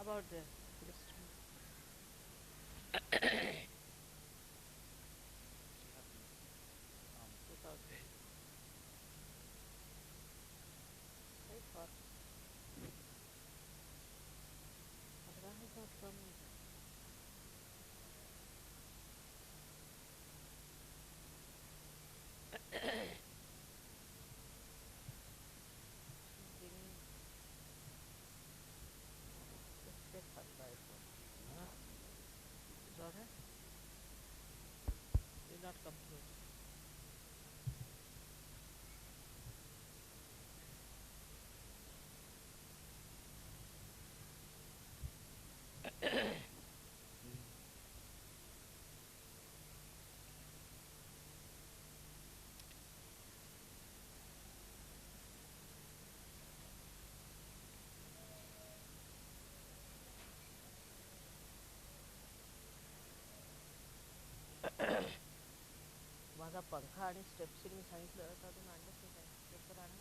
About the two thousand. Very far. Adra has not come either. She's bringing biscuits and by phone. জ্বর है come close. माझा पंखा आणि स्टेप्सची मी सांगितलं तर अजून आणलंच नाही काय स्टेप तर आणलं.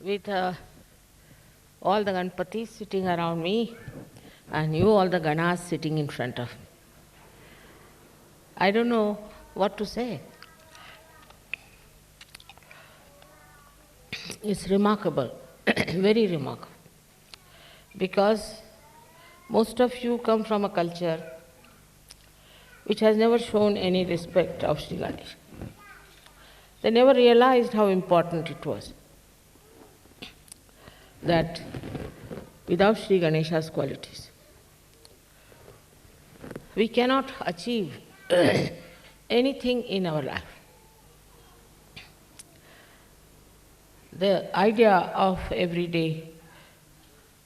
With all the Ganpatis sitting around me and you all the Ganas sitting in front of me. I don't know what to say. It's remarkable, very remarkable. Because Most of you come from a culture which has never shown any respect of Sri Ganesha. They never realized how important it was. That without Sri Ganesha's qualities, we cannot achieve anything in our life. The idea of everyday,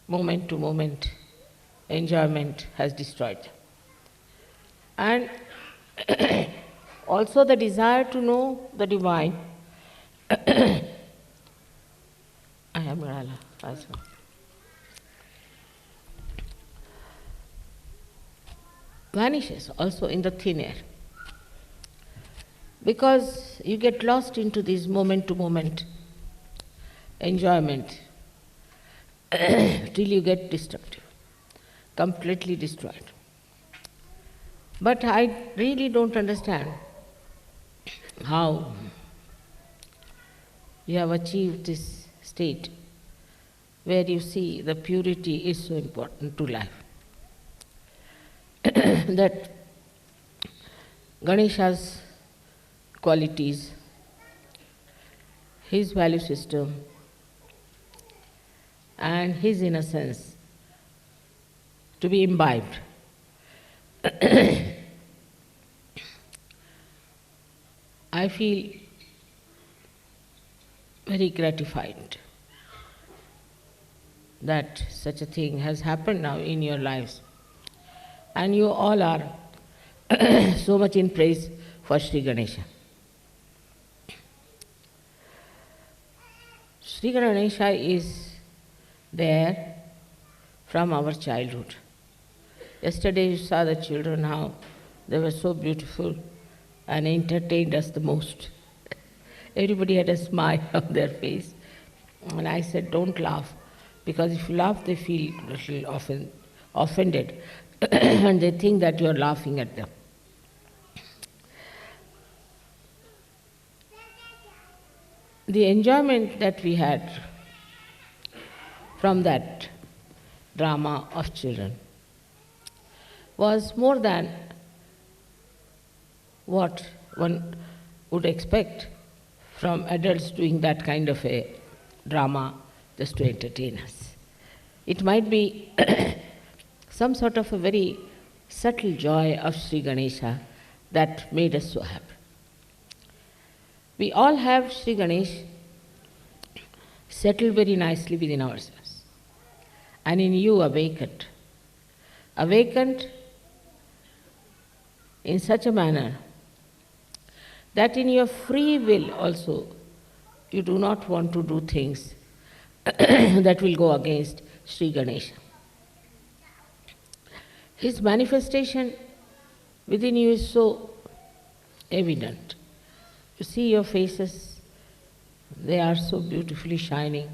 moment to moment enjoyment has destroyed them. And also the desire to know the divine. I am Rala also. Vanishes also in the thin air. Because you get lost into this moment to moment enjoyment till you get destructive, completely destroyed. But I really don't understand how you have achieved this state where you see the purity is so important to life. That Ganesha's qualities, his value system, and his innocence to be imbibed. I feel very gratified that such a thing has happened now in your lives. And you all are so much in praise for Sri Ganesha. Sri Ganesha is there from our childhood. Yesterday you saw the children, how they were so beautiful and entertained us the most. Everybody had a smile on their face. And I said, don't laugh, because if you laugh, they feel a little offended and they think that you are laughing at them. The enjoyment that we had from that drama of children was more than what one would expect from adults doing that kind of a drama just to entertain us. It might be some sort of a very subtle joy of Sri Ganesha that made us so happy. We all have Sri Ganesh settled very nicely within ourselves, and in you awakened. Awakened in such a manner that in your free will also you do not want to do things that will go against Sri Ganesha. His manifestation within you is so evident. You see your faces, they are so beautifully shining,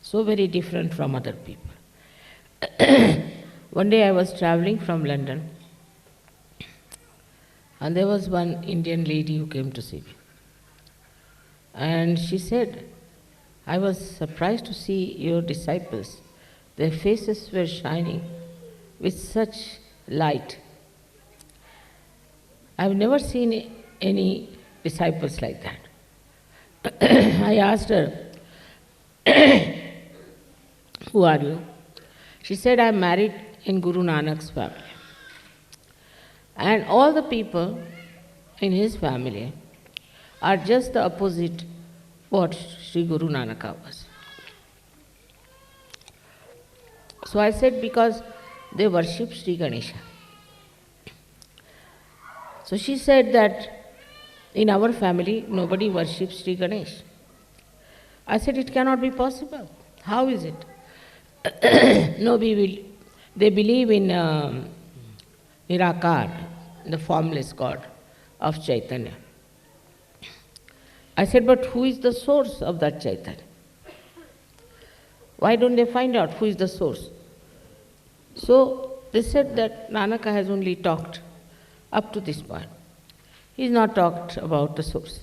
so very different from other people. One day I was traveling from London, and there was one Indian lady who came to see me. And she said, I was surprised to see your disciples. Their faces were shining with such light. I've never seen any disciples like that. I asked her, who are you? She said, I'm married in Guru Nanak's family. And all the people in his family are just the opposite what Sri Guru Nanaka was. So I said, because they worship Sri Ganesha. So she said that in our family nobody worships Sri Ganesh. I said, it cannot be possible. How is it? Nobody will. They believe in Nirakar, the formless God of Chaitanya. I said, but who is the source of that Chaitanya? Why don't they find out who is the source? So they said that Nanaka has only talked up to this point. He has not talked about the source.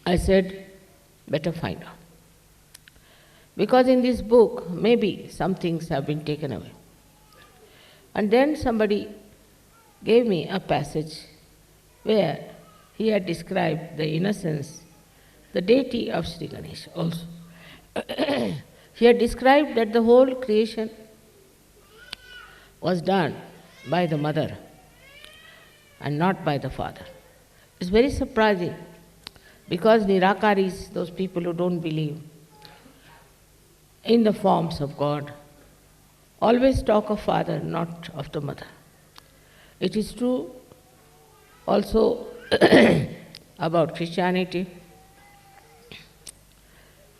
I said, better find out. Because in this book, maybe some things have been taken away. And then somebody gave me a passage where he had described the innocence, the deity of Sri Ganesha also. He had described that the whole creation was done by the mother and not by the father. It's very surprising because Nirakaris, those people who don't believe in the forms of God, always talk of father, not of the mother. It is true also about Christianity,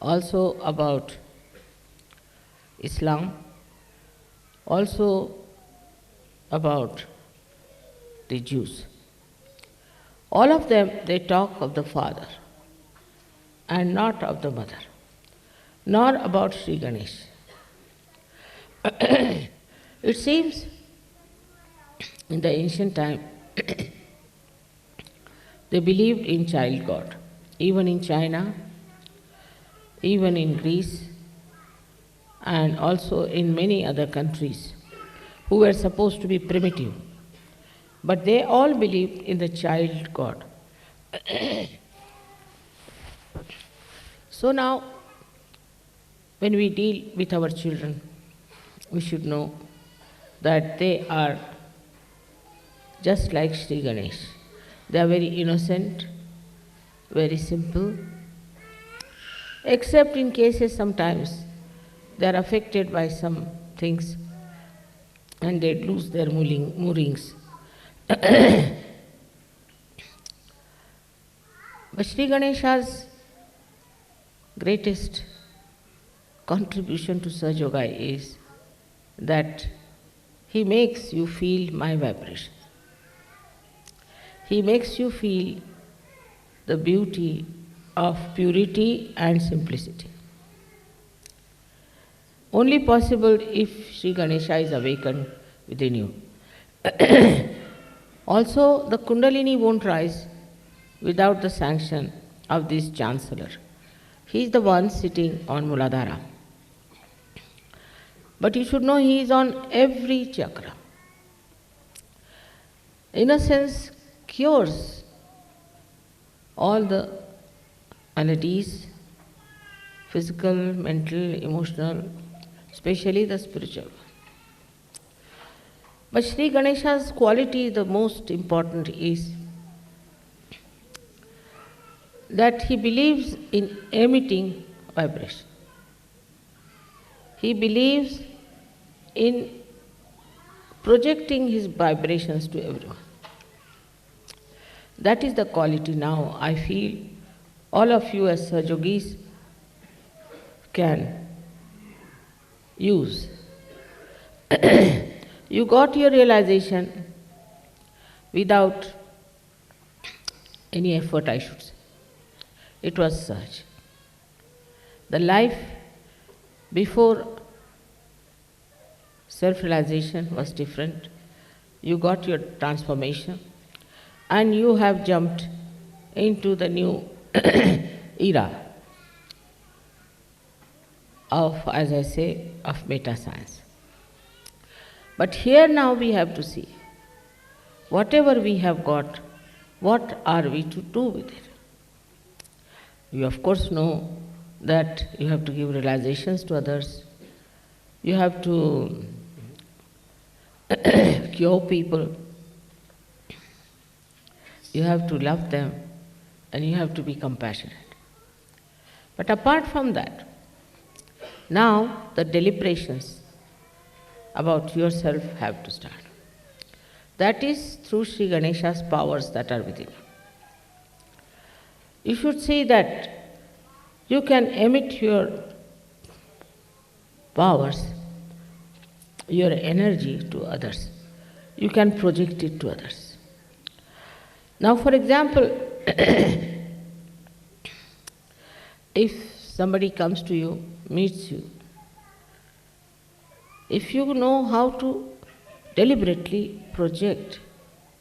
also about Islam, also about the Jews. All of them, they talk of the father and not of the mother, nor about Sri Ganesh. It seems in the ancient time they believed in child God, even in China, even in Greece, and also in many other countries who were supposed to be primitive. But they all believed in the child God. So now, when we deal with our children, we should know that they are just like Sri Ganesh. They are very innocent, very simple, except in cases sometimes they are affected by some things and they lose their moorings. But Sri Ganesha's greatest contribution to Sahaja Yoga is that he makes you feel my vibration. He makes you feel the beauty of purity and simplicity. Only possible if Sri Ganesha is awakened within you. Also, the Kundalini won't rise without the sanction of this Chancellor. He is the one sitting on Muladhara. But you should know he is on every chakra. Innocence cures all the maladies, physical, mental, emotional, especially the spiritual. But Sri Ganesha's quality, the most important, is that he believes in emitting vibration. He believes in projecting his vibrations to everyone. That is the quality now I feel all of you as Sahajogis can use. You got your realization without any effort, I should say. It was such. The life before self-realization was different. You got your transformation and you have jumped into the new era of, as I say, of meta-science. But here now we have to see, whatever we have got, what are we to do with it? You of course know that you have to give realizations to others, you have to cure people, you have to love them, and you have to be compassionate. But apart from that, now the deliberations about yourself have to start. That is through Sri Ganesha's powers that are within you. You should see that you can emit your powers, your energy to others. You can project it to others. Now, for example, if somebody comes to you, meets you, if you know how to deliberately project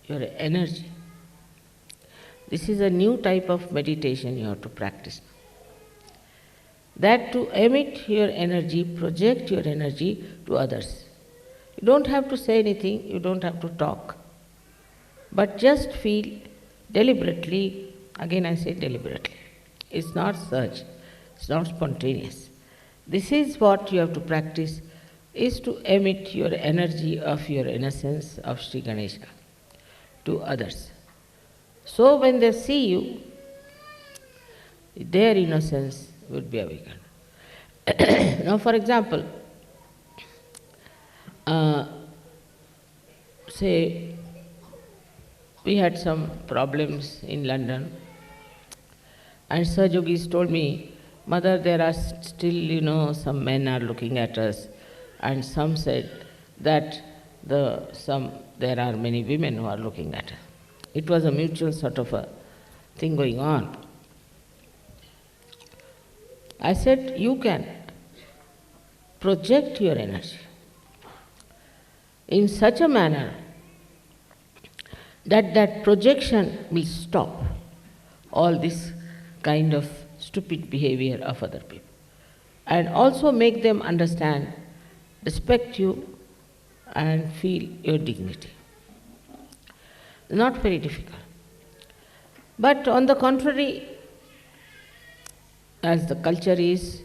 your energy, this is a new type of meditation you have to practice. that to emit your energy, project your energy to others. You don't have to say anything, you don't have to talk, but just feel deliberately. Again I say deliberately. It's not surge, it's not spontaneous. This is what you have to practice, is to emit your energy of your innocence of Sri Ganesha to others. So when they see you, their innocence would be awakened. Now for example, say we had some problems in London, and Sahajogis told me, Mother, there are still, some men are looking at us, and some said that there are many women who are looking at us. It was a mutual sort of a thing going on. I said, you can project your energy in such a manner that that projection will stop all this kind of stupid behavior of other people, and also make them understand, respect you, and feel your dignity. Not very difficult. But on the contrary, as the culture is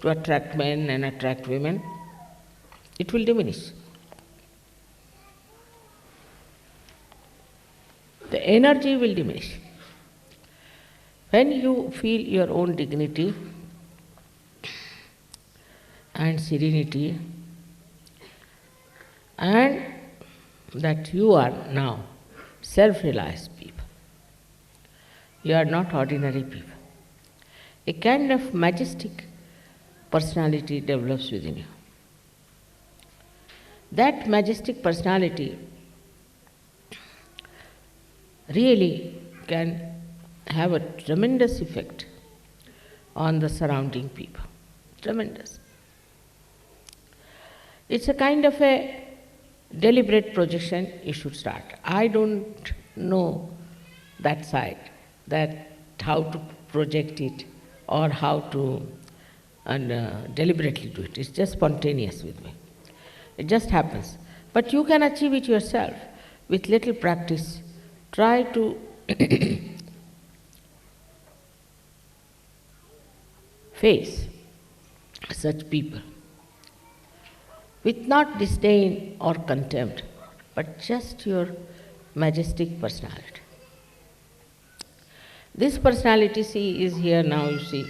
to attract men and attract women, it will diminish. The energy will diminish. When you feel your own dignity and serenity, and that you are now self-realized people, you are not ordinary people. A kind of majestic personality develops within you. That majestic personality really can have a tremendous effect on the surrounding people. Tremendous. It's a kind of a deliberate projection you should start. I don't know that side, that how to project it or how to deliberately do it. It's just spontaneous with me. It just happens. But you can achieve it yourself with little practice. Try to face such people with not disdain or contempt, but just your majestic personality. This personality, see, is here now, you see,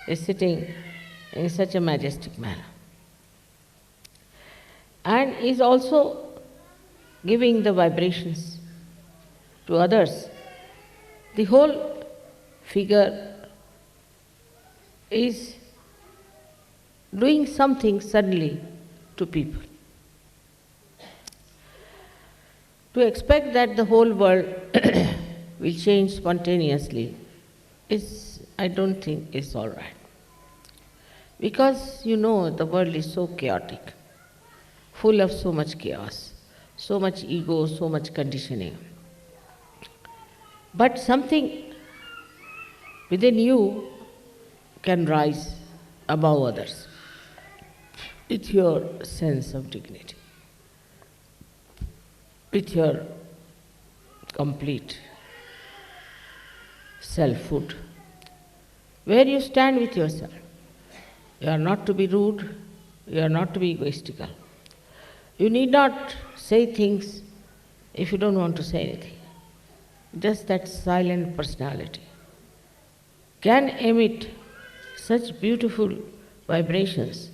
is sitting in such a majestic manner, and is also giving the vibrations to others. The whole figure is doing something suddenly to people. To expect that the whole world will change spontaneously is, I don't think, is all right. Because the world is so chaotic, full of so much chaos, so much ego, so much conditioning. But something within you can rise above others with your sense of dignity, with your complete selfhood, where you stand with yourself. You are not to be rude, you are not to be egoistical. You need not say things if you don't want to say anything. Just that silent personality can emit such beautiful vibrations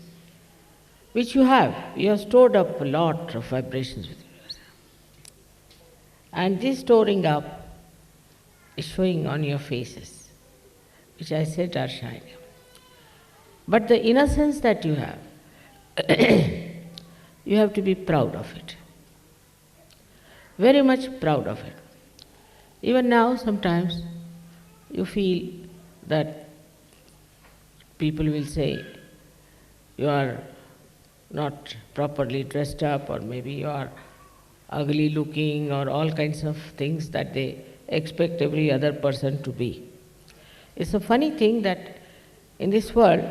which you have. You have stored up a lot of vibrations with yourself. And this storing up is showing on your faces, which I said are shining. But the innocence that you have, you have to be proud of it. Very much proud of it. Even now, sometimes you feel that people will say you are not properly dressed up, or maybe you are ugly looking, or all kinds of things that they expect every other person to be. It's a funny thing that in this world,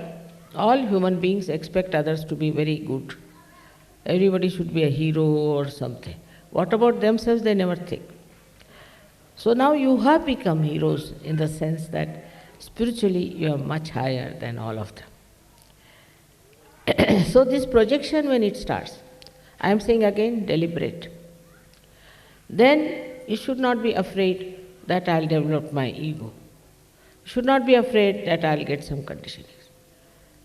all human beings expect others to be very good. Everybody should be a hero or something. What about themselves, they never think. So now you have become heroes in the sense that spiritually you are much higher than all of them. So this projection, when it starts, I am saying again, deliberate. Then you should not be afraid that I'll develop my ego. You should not be afraid that I'll get some conditioning.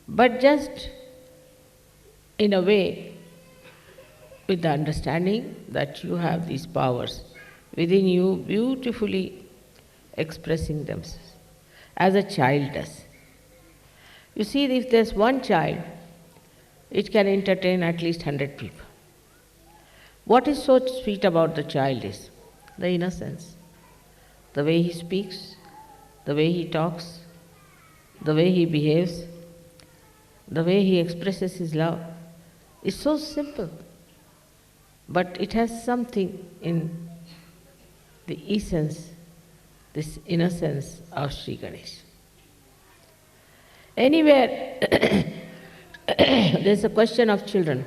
But just in a way, with the understanding that you have these powers within you beautifully expressing themselves, as a child does. You see, if there's one child, it can entertain at least 100 people. What is so sweet about the child is the innocence, the way he speaks, the way he talks, the way he behaves, the way he expresses his love is so simple, but it has something in the essence, this innocence of Sri Ganesh. Anywhere there's a question of children,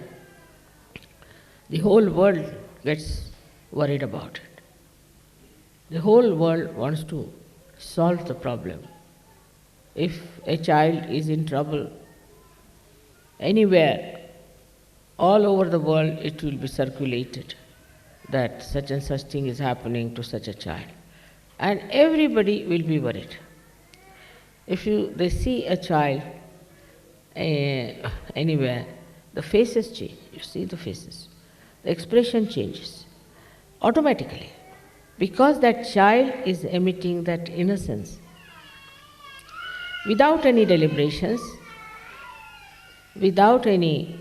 the whole world gets worried about it. The whole world wants to solve the problem. If a child is in trouble, anywhere, all over the world, it will be circulated that such and such thing is happening to such a child. And everybody will be worried. If they see a child anywhere, the faces change. You see the faces. The expression changes automatically because that child is emitting that innocence without any deliberations, without any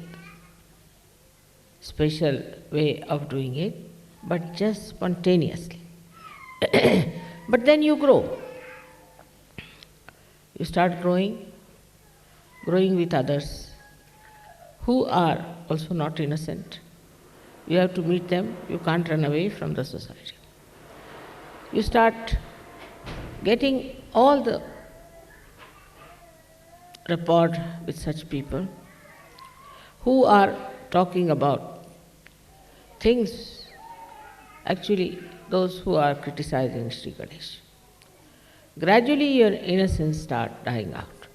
special way of doing it, but just spontaneously. But then you grow. You start growing with others who are also not innocent. You have to meet them. You can't run away from the society. You start getting all the rapport with such people who are talking about things, actually those who are criticizing Sri Ganesh. Gradually your innocence starts dying out.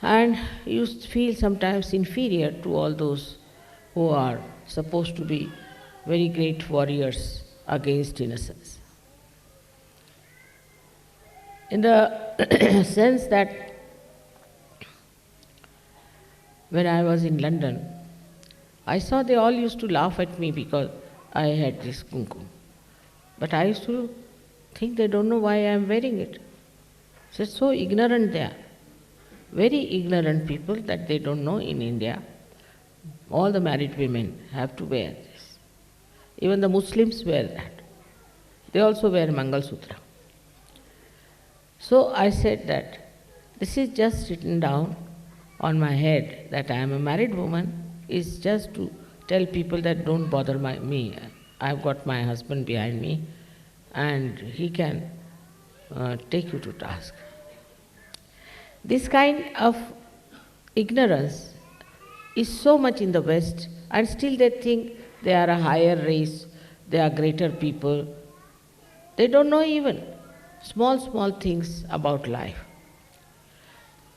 And you feel sometimes inferior to all those who are supposed to be very great warriors against innocence. In the sense that when I was in London, I saw they all used to laugh at me because I had this kumkum. But I used to think they don't know why I am wearing it. So ignorant they are. Very ignorant people that they don't know in India. All the married women have to wear this. Even the Muslims wear that. They also wear Mangal Sutra. So I said that this is just written down on my head that I am a married woman is just to tell people that don't bother me. I've got my husband behind me and he can take you to task. This kind of ignorance is so much in the West, and still they think they are a higher race, they are greater people. They don't know even small things about life.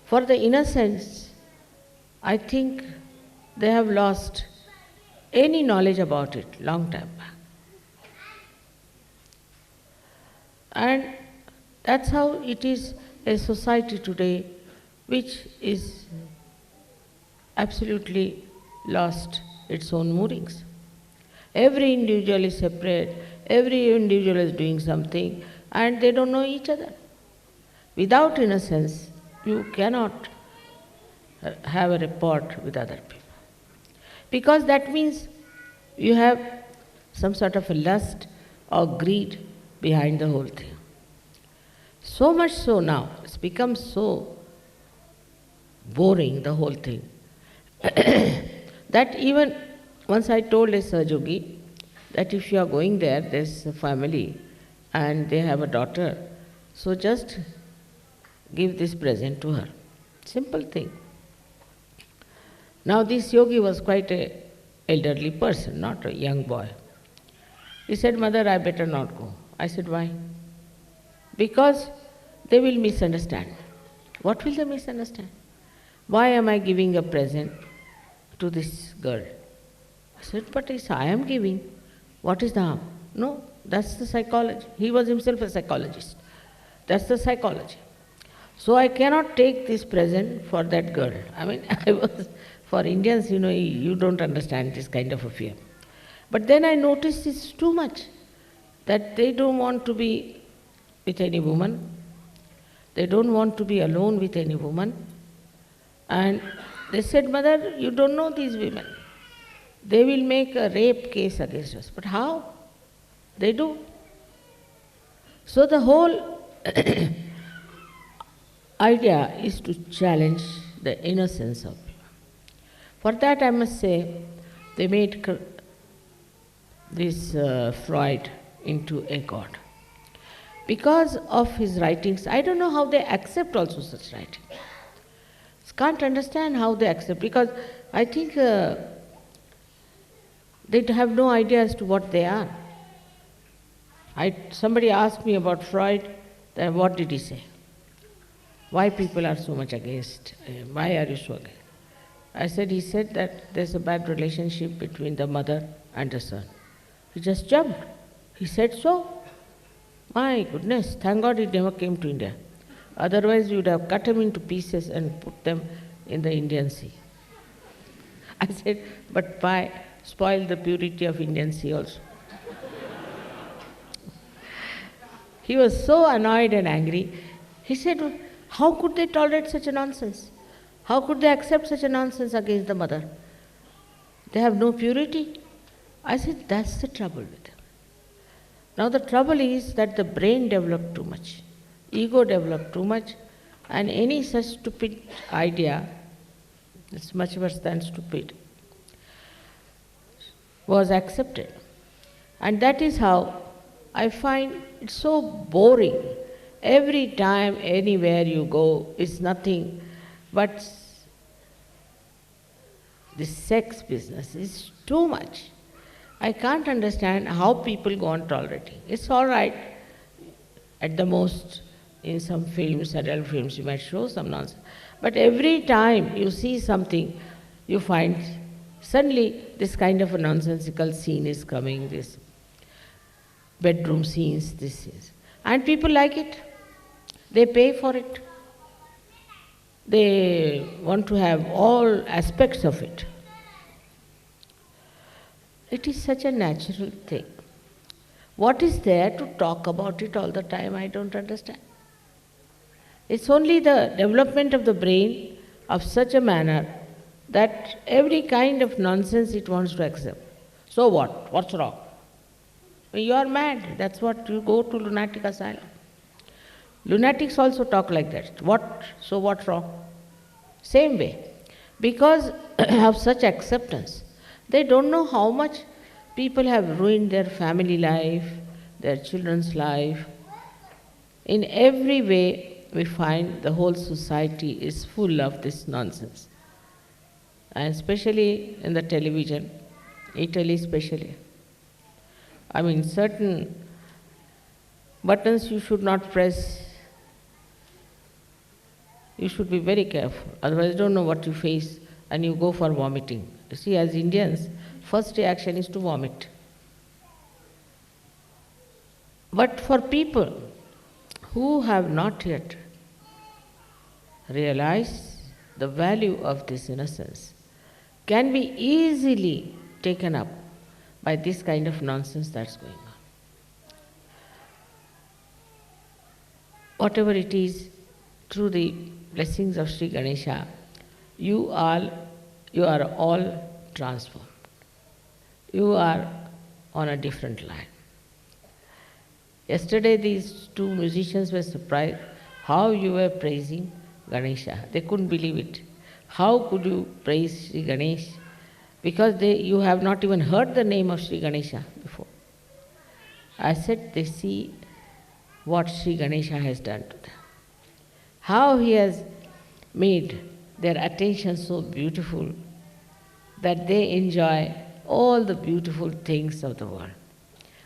For the innocents, I think they have lost any knowledge about it long time back. And that's how it is a society today which is absolutely lost its own moorings. Every individual is separate, every individual is doing something, and they don't know each other. Without innocence, you cannot have a rapport with other people. Because that means you have some sort of a lust or greed behind the whole thing. So much so now, it's become so boring, the whole thing, that even once I told a Sahajogi that if you are going there, there's a family and they have a daughter So just give this present to her. Simple thing. Now this yogi was quite an elderly person, not a young boy. He said, Mother, I better not go. I said, why? Because they will misunderstand. What will they misunderstand? Why am I giving a present to this girl? I said, but I am giving. What is the harm? No, that's the psychology. He was himself a psychologist. That's the psychology. So I cannot take this present for that girl. I mean, for Indians, you don't understand this kind of a fear. But then I noticed it's too much, that they don't want to be with any woman. They don't want to be alone with any woman. And they said, Mother, you don't know these women. They will make a rape case against us. But how? They do. So the whole idea is to challenge the innocence of people. For that, I must say, they made this Freud into a god. Because of his writings, I don't know how they accept also such writing. Can't understand how they accept, because I think they have no idea as to what they are. Somebody asked me about Freud, then what did he say? Why people are so much against? Why are you so against? I said, he said that there's a bad relationship between the mother and the son. He just jumped. He said so. My goodness, thank God he never came to India. Otherwise, we would have cut him into pieces and put them in the Indian Sea. I said, but why spoil the purity of Indian Sea also? He was so annoyed and angry. He said, how could they tolerate such a nonsense? How could they accept such a nonsense against the mother? They have no purity. I said, that's the trouble with them. Now the trouble is that the brain developed too much. Ego developed too much, and any such stupid idea, it's much worse than stupid, was accepted. And that is how I find it so boring. Every time, anywhere you go, it's nothing but this sex business is too much. I can't understand how people go on tolerating. It's all right, at the most, in some films, adult films, you might show some nonsense. But every time you see something, you find suddenly this kind of a nonsensical scene is coming, this bedroom scenes, this is. And people like it. They pay for it. They want to have all aspects of it. It is such a natural thing. What is there to talk about it all the time? I don't understand. It's only the development of the brain of such a manner that every kind of nonsense it wants to accept. So what? What's wrong? You are mad. That's what you go to lunatic asylum. Lunatics also talk like that. What? So what's wrong? Same way. Because of such acceptance, they don't know how much people have ruined their family life, their children's life. In every way, we find the whole society is full of this nonsense. And especially in the television, Italy especially. I mean, certain buttons you should not press. You should be very careful, otherwise you don't know what you face and you go for vomiting. You see, as Indians, first reaction is to vomit. But for people who have not yet realized the value of this innocence, can be easily taken up by this kind of nonsense that's going on. Whatever it is, through the blessings of Sri Ganesha, you are all transformed. You are on a different line. Yesterday these two musicians were surprised how you were praising Ganesha. They couldn't believe it. How could you praise Sri Ganesh? Because you have not even heard the name of Sri Ganesha before. I said, they see what Sri Ganesha has done to them. How he has made their attention so beautiful that they enjoy all the beautiful things of the world,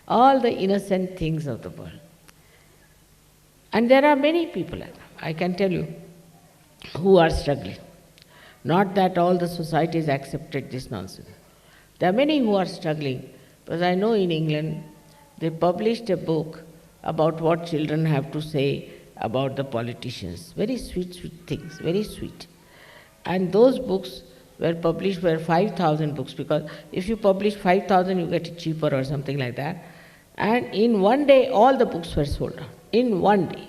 all the innocent things of the world. And there are many people, I can tell you, who are struggling. Not that all the societies accepted this nonsense. There are many who are struggling, because I know in England they published a book about what children have to say about the politicians. Very sweet, sweet things, very sweet. And those books were published, were 5,000 books, because if you publish 5,000, you get it cheaper or something like that. And in one day, all the books were sold out. In one day.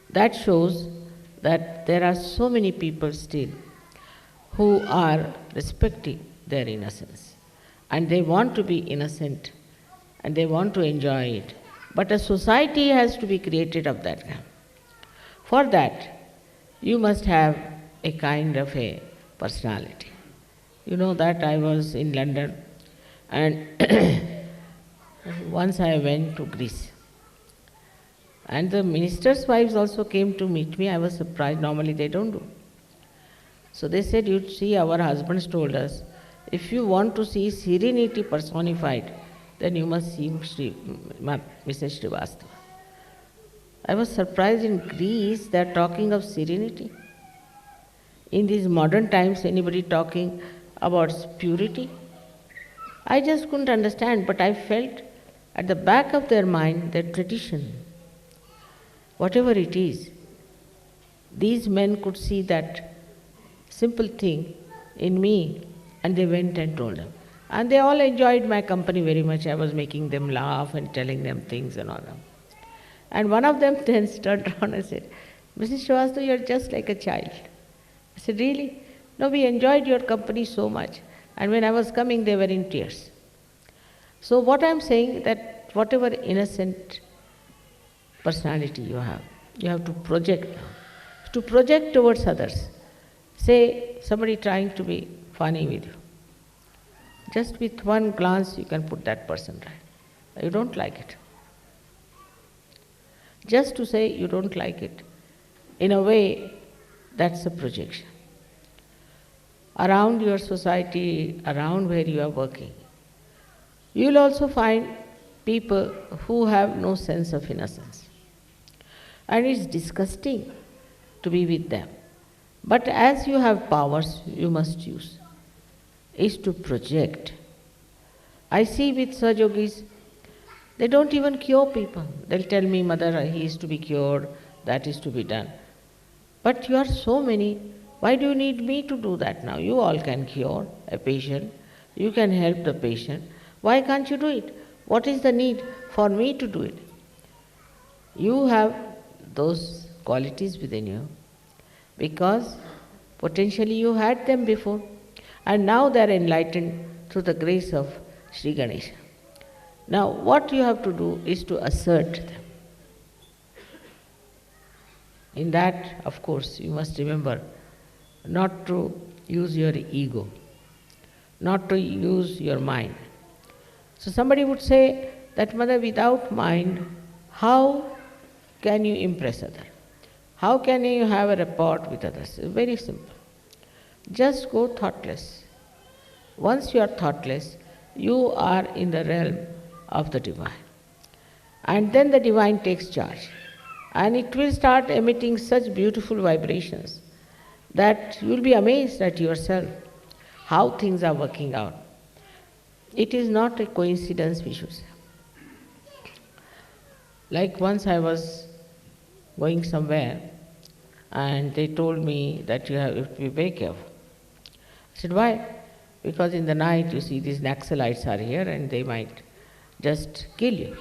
That shows that there are so many people still who are respecting their innocence. And they want to be innocent, and they want to enjoy it. But a society has to be created of that kind. For that, you must have a kind of a personality. You know that I was in London, and once I went to Greece. And the ministers' wives also came to meet me. I was surprised. Normally they don't do. So they said, you see, our husbands told us, if you want to see serenity personified, then you must see Mrs. Srivastava. I was surprised. In Greece they are talking of serenity. In these modern times, anybody talking about purity? I just couldn't understand, but I felt at the back of their mind, their tradition, whatever it is, these men could see that simple thing in me, and they went and told them. And they all enjoyed my company very much. I was making them laugh and telling them things and all that. And one of them then turned around and said, Mrs. Srivastava, you're just like a child. I said, really? No, we enjoyed your company so much. And when I was coming, they were in tears. So what I'm saying, that whatever innocent personality you have to project now. To project towards others. Say, somebody trying to be funny with you. Just with one glance, you can put that person right. You don't like it. Just to say you don't like it, in a way, that's a projection. Around your society, around where you are working, you will also find people who have no sense of innocence. And it's disgusting to be with them. But as you have powers, you must use. Is to project. I see with Sahajogis, they don't even cure people. They'll tell me, Mother, he is to be cured, that is to be done. But you are so many, why do you need me to do that now? You all can cure a patient, you can help the patient. Why can't you do it? What is the need for me to do it? You have those qualities within you because potentially you had them before, and now they are enlightened through the grace of Sri Ganesha. Now what you have to do is to assert them. In that, of course, you must remember not to use your ego, not to use your mind. So somebody would say that, Mother, without mind, how can you impress others? How can you have a rapport with others? It's very simple. Just go thoughtless. Once you are thoughtless, you are in the realm of the divine. And then the divine takes charge. And it will start emitting such beautiful vibrations that you will be amazed at yourself how things are working out. It is not a coincidence, we should say. Like once I was going somewhere and they told me that you have to be very careful. I said, why? Because in the night, you see, these Naxalites are here and they might just kill you.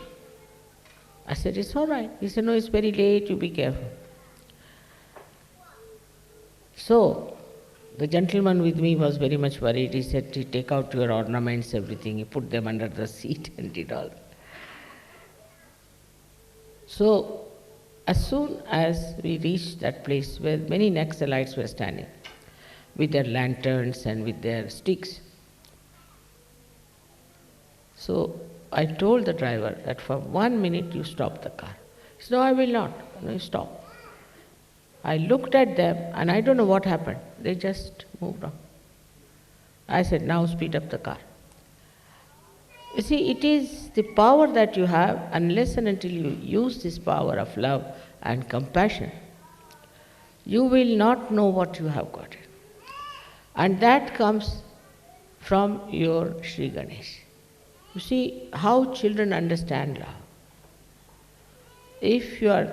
I said, it's all right. He said, no, it's very late, you be careful. So, the gentleman with me was very much worried. He said, take out your ornaments, everything. He put them under the seat and did all. So, as soon as we reached that place where many Naxalites were standing, with their lanterns and with their sticks. So I told the driver that for 1 minute you stop the car. He said, no, I will not. No, you stop. I looked at them and I don't know what happened. They just moved on. I said, now speed up the car. You see, it is the power that you have, unless and until you use this power of love and compassion, you will not know what you have got. And that comes from your Sri Ganesh. You see how children understand love. If you are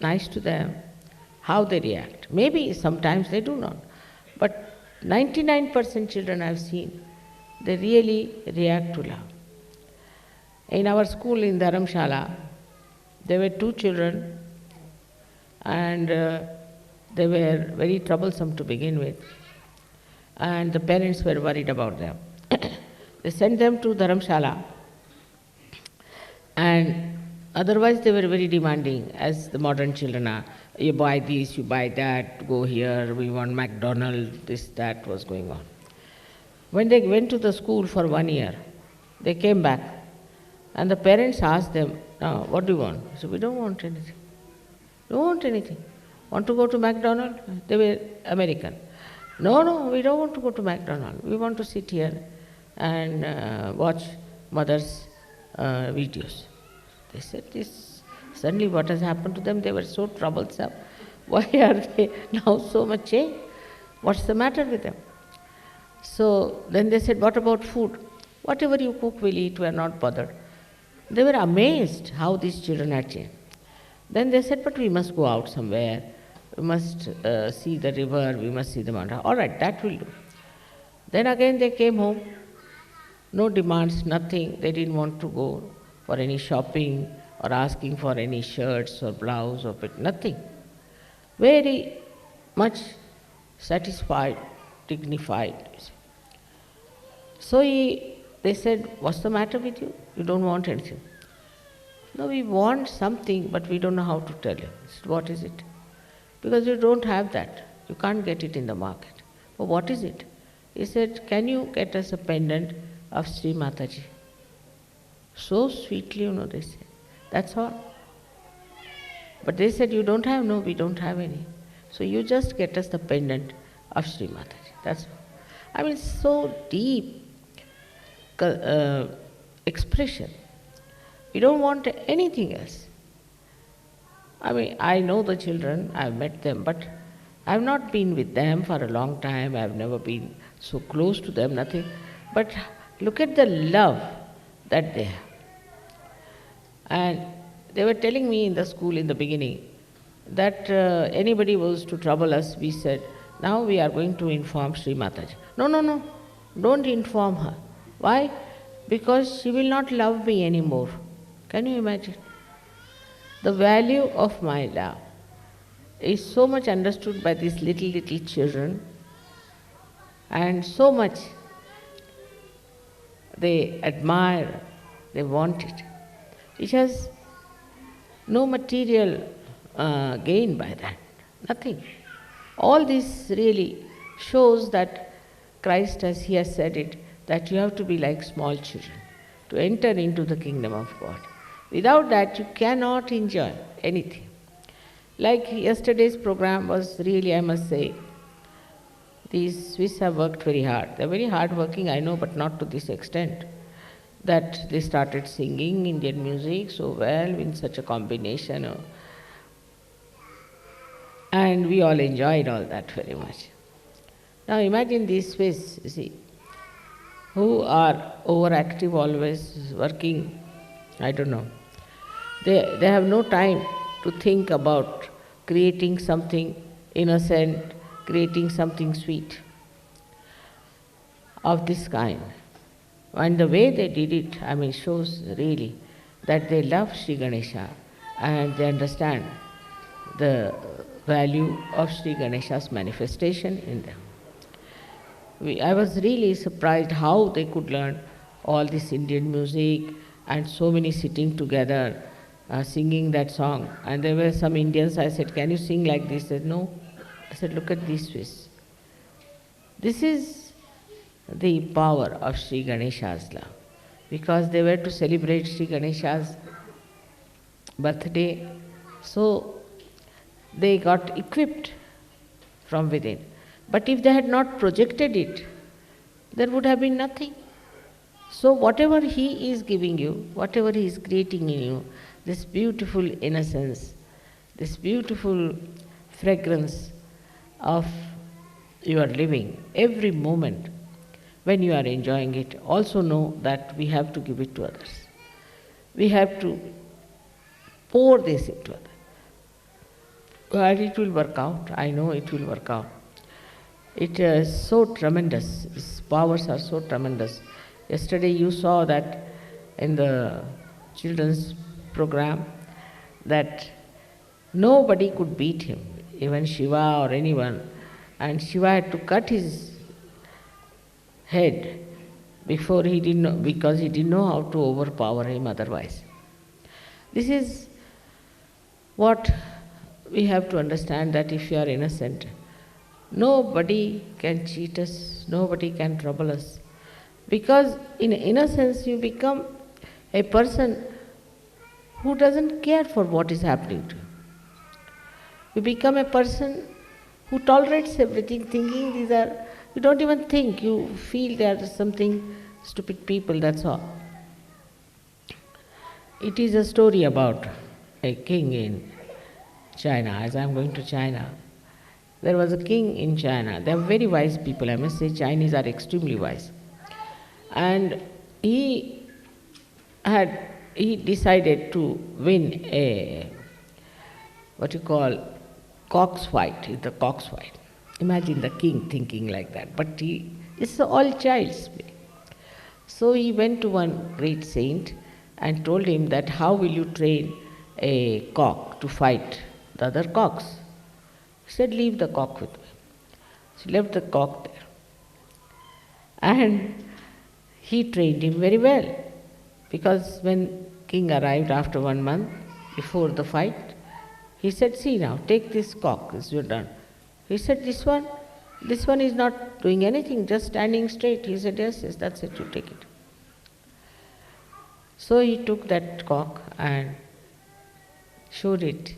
nice to them, how they react. Maybe sometimes they do not. But 99% children I've seen, they really react to love. In our school in Dharamshala, there were 2 children and they were very troublesome to begin with. And the parents were worried about them. They sent them to Dharamshala, and otherwise they were very demanding, as the modern children are. You buy this, you buy that, go here, we want McDonald's, this, that was going on. When they went to the school for 1 year, they came back, and the parents asked them, "Now, what do you want?" They said, "We don't want anything. Don't want anything. Want to go to McDonald's?" They were American. No, we don't want to go to McDonald's. We want to sit here and watch mother's videos. They said, this suddenly what has happened to them? They were so troublesome. Why are they now so much changed? What's the matter with them? So then they said, what about food? Whatever you cook, we'll eat, we are not bothered. They were amazed how these children had changed. Then they said, but we must go out somewhere. We must see the river, we must see the mountain. All right, that will do. Then again they came home. No demands, nothing. They didn't want to go for any shopping or asking for any shirts or blouse or nothing. Very much satisfied, dignified. So they said, what's the matter with you? You don't want anything. No, we want something, but we don't know how to tell you. I said, what is it? Because you don't have that. You can't get it in the market. But what is it? He said, can you get us a pendant of Sri Mataji? So sweetly, they said. That's all. But they said, you don't have? No, we don't have any. So you just get us the pendant of Sri Mataji. That's all. I mean, so deep expression. We don't want anything else. I mean, I know the children, I've met them, but I've not been with them for a long time. I've never been so close to them, nothing. But look at the love that they have. And they were telling me in the school in the beginning that anybody was to trouble us, we said, now we are going to inform Sri Mataji. No, don't inform her. Why? Because she will not love me anymore. Can you imagine? The value of my love is so much understood by these little children, and so much they admire, they want it. It has no material gain by that, nothing. All this really shows that Christ, as he has said it, that you have to be like small children to enter into the kingdom of God. Without that, you cannot enjoy anything. Like yesterday's program was really, I must say, these Swiss have worked very hard. They're very hard working, I know, but not to this extent. That they started singing Indian music so well in such a combination. And we all enjoyed all that very much. Now imagine these Swiss, you see, who are overactive, always working, I don't know. They have no time to think about creating something innocent, creating something sweet of this kind. And the way they did it, I mean, shows really that they love Sri Ganesha and they understand the value of Sri Ganesha's manifestation in them. I was really surprised how they could learn all this Indian music and so many sitting together, singing that song. And there were some Indians, I said, can you sing like this? They said, no. I said, look at this Swiss. This is the power of Sri Ganesha's love. because they were to celebrate Sri Ganesha's birthday. So they got equipped from within. But if they had not projected it, there would have been nothing. So whatever He is giving you, whatever He is creating in you, this beautiful innocence, this beautiful fragrance of your living, every moment when you are enjoying it, also know that we have to give it to others. We have to pour this into others. And it will work out. I know it will work out. It is so tremendous. Its powers are so tremendous. Yesterday you saw that in the children's program that nobody could beat him, even Shiva or anyone. And Shiva had to cut his head before he didn't know, because he didn't know how to overpower him otherwise. This is what we have to understand, that if you are innocent, nobody can cheat us, nobody can trouble us. Because in innocence you become a person who doesn't care for what is happening to you. You become a person who tolerates everything, thinking these are, you don't even think, you feel they are something stupid people, that's all. It is a story about a king in China. As I am going to China, there was a king in China. They are very wise people, I must say. Chinese are extremely wise. And he decided to win a, what you call, cock's fight, the cock's fight. Imagine the king thinking like that. But it's all child's play. So he went to one great saint and told him that how will you train a cock to fight the other cocks? He said, leave the cock with me. So he left the cock there. And he trained him very well. Because when king arrived after 1 month, before the fight, he said, see now, take this cock, this you're done. He said, this one is not doing anything, just standing straight. He said, yes, that's it, you take it. So he took that cock and showed it,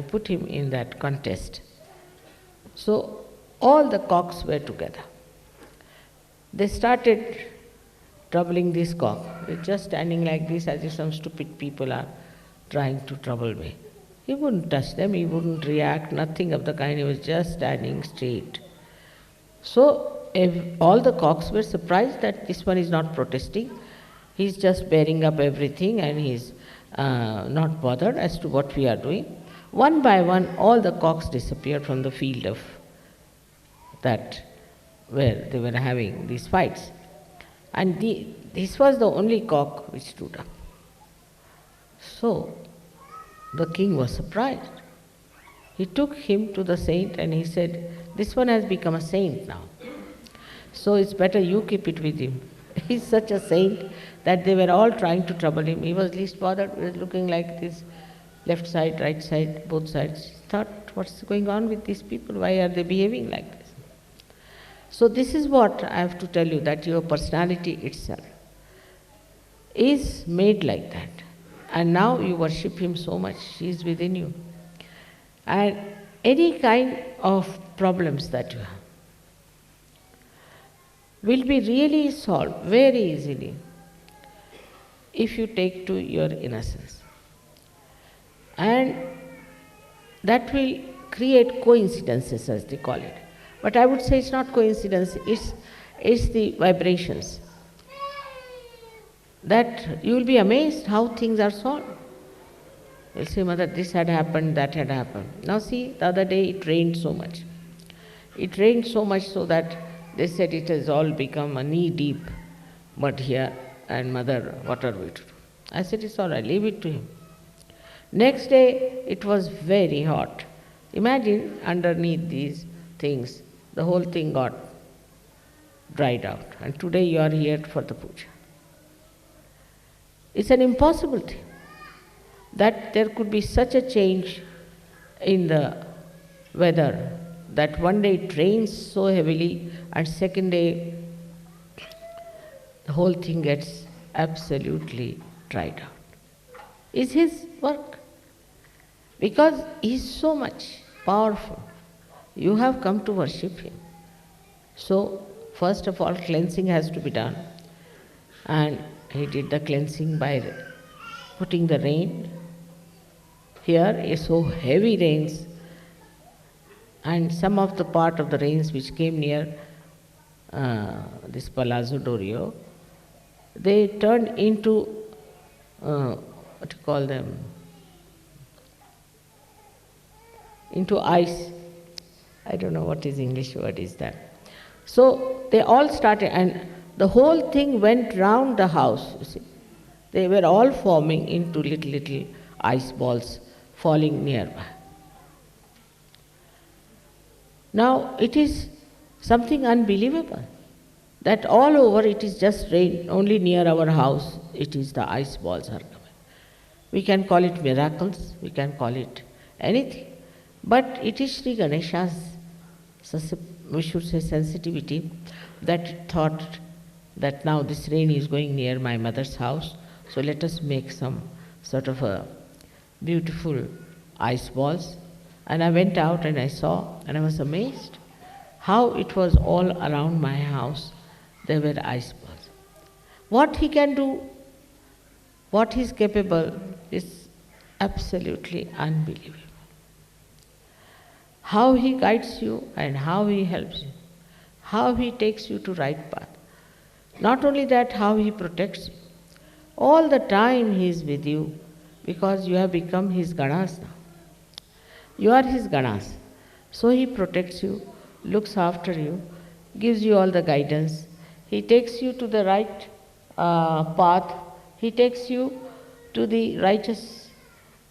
put him in that contest. So all the cocks were together. They started troubling this cock. They're just standing like this as if some stupid people are trying to trouble me. He wouldn't touch them, he wouldn't react, nothing of the kind, he was just standing straight. So all the cocks were surprised that this one is not protesting, he's just bearing up everything and he's not bothered as to what we are doing. One by one, all the cocks disappeared from the field of that where they were having these fights. And this was the only cock which stood up. So the king was surprised. He took him to the saint and he said, this one has become a saint now. So it's better you keep it with him. He's such a saint that they were all trying to trouble him. He was least bothered. He was looking like this, left side, right side, both sides. He thought, what's going on with these people? Why are they behaving like this? So this is what I have to tell you, that your personality itself is made like that. And now you worship Him so much, He is within you. And any kind of problems that you have will be really solved very easily if you take to your innocence. And that will create coincidences, as they call it. But I would say it's not coincidence, it's the vibrations. That you will be amazed how things are solved. You'll say, Mother, this had happened, that had happened. Now see, the other day it rained so much. It rained so much so that they said it has all become a knee-deep mud here, and Mother, what are we to do? I said, it's all right, leave it to Him. Next day, it was very hot. Imagine underneath these things, the whole thing got dried out. And today you are here for the puja. It's an impossible thing that there could be such a change in the weather that one day it rains so heavily and second day the whole thing gets absolutely dried out. It's his work. Because he is so much powerful. You have come to worship him. So, first of all, cleansing has to be done. And he did the cleansing by putting the rain. Here is so heavy rains, and some of the part of the rains which came near this Palazzo Dorio, they turned into, what do you call them, into ice. I don't know what is English word is that. So they all started, and the whole thing went round the house, you see. They were all forming into little ice balls falling nearby. Now it is something unbelievable that all over it is just rain, only near our house it is the ice balls are coming. We can call it miracles, we can call it anything, but it is Sri Ganesha's, we should say, sensitivity, that thought that now this rain is going near my mother's house, so let us make some sort of a beautiful ice balls. And I went out and I saw, and I was amazed how it was all around my house. There were ice balls. What he can do, what he is capable, is absolutely unbelievable. How he guides you and how he helps you, how he takes you to right path. Not only that, how he protects you. All the time he is with you, because you have become his Ganas now. You are his Ganas. So he protects you, looks after you, gives you all the guidance. He takes you to the right path. He takes you to the righteous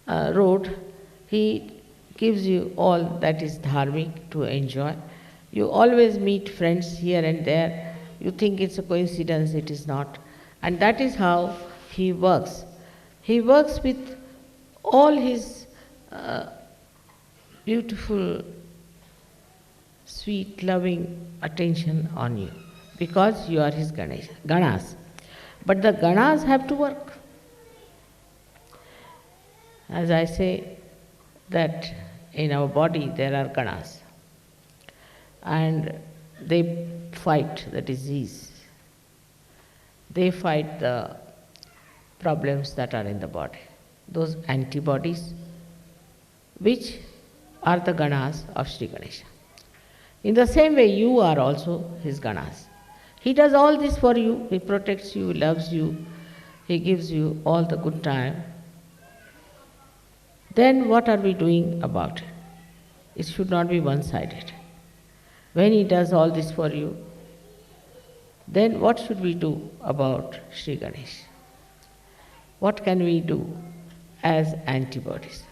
road. He gives you all that is dharmic to enjoy. You always meet friends here and there. You think it's a coincidence, it is not. And that is how he works. He works with all his beautiful, sweet, loving attention on you, because you are his Ganas. But the Ganas have to work. As I say, that in our body there are Ganas, and they fight the disease. They fight the problems that are in the body. Those antibodies, which are the Ganas of Sri Ganesha. In the same way, you are also his Ganas. He does all this for you. He protects you, loves you, he gives you all the good time. Then what are we doing about it? It should not be one-sided. When he does all this for you, then what should we do about Sri Ganesh? What can we do as antibodies?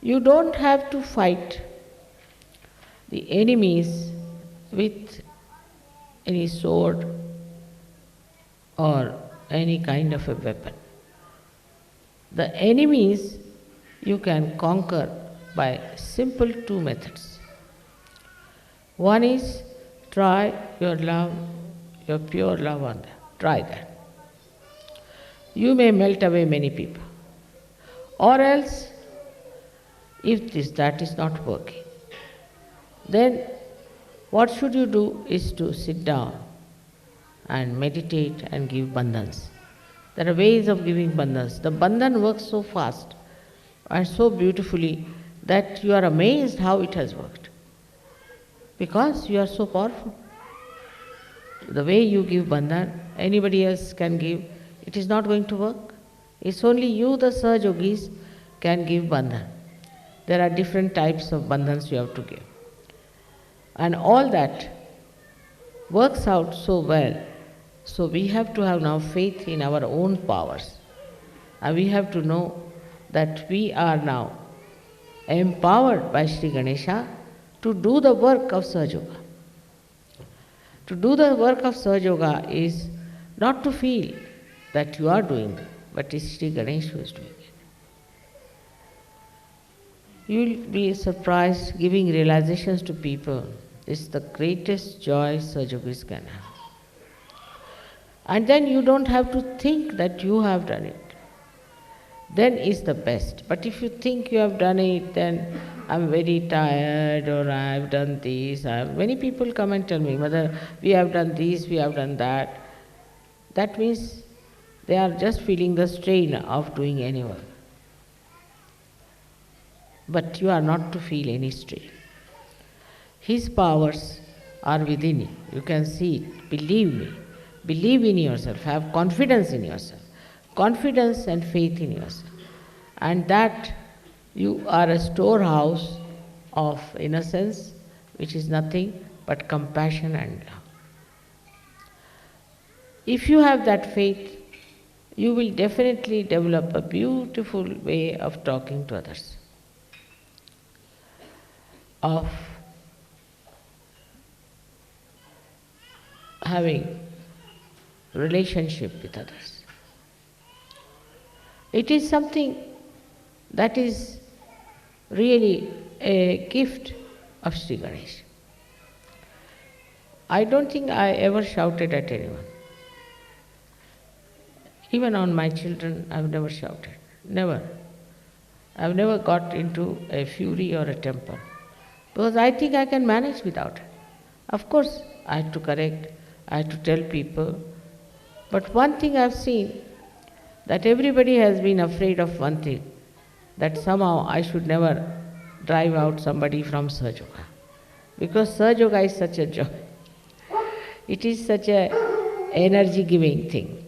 You don't have to fight the enemies with any sword or any kind of a weapon. The enemies you can conquer by simple two methods. One is try your love, your pure love on them. Try that. You may melt away many people. Or else, if that is not working, then what should you do is to sit down and meditate and give bandhans. There are ways of giving bandhans. The bandhan works so fast and so beautifully that you are amazed how it has worked, because you are so powerful. The way you give bandhan, anybody else can give, it is not going to work. It's only you, the Sahajogis, can give bandhan. There are different types of bandhans you have to give. And all that works out so well. So we have to have now faith in our own powers. And we have to know that we are now empowered by Sri Ganesha to do the work of Sahaja. To do the work of Sahaja is not to feel that you are doing it, but it's Sri Ganesha who is doing it. You will be surprised giving realizations to people. It's the greatest joy Sahajogis can have. And then you don't have to think that you have done it. Then is the best. But if you think you have done it, then I'm very tired, or I've done this. Many people come and tell me, Mother, we have done this, we have done that. That means they are just feeling the strain of doing any work. But you are not to feel any strain. His powers are within you. You can see it. Believe me. Believe in yourself. Have confidence in yourself. Confidence and faith in yourself. And that you are a storehouse of innocence, which is nothing but compassion and love. If you have that faith, you will definitely develop a beautiful way of talking to others, of having relationship with others. It is something that is really a gift of Sri Ganesh. I don't think I ever shouted at anyone. Even on my children, I've never shouted. Never. I've never got into a fury or a temper, because I think I can manage without it. Of course, I had to correct, I had to tell people. But one thing I've seen, that everybody has been afraid of one thing, that somehow I should never drive out somebody from Sahaja Yoga. Because Sahaja Yoga is such a joy. It is such a energy-giving thing.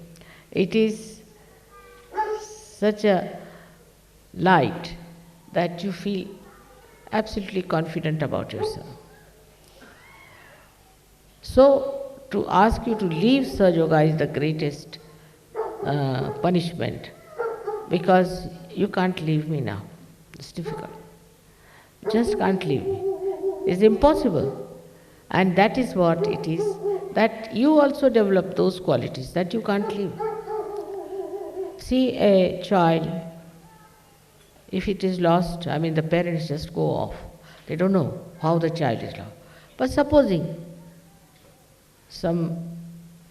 It is such a light that you feel absolutely confident about yourself. So, to ask you to leave Sahaja Yoga is the greatest punishment, because you can't leave me now. It's difficult. Just can't leave me. It's impossible. And that is what it is, that you also develop those qualities that you can't leave. See a child, if it is lost, the parents just go off. They don't know how the child is lost. But supposing some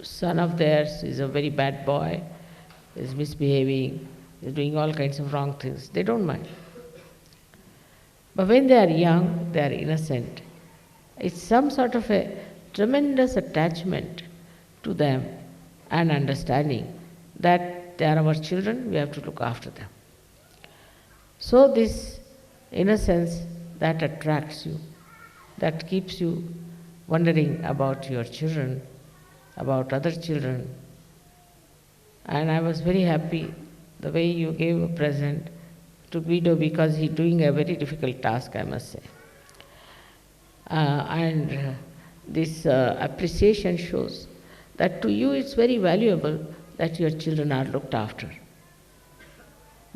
son of theirs is a very bad boy, is misbehaving, is doing all kinds of wrong things, they don't mind. But when they are young, they are innocent, it's some sort of a tremendous attachment to them and understanding that they are our children, we have to look after them. So this innocence that attracts you, that keeps you wondering about your children, about other children. And I was very happy the way you gave a present to Guido, because he's doing a very difficult task, I must say. This appreciation shows that to you it's very valuable that your children are looked after.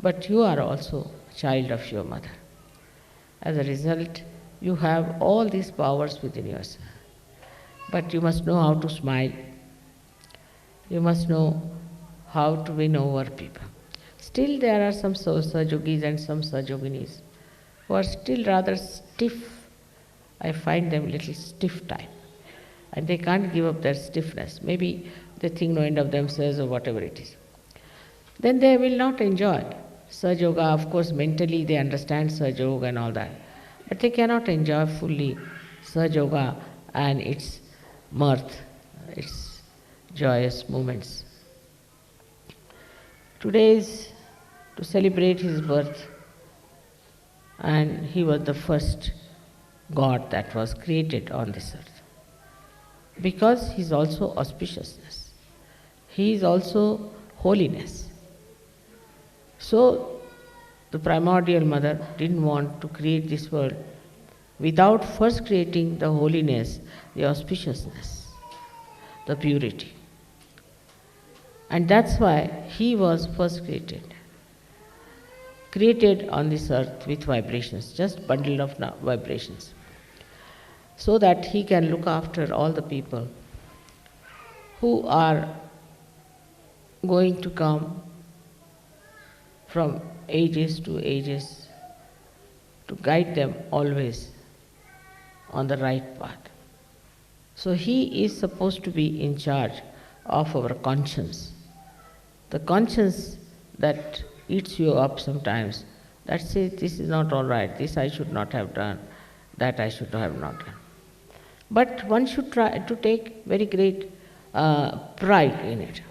But you are also a child of your mother. As a result, you have all these powers within yourself. But you must know how to smile. You must know how to win over people. Still there are some Sahajogis and some Sahajoginis who are still rather stiff. I find them little stiff type. And they can't give up their stiffness. Maybe they think no end of themselves or whatever it is. Then they will not enjoy Sahaja Yoga. Of course, mentally they understand Sahaja Yoga and all that. But they cannot enjoy fully Sahaja Yoga and its mirth, its joyous moments. Today is to celebrate his birth, and he was the first God that was created on this earth. Because he is also auspiciousness. He is also holiness. So, the primordial mother didn't want to create this world without first creating the holiness, the auspiciousness, the purity. And that's why he was first created. Created on this earth with vibrations, just bundle of vibrations, so that he can look after all the people who are going to come from ages to ages, to guide them always on the right path. So he is supposed to be in charge of our conscience. The conscience that eats you up sometimes, that says this is not all right, this I should not have done, that I should have not done. But one should try to take very great pride in it.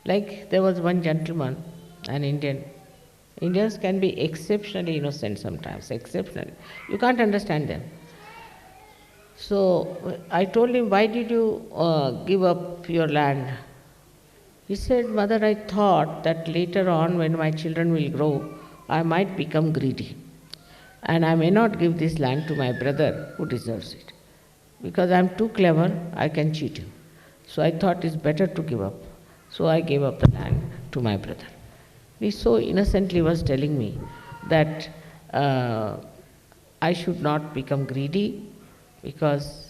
Like there was one gentleman, an Indian. Indians can be exceptionally innocent sometimes, exceptionally. You can't understand them. So I told him, why did you give up your land? He said, Mother, I thought that later on when my children will grow, I might become greedy. And I may not give this land to my brother who deserves it. Because I am too clever, I can cheat him. So I thought it's better to give up. So I gave up the land to my brother. He so innocently was telling me that I should not become greedy because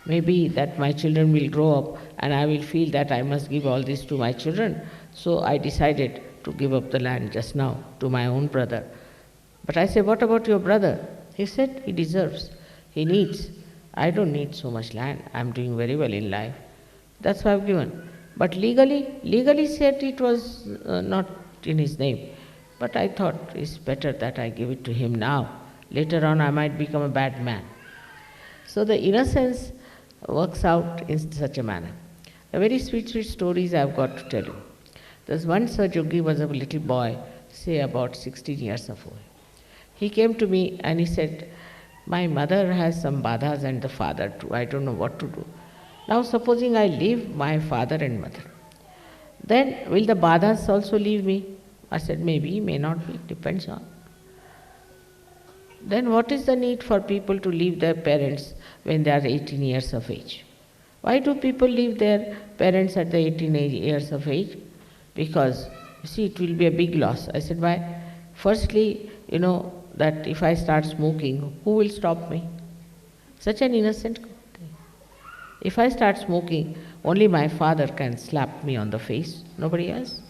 maybe that my children will grow up and I will feel that I must give all this to my children. So I decided to give up the land just now to my own brother. But I said, what about your brother? He said, he deserves, he needs. I don't need so much land. I'm doing very well in life. That's why I've given. But legally said it was not in his name. But I thought it's better that I give it to him now. Later on I might become a bad man. So the innocence works out in such a manner. A very sweet stories I've got to tell you. There's one Sahajogi was a little boy, say about 16 years of age. He came to me and he said, my mother has some badhas and the father too. I don't know what to do. Now supposing I leave my father and mother, then will the badhas also leave me? I said, maybe, may not be, depends on. Then what is the need for people to leave their parents when they are 18 years of age? Why do people leave their parents at the 18 years of age? Because, you see, it will be a big loss. I said, why? Firstly, you know, that if I start smoking, who will stop me? Such an innocent thing. If I start smoking, only my father can slap me on the face, nobody else.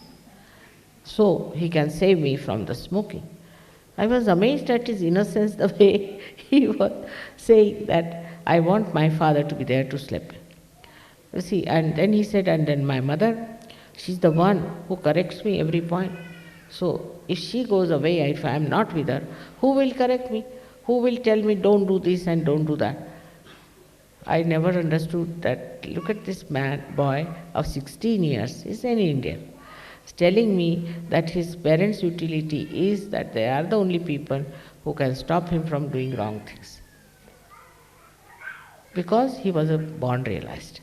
So he can save me from the smoking. I was amazed at his innocence, the way he was saying that I want my father to be there to slap me. You see, and then he said, and then my mother, she's the one who corrects me every point. So if she goes away, if I am not with her, who will correct me? Who will tell me don't do this and don't do that? I never understood that. Look at this man, boy of 16 years, he's an Indian. He's telling me that his parents' utility is that they are the only people who can stop him from doing wrong things. Because he was a born realist.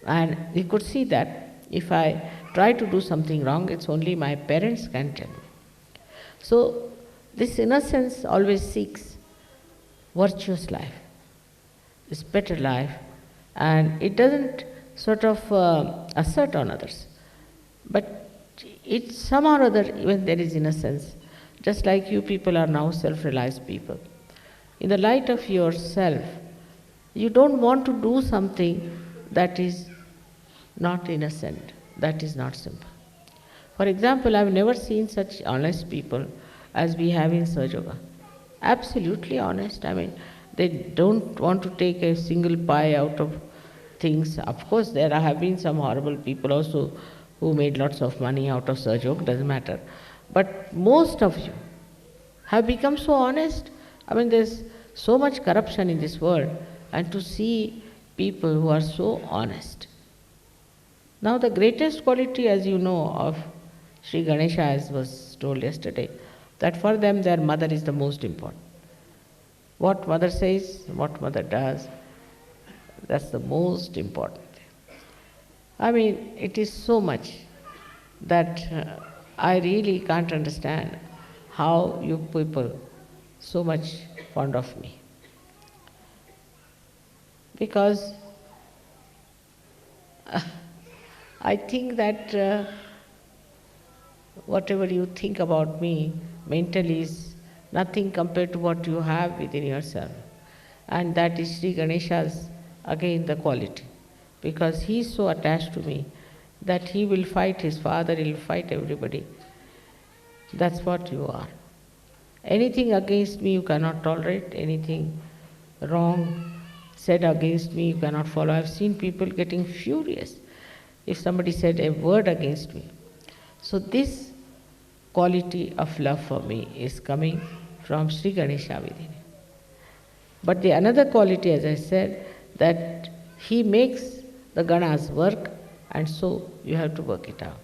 And he could see that if I try to do something wrong, it's only my parents can tell me. So this innocence always seeks virtuous life, this better life, and it doesn't sort of assert on others. But it's somehow or other, when there is innocence, just like you people are now self-realized people. In the light of yourself, you don't want to do something that is not innocent, that is not simple. For example, I've never seen such honest people as we have in Sahaja Yoga. Absolutely honest. I mean, they don't want to take a single pie out of things. Of course, there have been some horrible people also who made lots of money out of Sahaja Yoga, doesn't matter. But most of you have become so honest. I mean, there's so much corruption in this world, and to see people who are so honest. Now the greatest quality, as you know, of Sri Ganesha, as was told yesterday, that for them their mother is the most important. What mother says, what mother does, that's the most important thing. I mean, it is so much that I really can't understand how you people so much fond of me. Because I think that whatever you think about me mentally is nothing compared to what you have within yourself. And that is Sri Ganesha's, again, the quality. Because he is so attached to me that he will fight his father, he will fight everybody. That's what you are. Anything against me you cannot tolerate, anything wrong, said against me, you cannot follow. I've seen people getting furious if somebody said a word against me. So this quality of love for me is coming from Sri Ganesha within him. But the another quality, as I said, that he makes the Ganas work, and so you have to work it out.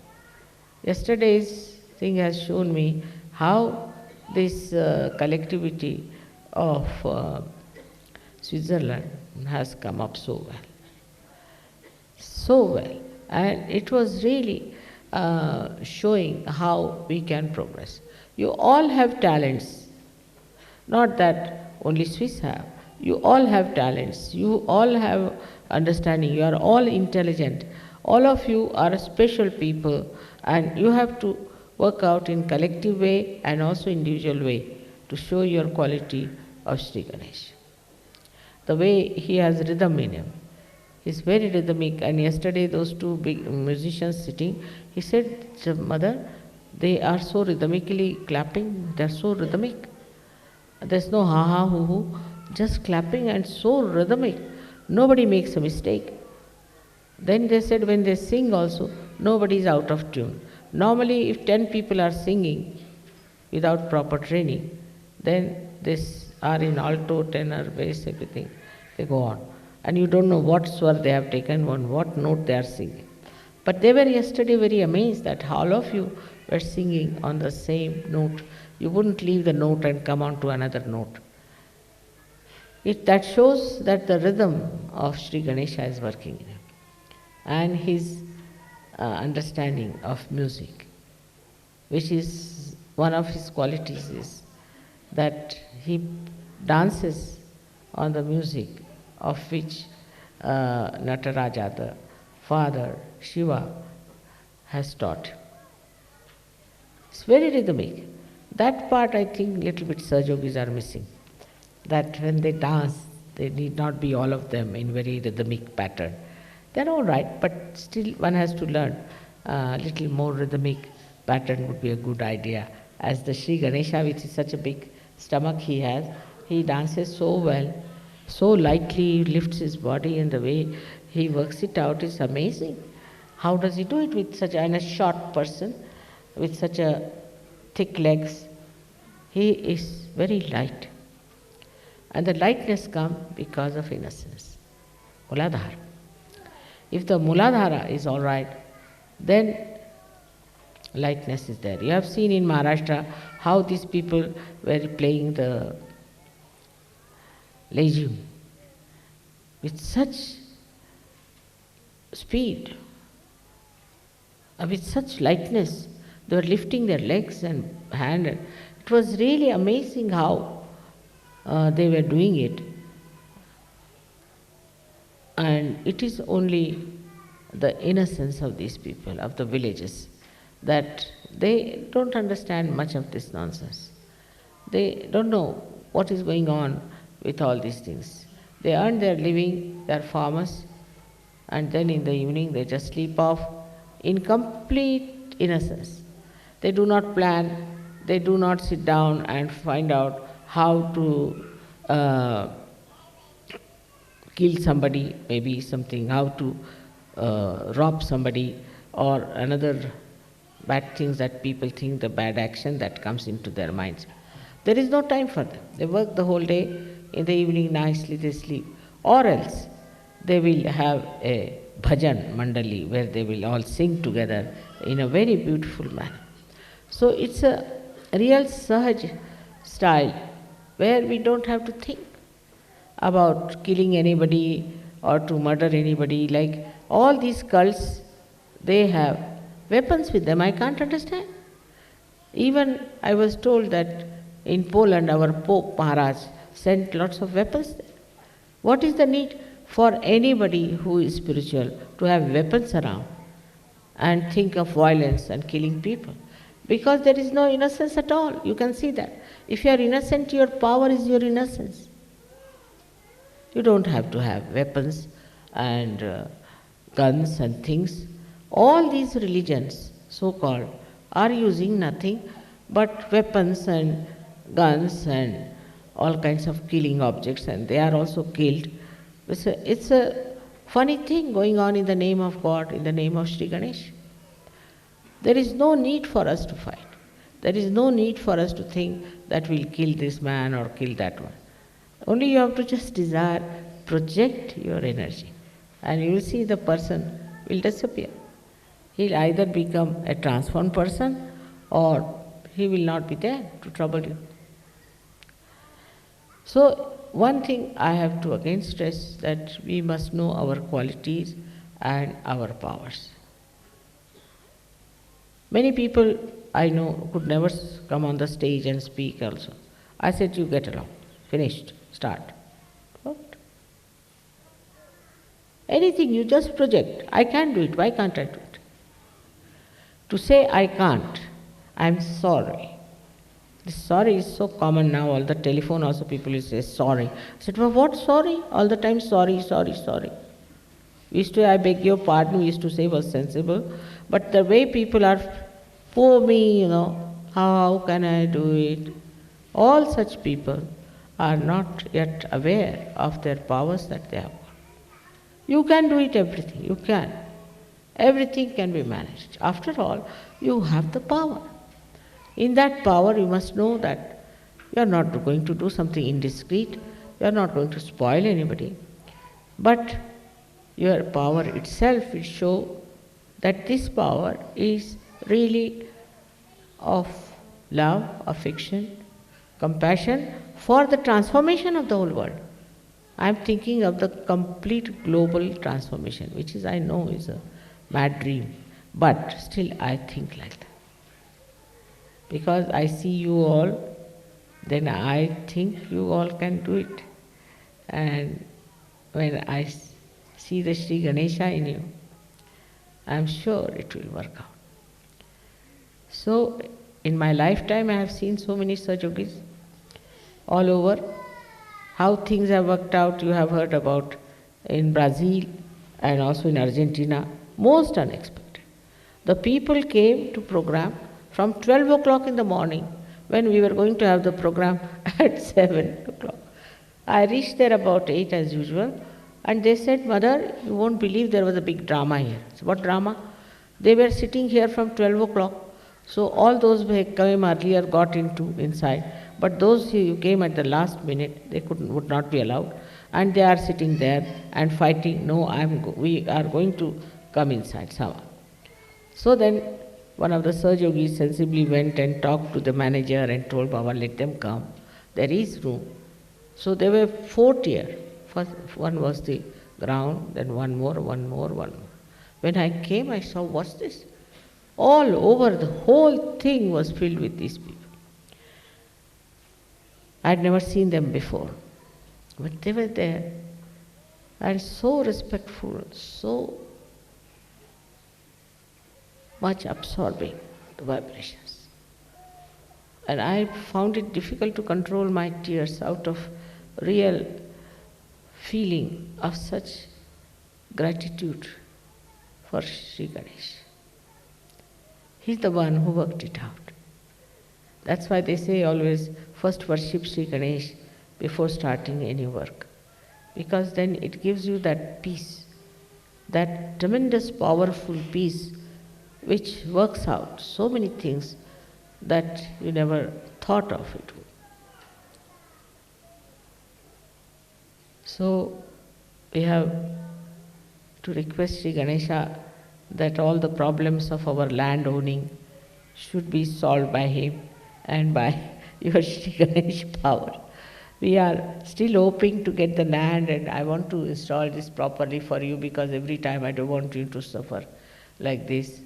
Yesterday's thing has shown me how this collectivity of Switzerland has come up so well. So well. And it was really showing how we can progress. You all have talents, not that only Swiss have. You all have talents, you all have understanding, you are all intelligent. All of you are special people, and you have to work out in collective way and also individual way to show your quality of Sri Ganesh. The way he has rhythm in him. He's very rhythmic, and yesterday those two big musicians sitting, he said, Mother, they are so rhythmically clapping, they're so rhythmic. There's no ha ha hoo hoo, just clapping and so rhythmic. Nobody makes a mistake. Then they said when they sing also, nobody is out of tune. Normally if 10 people are singing without proper training, then they are in alto, tenor, bass, everything, they go on. And you don't know what swar they have taken, on what note they are singing. But they were yesterday very amazed that all of you were singing on the same note. You wouldn't leave the note and come on to another note. That shows that the rhythm of Sri Ganesha is working in him. And his understanding of music, which is one of his qualities, is that he dances on the music of which Nataraja, the father, Shiva, has taught. It's very rhythmic. That part I think little bit Sahajogis are missing. That when they dance, they need not be all of them in very rhythmic pattern. They're all right, but still one has to learn a little more rhythmic pattern would be a good idea. As the Sri Ganesha, which is such a big stomach he has, he dances so well, so lightly, he lifts his body, and the way he works it out is amazing. How does he do it with such a short person, with such a thick legs? He is very light. And the lightness comes because of innocence. Muladhara. If the Muladhara is all right, then lightness is there. You have seen in Maharashtra how these people were playing the legium with such speed, with such lightness. They were lifting their legs and hand. It was really amazing how they were doing it. And it is only the innocence of these people, of the villages, that they don't understand much of this nonsense. They don't know what is going on with all these things. They earn their living, they are farmers, and then in the evening they just sleep off in complete innocence. They do not plan, they do not sit down and find out how to kill somebody, maybe something, how to rob somebody, or another bad things that people think, the bad action that comes into their minds. There is no time for them. They work the whole day, in the evening nicely they sleep. Or else they will have a bhajan mandali where they will all sing together in a very beautiful manner. So it's a real Sahaj style where we don't have to think about killing anybody or to murder anybody. Like all these cults, they have weapons with them. I can't understand. Even I was told that in Poland our Pope Maharaj sent lots of weapons there. What is the need for anybody who is spiritual to have weapons around and think of violence and killing people? Because there is no innocence at all. You can see that. If you are innocent, your power is your innocence. You don't have to have weapons and guns and things. All these religions, so-called, are using nothing but weapons and guns and all kinds of killing objects, and they are also killed. It's a funny thing going on in the name of God, in the name of Sri Ganesh. There is no need for us to fight. There is no need for us to think that we'll kill this man or kill that one. Only you have to just desire, project your energy, and you will see the person will disappear. He'll either become a transformed person or he will not be there to trouble you. So, one thing I have to again stress that we must know our qualities and our powers. Many people I know could never come on the stage and speak also. I said, you get along, finished, start. What? Anything you just project. I can do it, why can't I do it? To say I can't, I'm sorry. This sorry is so common now, all the telephone also people will say sorry. I said, well, what sorry? All the time sorry, sorry, sorry. We used to, I beg your pardon, we used to say was sensible. But the way people are, poor me, how can I do it? All such people are not yet aware of their powers that they have. You can do it everything, you can. Everything can be managed. After all, you have the power. In that power, you must know that you are not going to do something indiscreet, you are not going to spoil anybody, but your power itself will show that this power is really of love, affection, compassion for the transformation of the whole world. I am thinking of the complete global transformation, which is, I know, is a mad dream, but still I think like that. Because I see you all, then I think you all can do it. And when I see the Sri Ganesha in you, I am sure it will work out. So, in my lifetime I have seen so many such yogis all over. How things have worked out, you have heard about in Brazil and also in Argentina, most unexpected. The people came to program from 12 o'clock in the morning when we were going to have the program at 7 o'clock. I reached there about 8 as usual, and they said, Mother, you won't believe there was a big drama here. So what drama? They were sitting here from 12 o'clock. So all those who came earlier got inside, but those who came at the last minute, they would not be allowed, and they are sitting there and fighting. No, we are going to come inside. So then one of the Saj Yogis sensibly went and talked to the manager and told Baba, let them come. There is room. So there were 4 tiers. First one was the ground, then one more. When I came, I saw, what's this? All over, the whole thing was filled with these people. I had never seen them before, but they were there and so respectful, so much absorbing the vibrations. And I found it difficult to control my tears out of real feeling of such gratitude for Sri Ganesh. He's the one who worked it out. That's why they say always, first worship Sri Ganesh before starting any work. Because then it gives you that peace, that tremendous powerful peace which works out so many things that you never thought of it would. So we have to request Sri Ganesha that all the problems of our land owning should be solved by him and by your Sri Ganesh power. We are still hoping to get the land, and I want to install this properly for you, because every time I don't want you to suffer like this.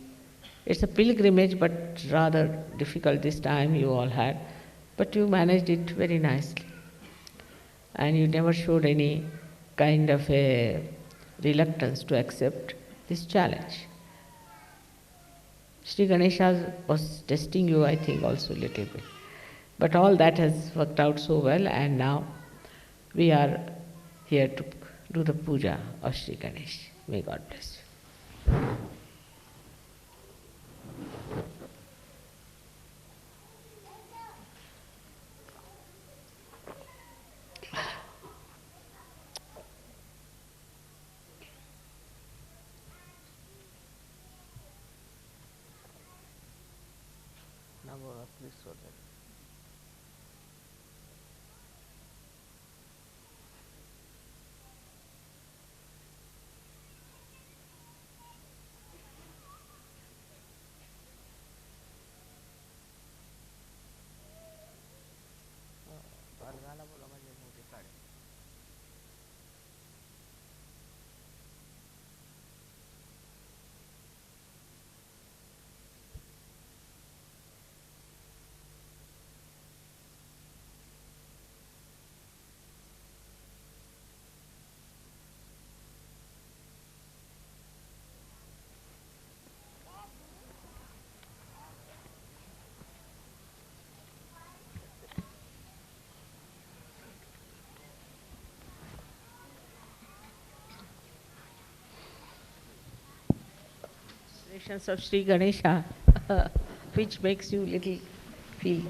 It's a pilgrimage, but rather difficult this time you all had, but you managed it very nicely. And you never showed any kind of a reluctance to accept this challenge. Sri Ganesha was testing you, I think, also a little bit. But all that has worked out so well, and now we are here to do the puja of Sri Ganesh. May God bless you. Please show that. वर्गाला बोला म्हणजे मोठी काढ. Celebrations of Sri Ganesha, which makes you little feel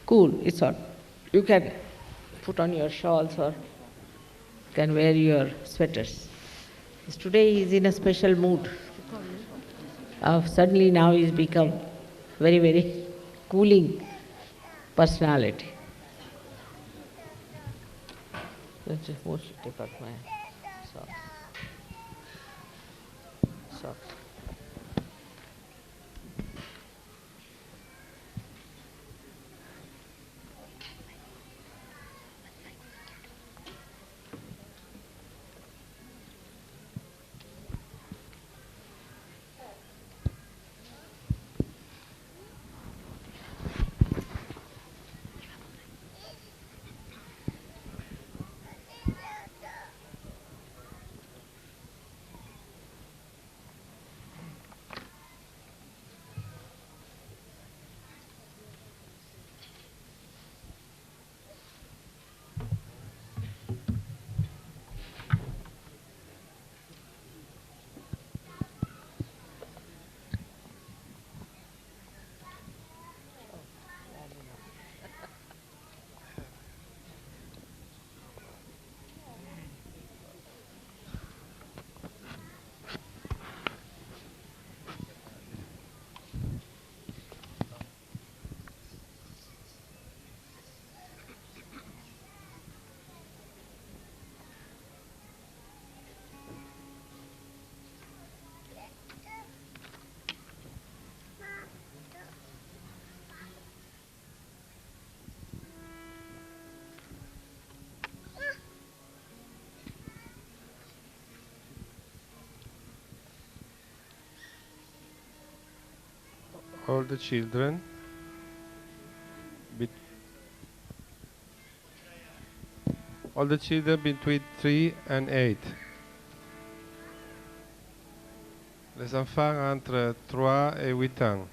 cool. It's all. You can put on your shawls or can wear your sweaters. Today he is in a special mood. Suddenly now he's become very, very cooling personality. Let's just mostly take out my socks. Socks. All the children be- all the children between 3 and 8. Les enfants entre 3 et 8 ans.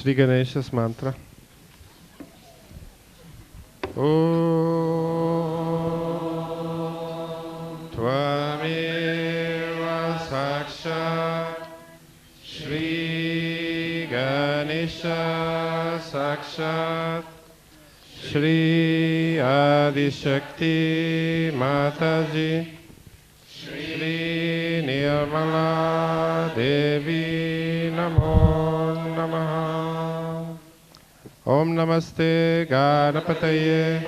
Sri Ganesha's mantra. Om Tvameva Sakshat Shri Ganesha Sakshat Shri Adi Shakti Mataji Shri Nirmala Devi Namo Namaha. Om Namaste Ganapataye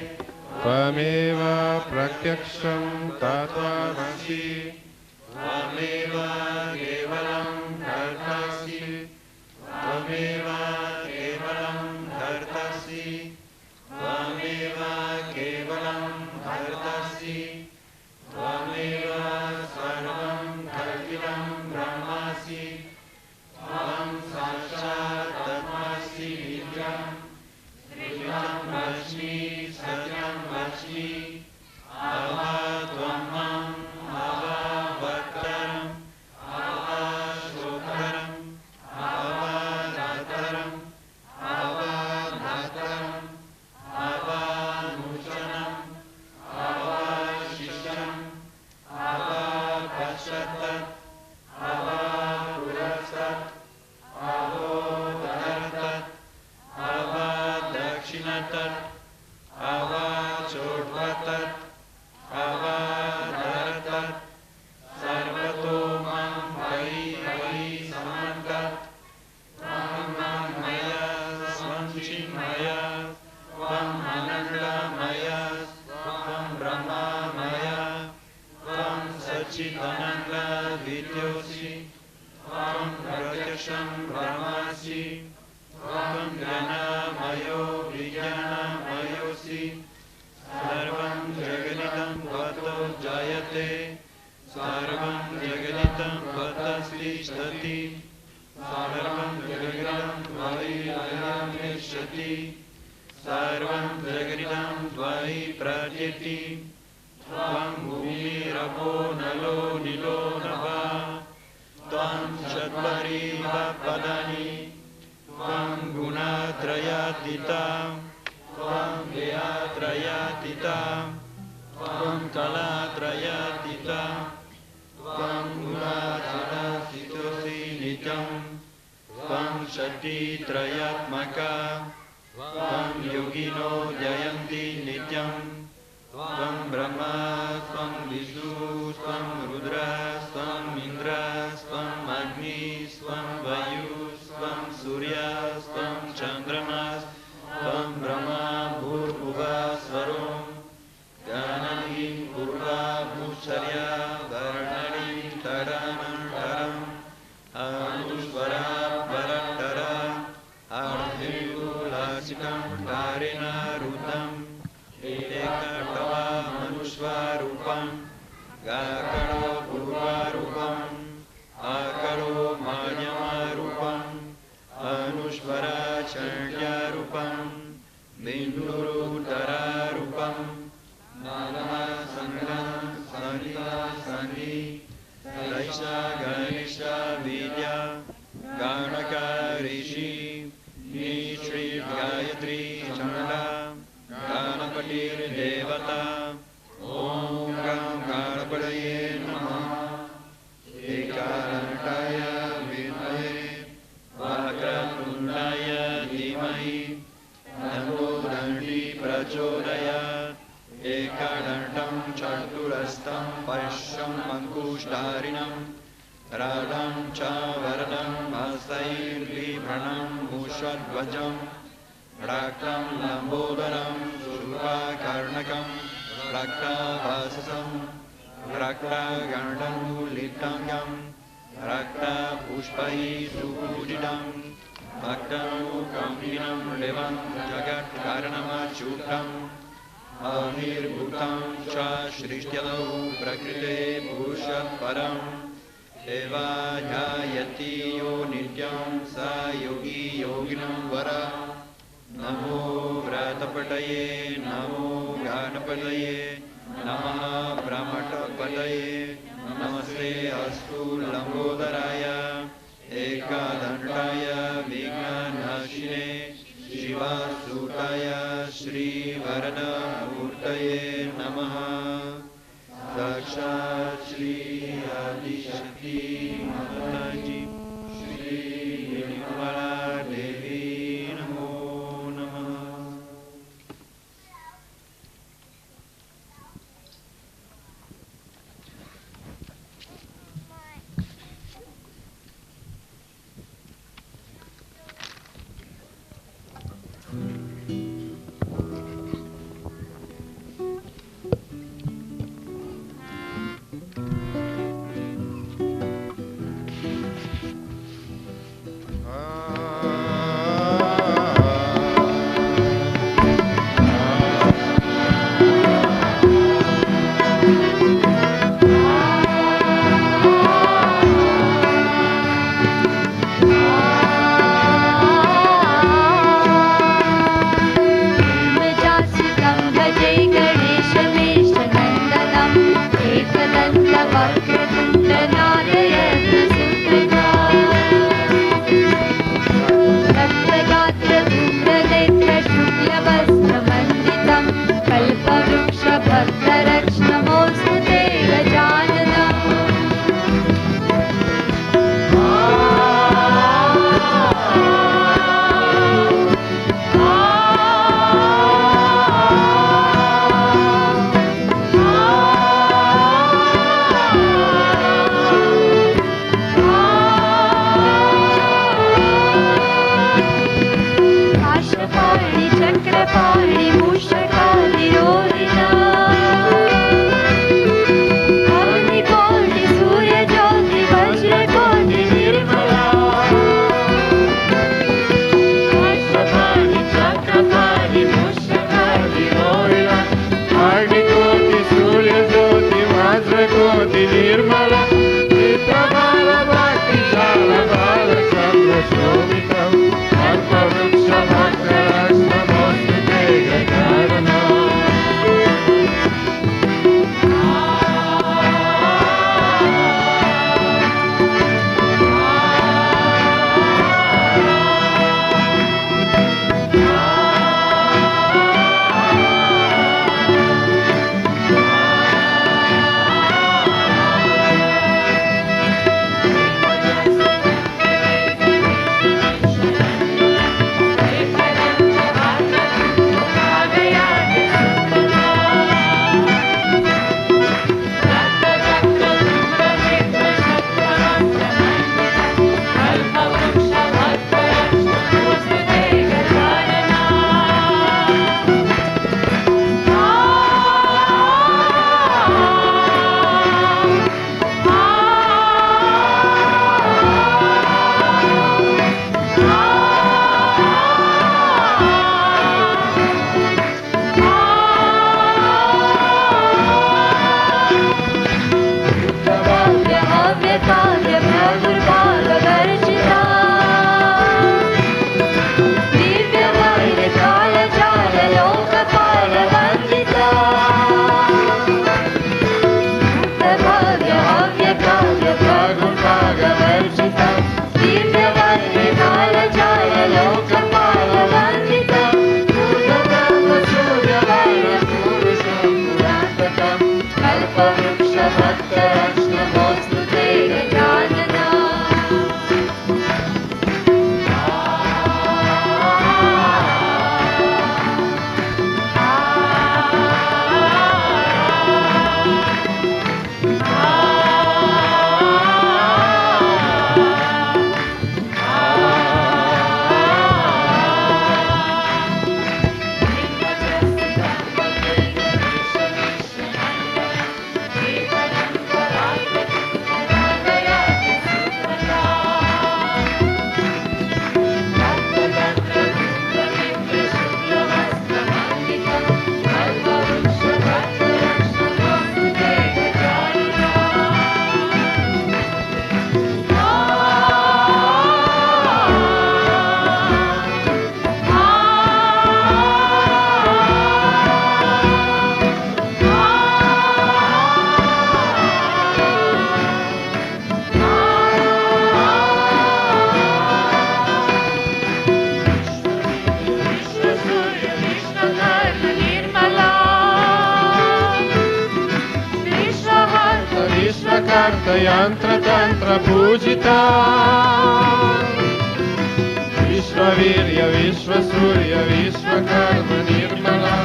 Tvameva Pratyaksham Tatvamasi Tvameva Kevalam Dhartasi Tvameva Kevalam Dhartasi Tvameva Kevalam Dhartasi Tvameva Sarvam Kalpitam Brahmasi Tvam Sakshat Tatmasi Vidyam Vidyam Vashmi Satyam Vashmi Ava Tvamam Ava Bhattaram Ava Shokharam Ava Dhataram Ava Dhataram Ava Nuchanam Ava Shisham Ava Pashatat Ava Purasat Avo Dhartat Ava Dakshinatat Ava Chodvatat Ava Dharatat Sarvato Mam Vai Vai Samantat Vam Maya Svam Chinmaya Vam Ananda Maya Vam Brahma Maya Vam Sachidananda Vidyosi Vam Pratyaksham Brahmasi Vam Jnanamayo Vijnanamayosi Sarvam Jagaditam Vato Jayate Sarvam Jagaditam Vatasti Shtati Sarvam Jagaditam Vai Ayameshati Sarvam Jagaditam Vai Pratyati Tvam Bhumi Rapo Nalo Nilo Nava Tvam Shatvari Vapadani Tvam Gunatrayatita Tvam Veyatrayatita Tvam Kalatrayatita Tvam Gulachana Sitosi Nityam Tvam Shakti Trayatmaka Tvam Yogino Jayanti Nityam Tvam Brahma Tvam Vishnu Tvam Rudra Tvam Indra Tvam Agni Tvam Vayu Tvam Surya Tvam Chandramas Tvam Brahma Bhurbhuva Svarom Gananim Purva Bhucharya Varnanim Taranam Taram Anushvara Varattara Ardhivu Lachikam Tarina Rudam Ekatava Manushvarupam Gakaro Purvarupam Akaro Madhyamarupam Anushvara Charyarupam Bindurutararupam Namaha Sangham Sanita Sani Raisha Ganesha Vidya Ganaka Rishi Nishri Gayatri Chanda Ganapatir Devata Om Gam Ganapadaye Namaha Ekarantaya Vidmaye Vakratundaya Dhimahi Namo Dandi Prachodayat Ekadantam Chaturastam Parisham Ankushtarinam Radham Cha Varadam Asair Vibranam Mushadvajam Raktam Lambodaram Surva Karnakam Rakta Vasasam Rakta Gandanu Litangam Rakta Pushpai Supujidam Bhaktanu Kampinam Devam Jagat Karanamachutam Anirbhutam Cha Shrishtyadau Prakrite Purushat Param Eva Jayati Yo Nityam Sa Yogi Yoginam Vara Namo Vratapataye Namo Ganapataye Namaha Brahmatapataye Namaste Astu Lambodharaya Ekadantaya Vignanashine सुताय श्रीवरदमूर्तये नमः साक्षात् श्री आदिशक्ति माताजी श्री निर्मला देवी नमो नमः। यन्त्रतन्त्रपूजिता विश्ववीर्य विश्वसूर्य विश्वकर्म निर्मला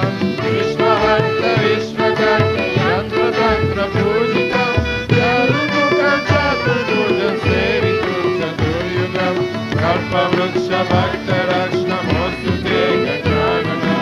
विश्वहर्त विश्वकर्म यन्त्रतन्त्रपूजिता चतुर्मुखं चतुर्भुजं सेवितुं चतुर्युगं कल्पवृक्षभक्तरक्षणमोऽस्तु ते Gajanana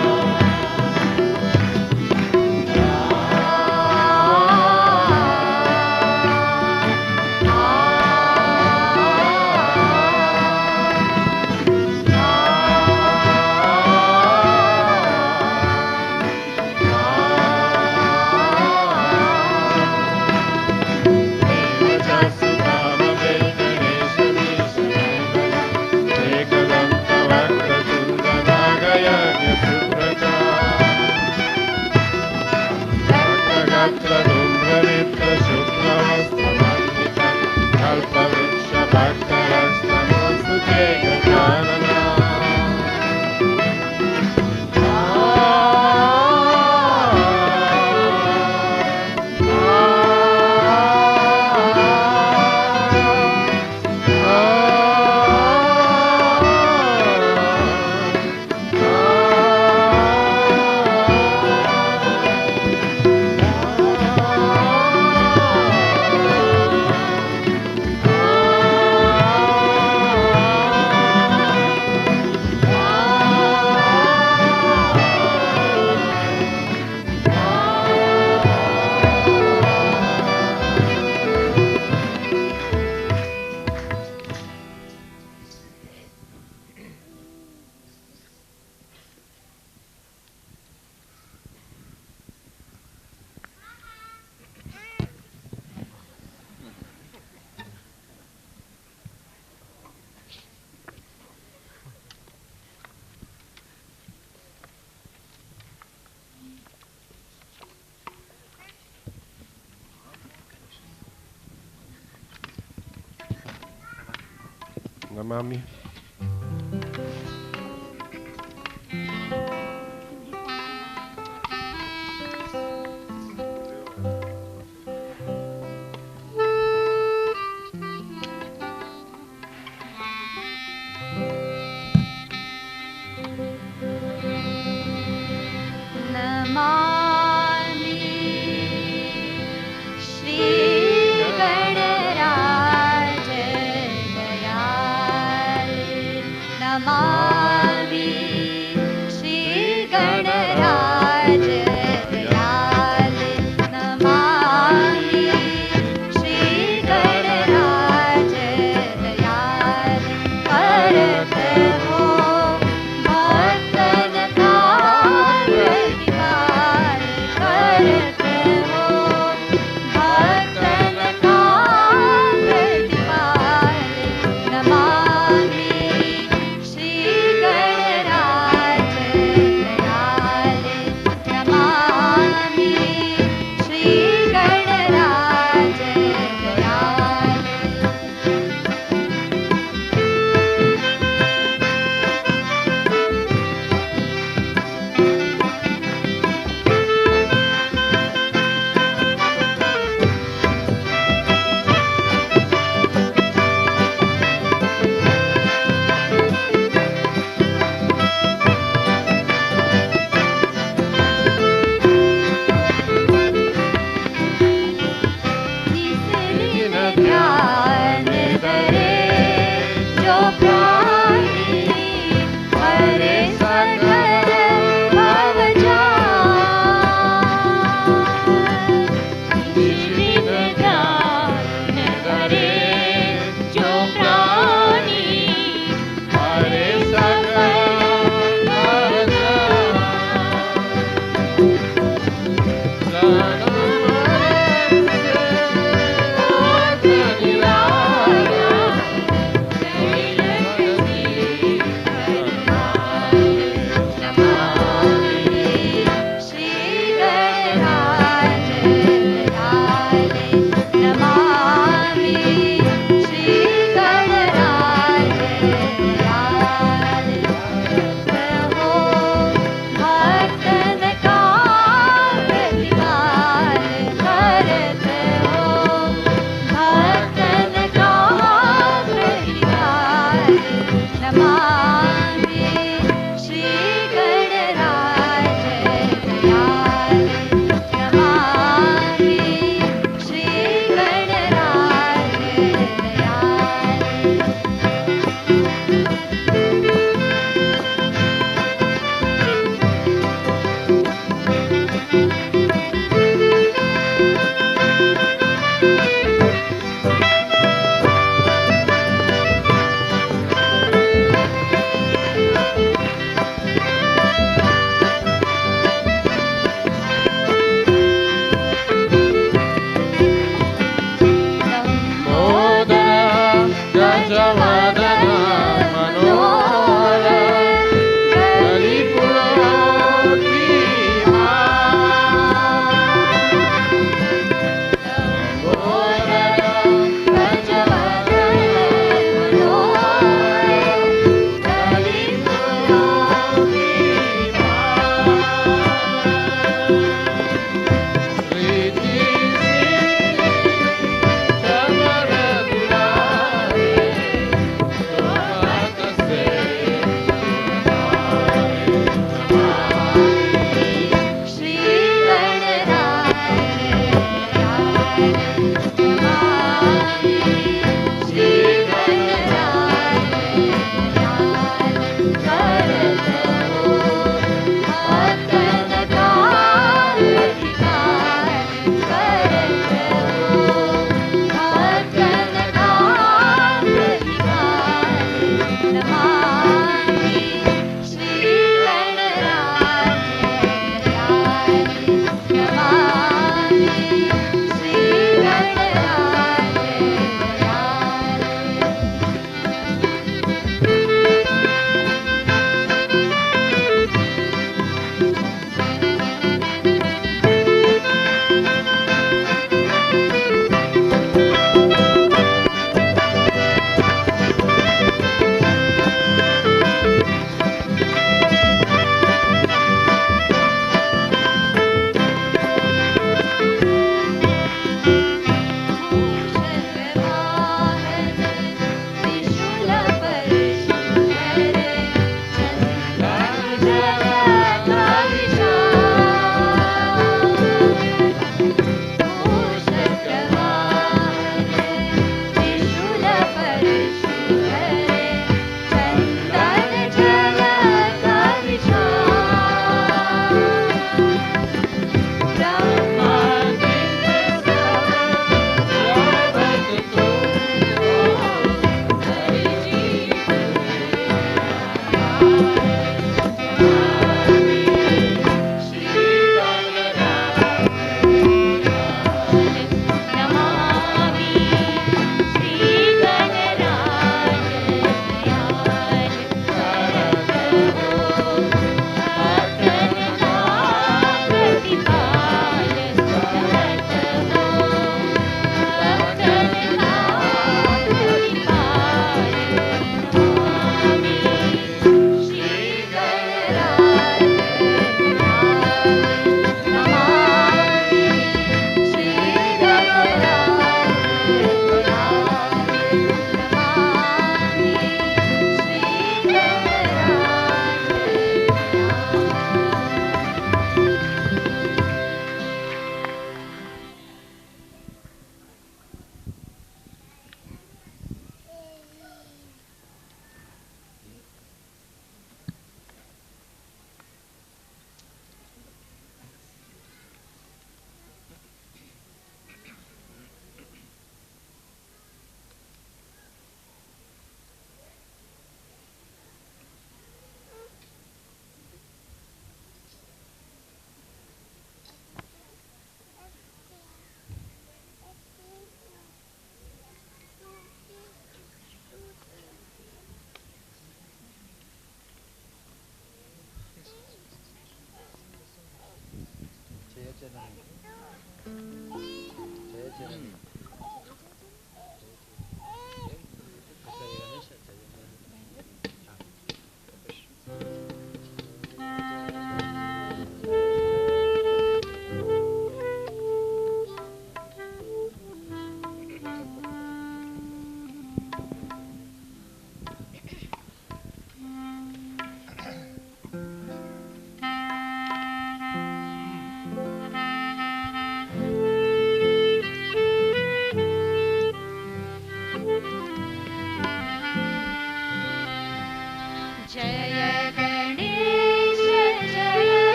Namami.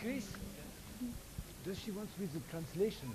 Chris, does she want with the translation?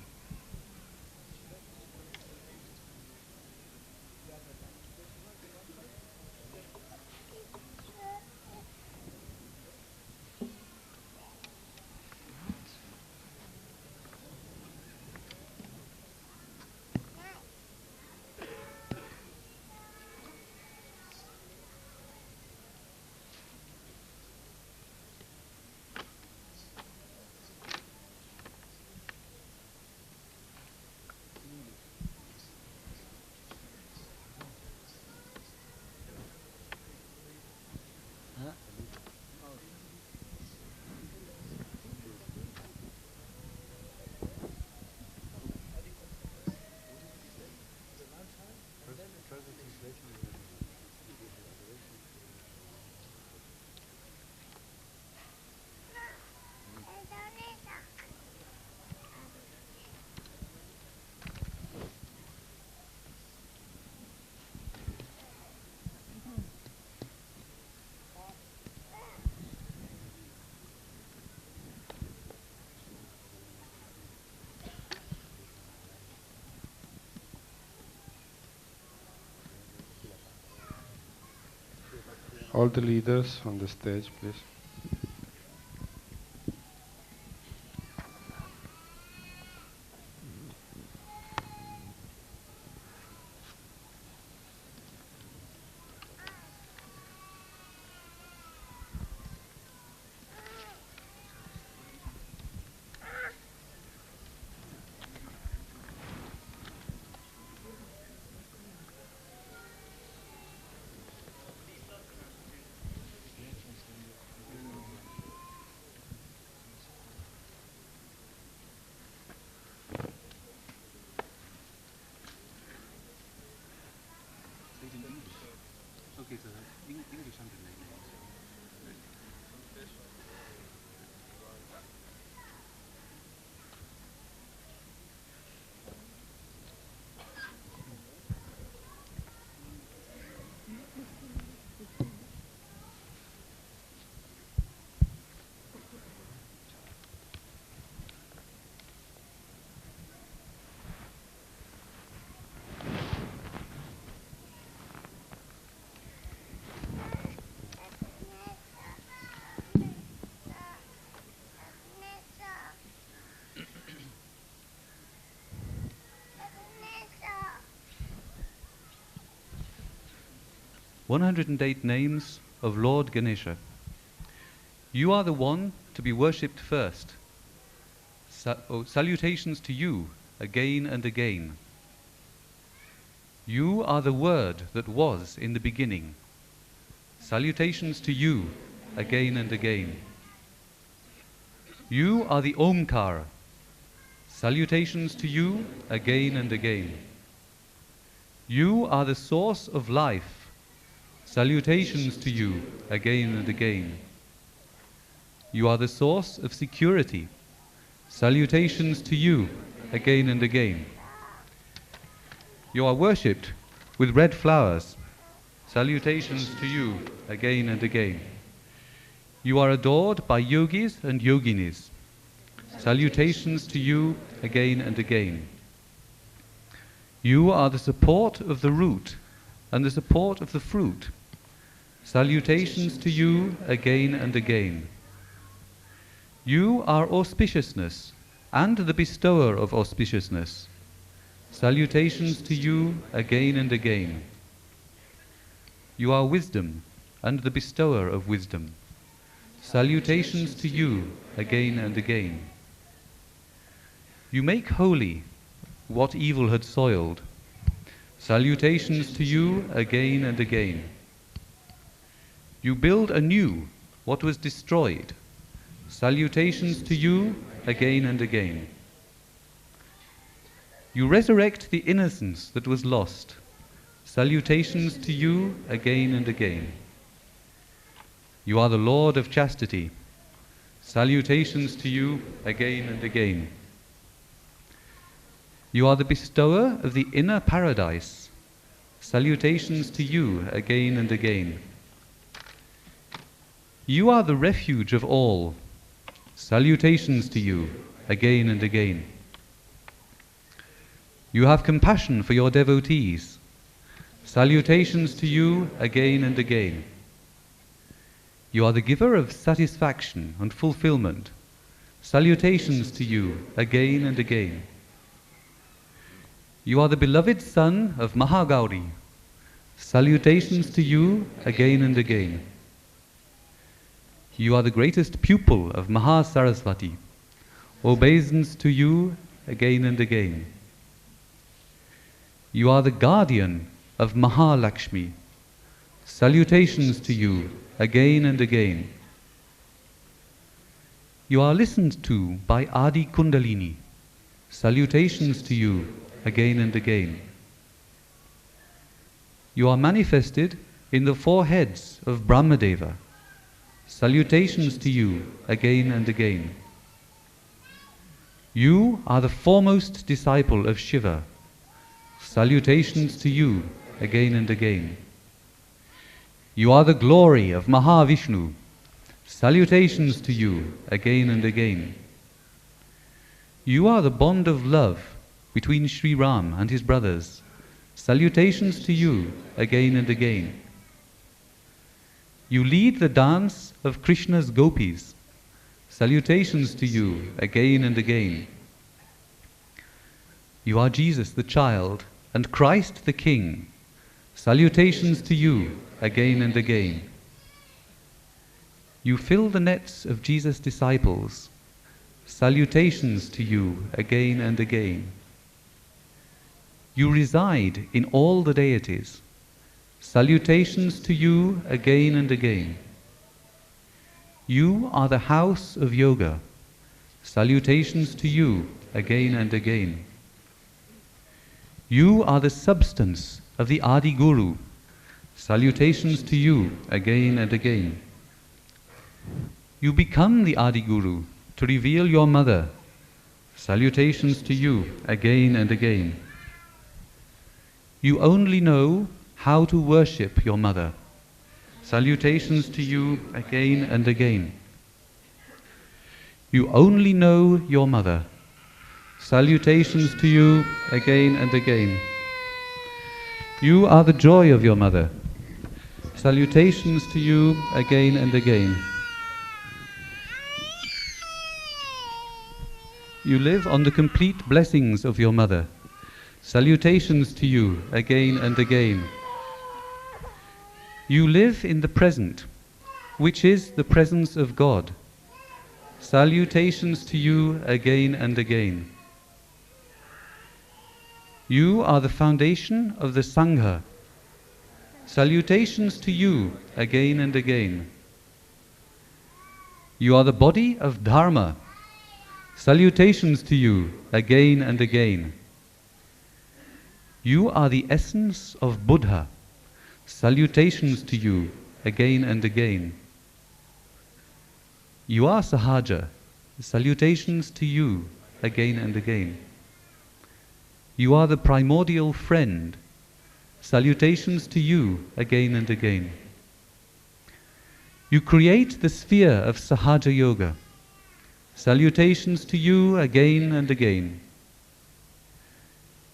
All the leaders on the stage, please. "108 names of Lord Ganesha. You are the one to be worshipped first. Salutations to you again and again. You are the word that was in the beginning. Salutations to you again and again. You are the Omkara. Salutations to you again and again. You are the source of life. Salutations to you again and again. You are the source of security. Salutations to you again and again. You are worshipped with red flowers. Salutations to you again and again. You are adored by yogis and yoginis. Salutations to you again and again. You are the support of the root and the support of the fruit. Salutations to you again and again. You are auspiciousness and the bestower of auspiciousness. Salutations to you again and again. You are wisdom and the bestower of wisdom. Salutations to you again and again. You make holy what evil had soiled. Salutations to you again and again. You build anew what was destroyed. Salutations to you again and again. You resurrect the innocence that was lost. Salutations to you again and again. You are the Lord of chastity. Salutations to you again and again. You are the bestower of the inner paradise. Salutations to you again and again. You are the refuge of all. Salutations to you again and again. You have compassion for your devotees. Salutations to you again and again. You are the giver of satisfaction and fulfillment. Salutations to you again and again. You are the beloved son of Mahagauri. Salutations to you again and again. You are the greatest pupil of Mahasaraswati. Obeisance to you again and again. You are the guardian of Mahalakshmi. Salutations to you again and again. You are listened to by Adi Kundalini. Salutations to you again and again. You are manifested in the four heads of Brahmadeva. Salutations to you again and again. You are the foremost disciple of Shiva. Salutations to you again and again. You are the glory of Mahavishnu. Salutations to you again and again. You are the bond of love between Sri Ram and his brothers. Salutations to you again and again. You lead the dance of Krishna's gopis. Salutations to you again and again. You are Jesus the child and Christ the King. Salutations to you again and again. You fill the nets of Jesus' disciples. Salutations to you again and again. You reside in all the deities. Salutations to you again and again. You are the house of yoga. Salutations to you again and again. You are the substance of the Adi Guru. Salutations to you again and again. You become the Adi Guru to reveal your mother. Salutations to you again and again. You only know how to worship your mother. Salutations to you again and again. You only know your mother. Salutations to you again and again. You are the joy of your mother. Salutations to you again and again. You live on the complete blessings of your mother. Salutations to you again and again. You live in the present, which is the presence of God. Salutations to you again and again. You are the foundation of the Sangha. Salutations to you again and again. You are the body of Dharma. Salutations to you again and again. You are the essence of Buddha. Salutations to you again and again. You are Sahaja. Salutations to you again and again. You are the primordial friend. Salutations to you again and again. You create the sphere of Sahaja Yoga. Salutations to you again and again.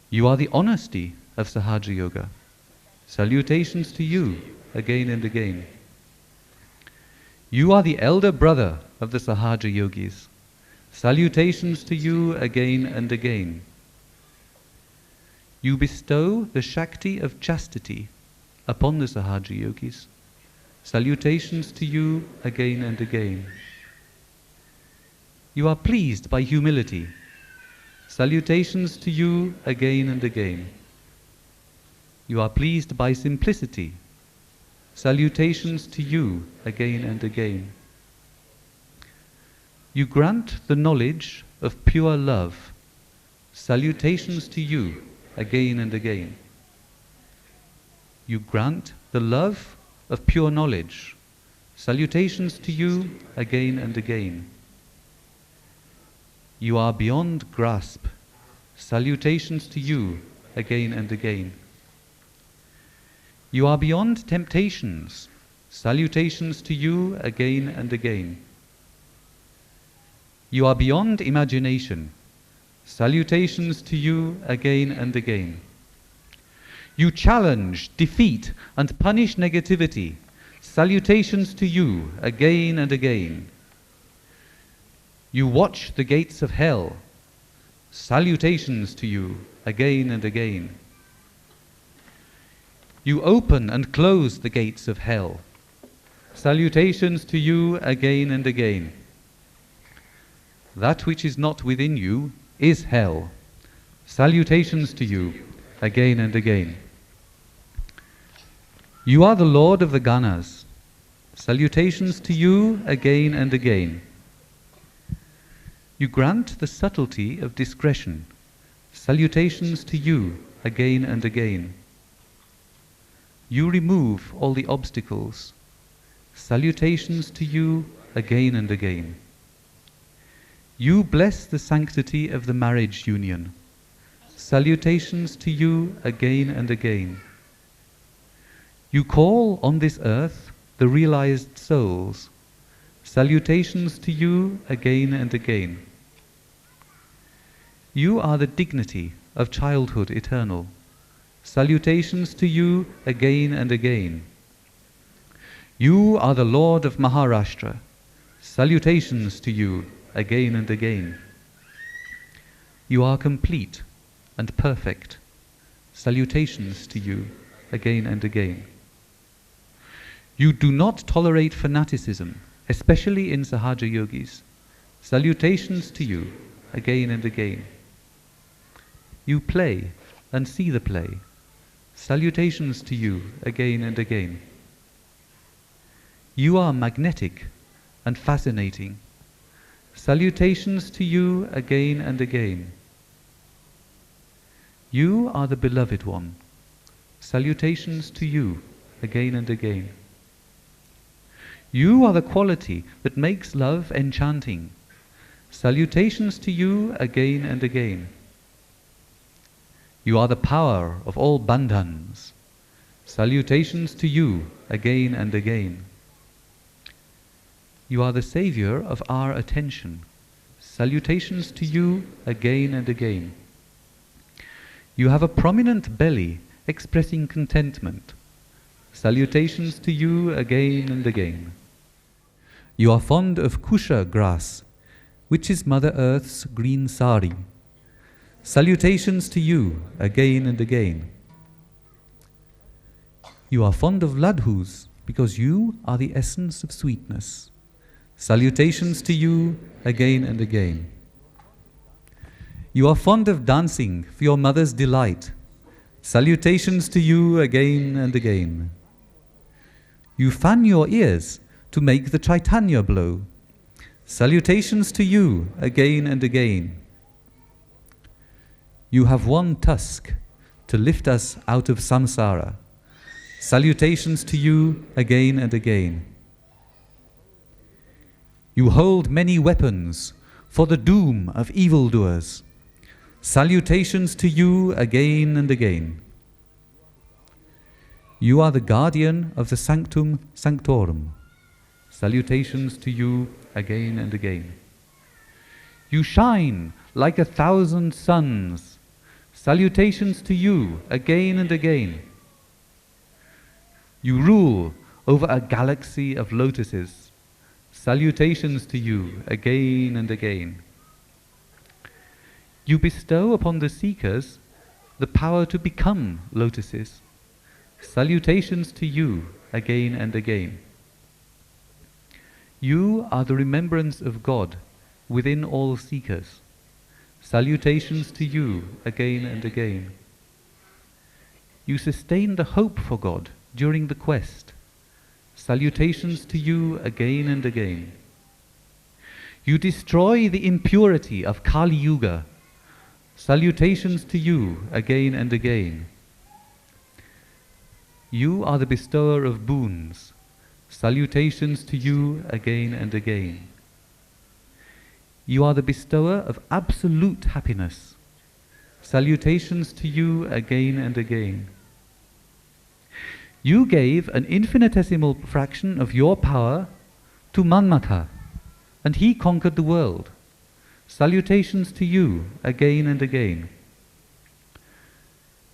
You are the honesty of Sahaja Yoga. Salutations to you again and again. You are the elder brother of the Sahaja Yogis. Salutations to you again and again. You bestow the Shakti of chastity upon the Sahaja Yogis. Salutations to you again and again. You are pleased by humility. Salutations to you again and again. You are pleased by simplicity. Salutations to you again and again. You grant the knowledge of pure love. Salutations to you again and again. You grant the love of pure knowledge. Salutations to you again and again. You are beyond grasp. Salutations to you again and again. You are beyond temptations. Salutations to you again and again. You are beyond imagination. Salutations to you again and again. You challenge, defeat, and punish negativity. Salutations to you again and again. You watch the gates of hell. Salutations to you again and again. You open and close the gates of hell. Salutations to you again and again. That which is not within you is hell. Salutations to you again and again. You are the Lord of the Ganas. Salutations to you again and again. You grant the subtlety of discretion. Salutations to you again and again. You remove all the obstacles. Salutations to you again and again. You bless the sanctity of the marriage union. Salutations to you again and again. You call on this earth the realized souls. Salutations to you again and again. You are the dignity of childhood eternal. Salutations to you again and again. You are the Lord of Maharashtra. Salutations to you again and again. You are complete and perfect. Salutations to you again and again. You do not tolerate fanaticism, especially in Sahaja Yogis. Salutations to you again and again. You play and see the play. Salutations to you again and again. You are magnetic and fascinating. Salutations to you again and again. You are the beloved one. Salutations to you again and again. You are the quality that makes love enchanting. Salutations to you again and again. You are the power of all bandhans. Salutations to you again and again. You are the savior of our attention. Salutations to you again and again. You have a prominent belly expressing contentment. Salutations to you again and again. You are fond of kusha grass, which is Mother Earth's green sari. Salutations to you again and again. You are fond of ladhus because you are the essence of sweetness. Salutations to you again and again. You are fond of dancing for your mother's delight. Salutations to you again and again. You fan your ears to make the Chaitanya blow. Salutations to you again and again. You have one tusk to lift us out of samsara. Salutations to you again and again. You hold many weapons for the doom of evildoers. Salutations to you again and again. You are the guardian of the Sanctum Sanctorum. Salutations to you again and again. You shine like 1,000 suns. Salutations to you again and again. You rule over a galaxy of lotuses. Salutations to you again and again. You bestow upon the seekers the power to become lotuses. Salutations to you again and again. You are the remembrance of God within all seekers. Salutations to you again and again. You sustain the hope for God during the quest. Salutations to you again and again. You destroy the impurity of Kali Yuga. Salutations to you again and again. You are the bestower of boons. Salutations to you again and again. You are the bestower of absolute happiness. Salutations to you again and again. You gave an infinitesimal fraction of your power to Manmatha, and he conquered the world. Salutations to you again and again.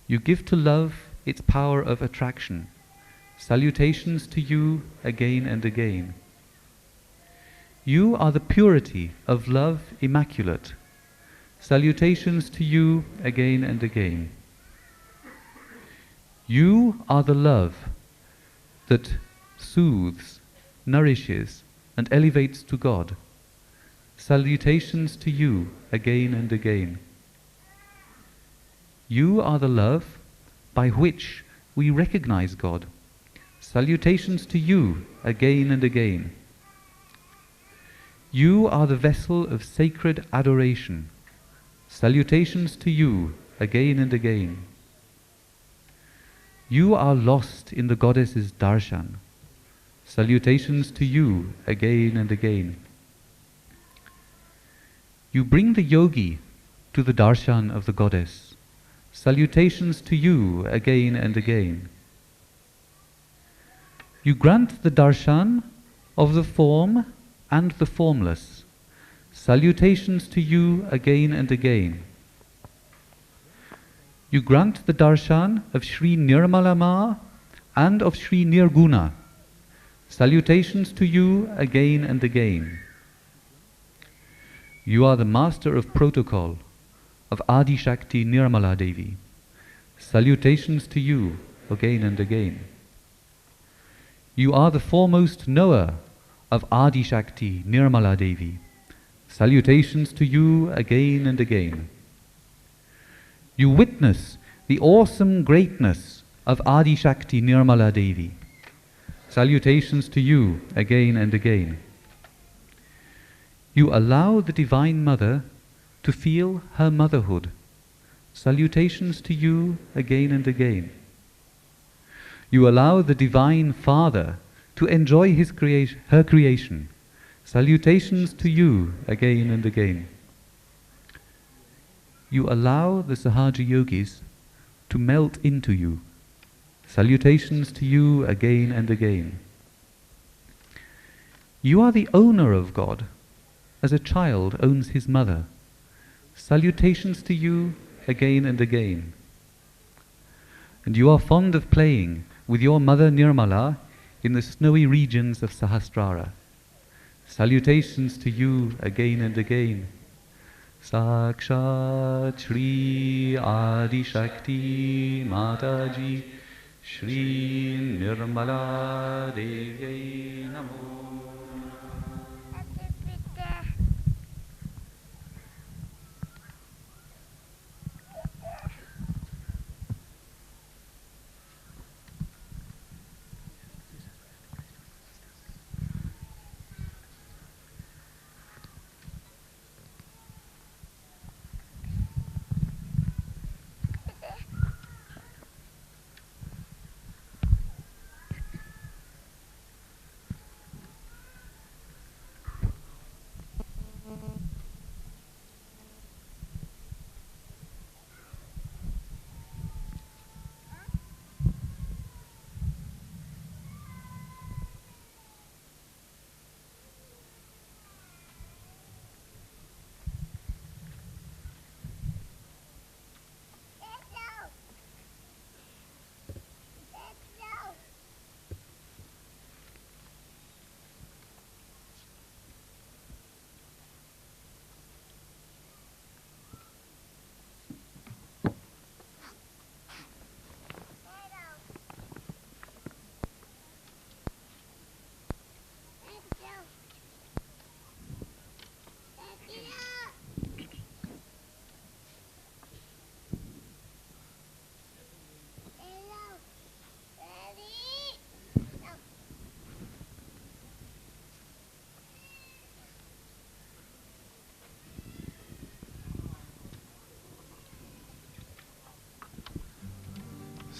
You give to love its power of attraction. Salutations to you again and again. You are the purity of love immaculate. Salutations to you again and again. You are the love that soothes, nourishes, and elevates to God. Salutations to you again and again. You are the love by which we recognize God. Salutations to you again and again. You are the vessel of sacred adoration. Salutations to you again and again. You are lost in the goddess's darshan. Salutations to you again and again. You bring the yogi to the darshan of the goddess. Salutations to you again and again. You grant the darshan of the form and the formless. Salutations to you again and again. You grant the darshan of Sri Nirmala Ma and of Sri Nirguna. Salutations to you again and again. You are the master of protocol of Adi Shakti Nirmala Devi. Salutations to you again and again. You are the foremost knower of Adi Shakti Nirmala Devi. Salutations to you again and again. You witness the awesome greatness of Adi Shakti Nirmala Devi. Salutations to you again and again. You allow the Divine Mother to feel her motherhood. Salutations to you again and again. You allow the Divine Father to enjoy her creation. Salutations to you again and again. You allow the Sahaja Yogis to melt into you. Salutations to you again and again. You are the owner of God, as a child owns his mother. Salutations to you again and again. And you are fond of playing with your mother Nirmala in the snowy regions of Sahasrara. Salutations to you again and again. Sakshat Shri Adi Shakti Mataji Shri Nirmala Devi Namo.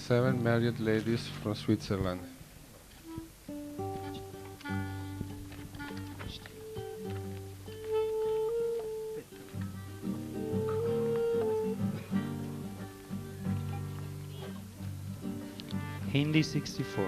7 married ladies from Switzerland. Hindi 64.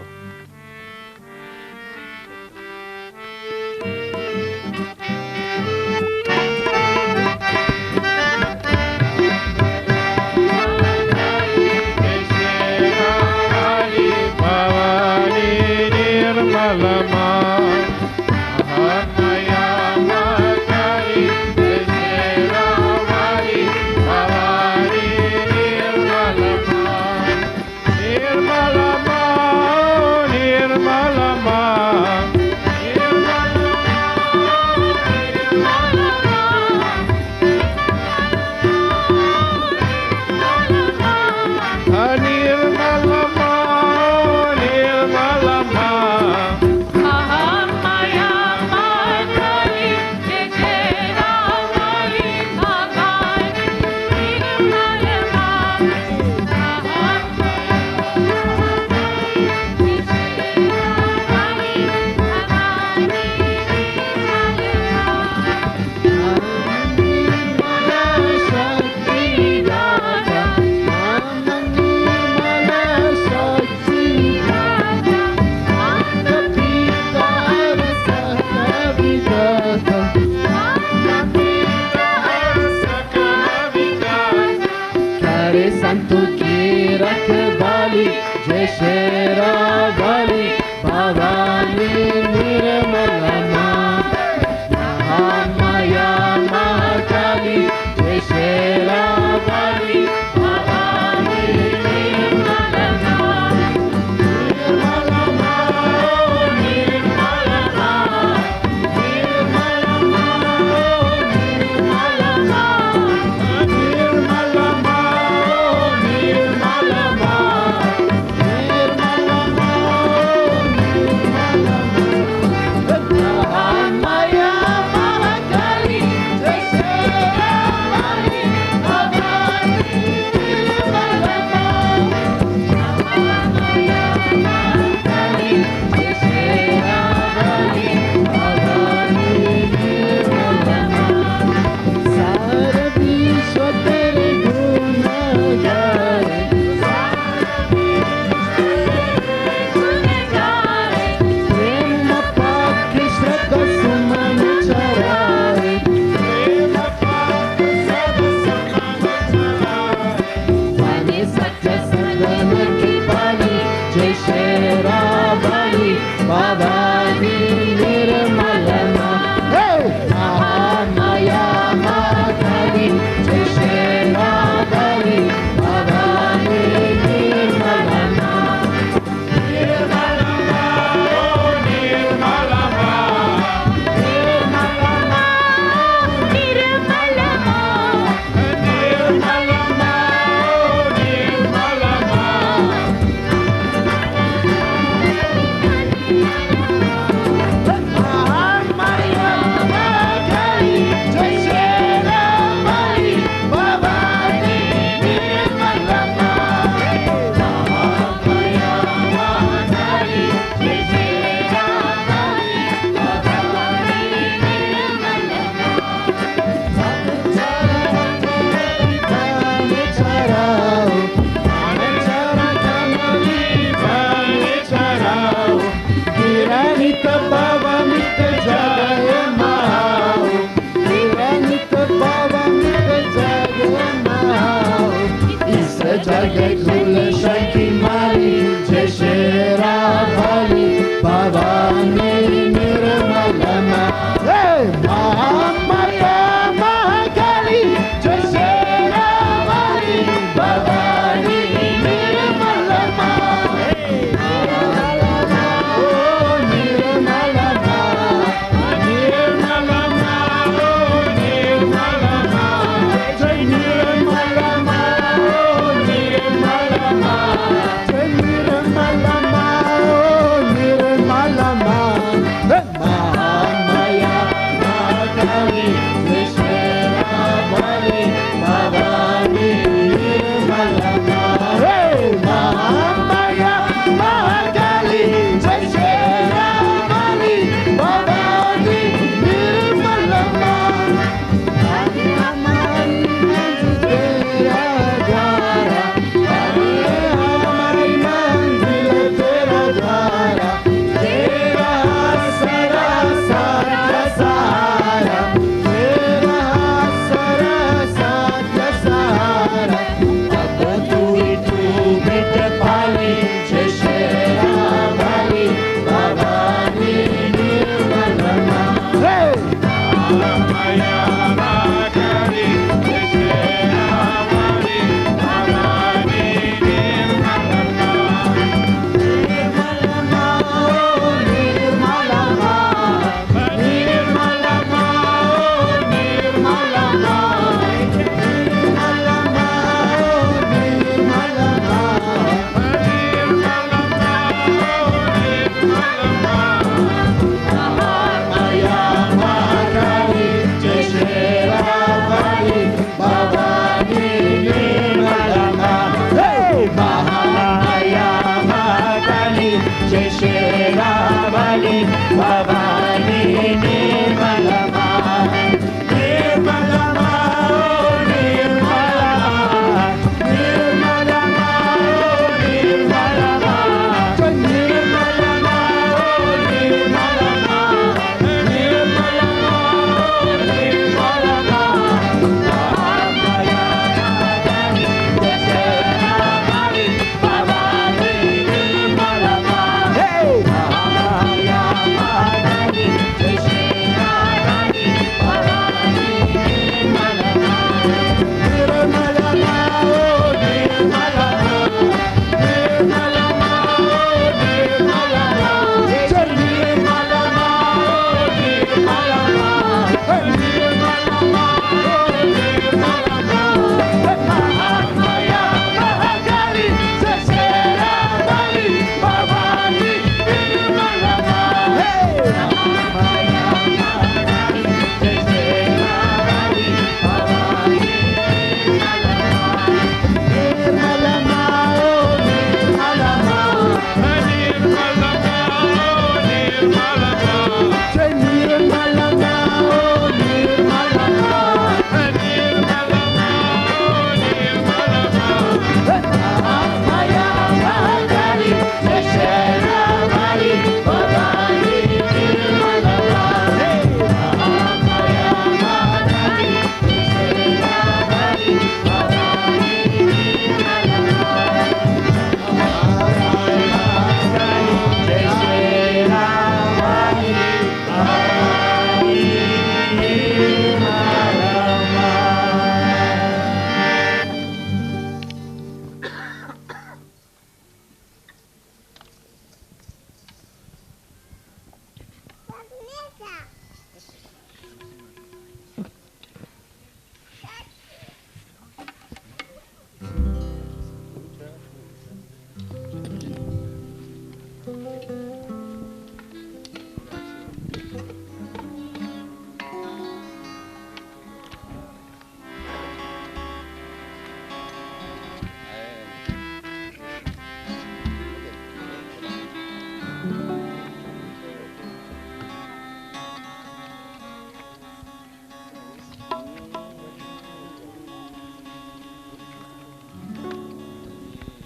संतों की रखवाली जय शेरा वाली भवानी निर्मला माँ महामाया महाकाली जय शेरा वाली भवानी निर्मला माँ निर्मला माँ निर्मला माँ निर्मला माँ निर्मला माँ निर्मला माँ निर्मला माँ निर्मला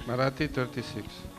Marathi 36.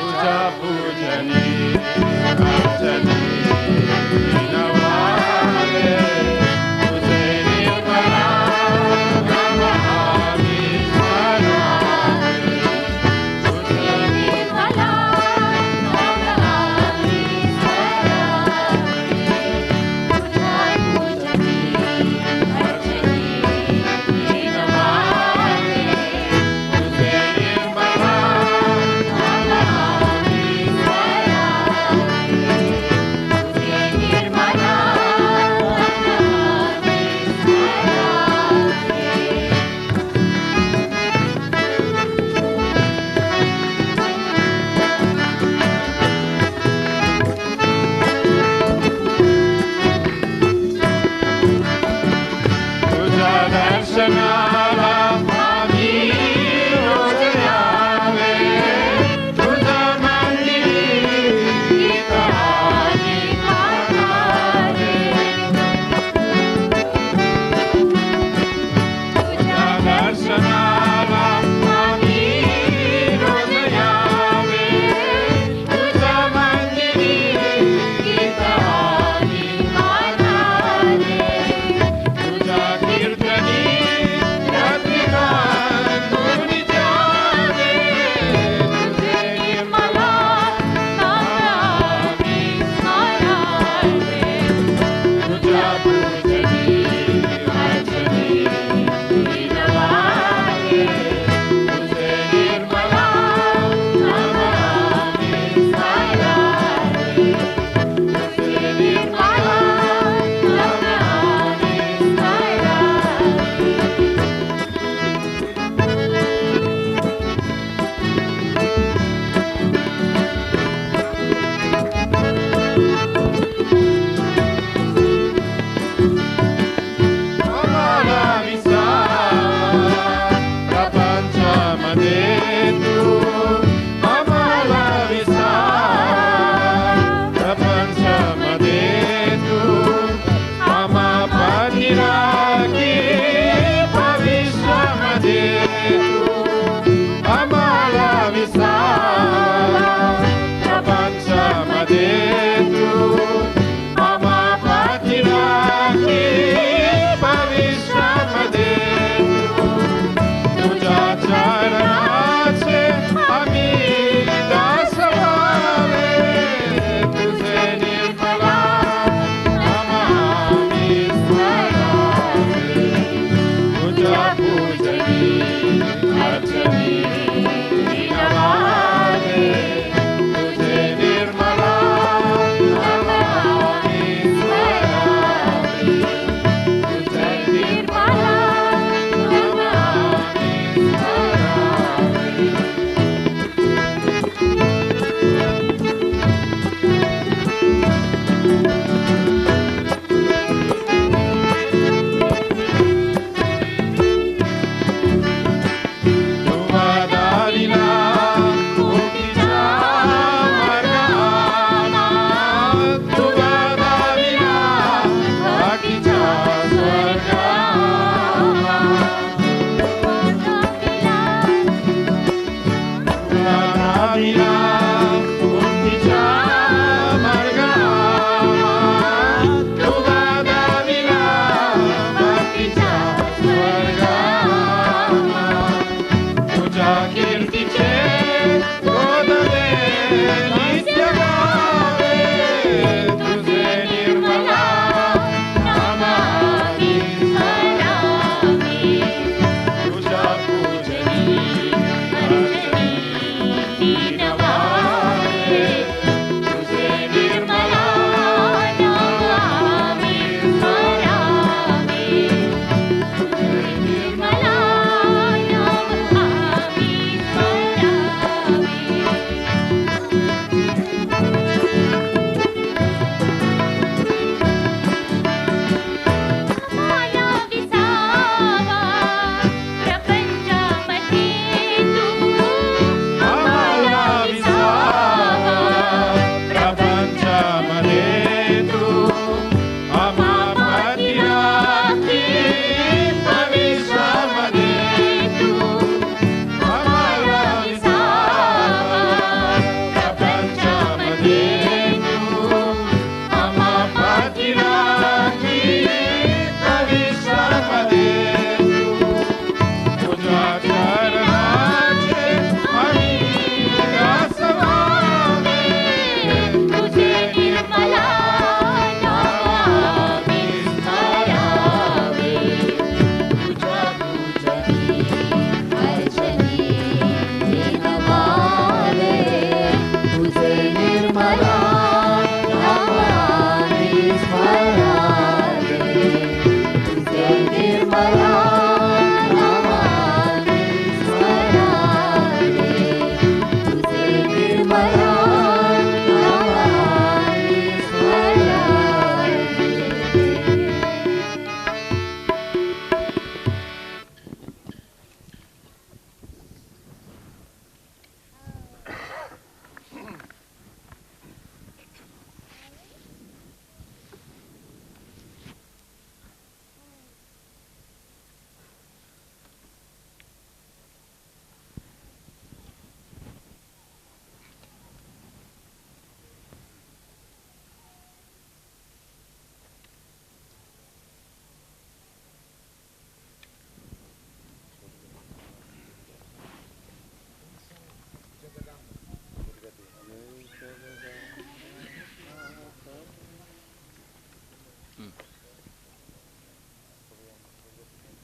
पूजा पूजनी Navale, Tuze Nirmala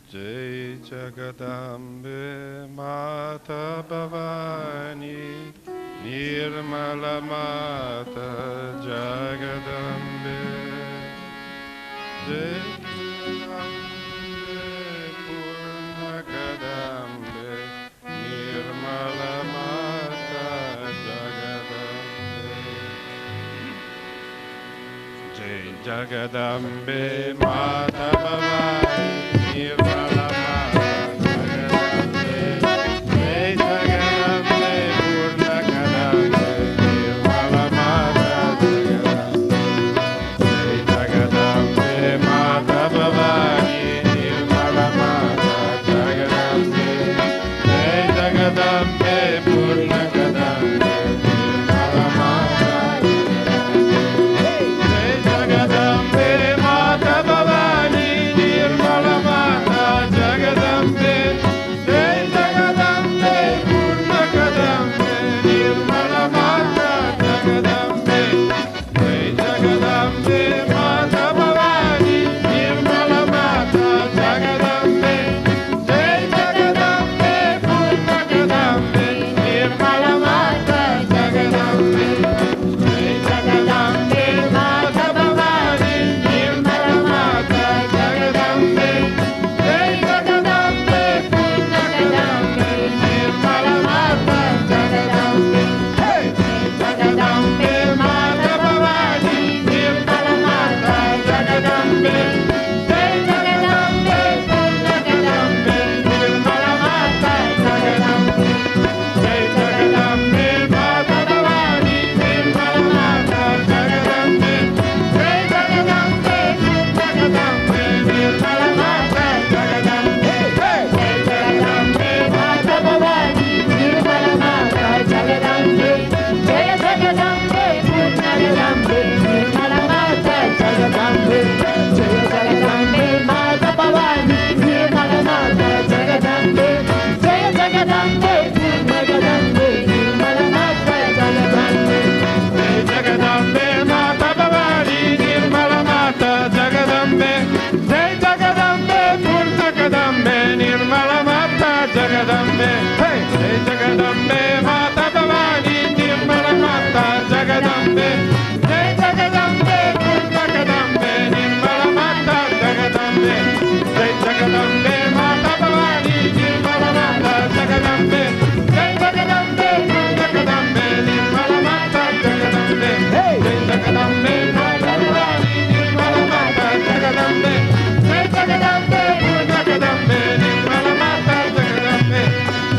Jai Jagadambe Mata Bhavani Nirmala Mata Jagadambe Jai Jagadambe Purnakadambe Nirmala Mata Jagadambe Jai Jagadambe Mata Bhavani Nirmala Mata Jagadambe Jai Jagadambe Purnakadambe Nirmala Mata Jagadambe Jai Jagadambe Mata Bhavani Nirmala Mata Jagadambe Jai Jagadambe Purnakadambe Nirmala Mata Jai Jagadambe Mata Bhavani Nirmala Mata Jagadambe Jai Jagadambe Purnakadambe Nirmala Mata Jagadambe Jai Jagadambe Mata Bhavani Nirmala Mata Jagadambe Jai Jagadambe Purnakadambe Nirmala Mata Jagadambe Jai Jagadambe Mata Bhavani Nirmala Mata Jagadambe Jai Jagadambe Purnakadambe Nirmala Mata Jagadambe Hey! Jagadambe Mata Bhavani Nirmala Mata Jagadambe Jai Jagadambe Purnakadambe Nirmala Mata Jagadambe Jai Jagadambe Mata Bhavani Nirmala Mata Jagadambe Jai Jagadambe Purnakadambe Nirmala Mata Jagadambe Hey! Jai Jagadambe Mata Bhavani Nirmala Mata Jagadambe Jai Jagadambe Purnakadambe Nirmala Mata Jagadambe Jai Jagadambe Mata Bhavani Nirmala Mata Jagadambe Jai Jagadambe Purnakadambe Nirmala Mata Jagadambe Jai Jagadambe Mata Bhavani Nirmala Mata Jagadambe Jai Jagadambe Purnakadambe Nirmala Mata Jagadambe Hey! Jai Jagadambe Mata Bhavani Nirmala Mata Jagadambe Jai Jagadambe Purnakadambe Nirmala Mata Jagadambe Jai Jagadambe Mata Bhavani Nirmala Mata Jagadambe Jai Jagadambe Purnakadambe Nirmala Mata Jagadambe Jai Jagadambe Mata Bhavani Nirmala Mata Jagadambe Jai Jagadambe Purnakadambe Nirmala Mata Jagadambe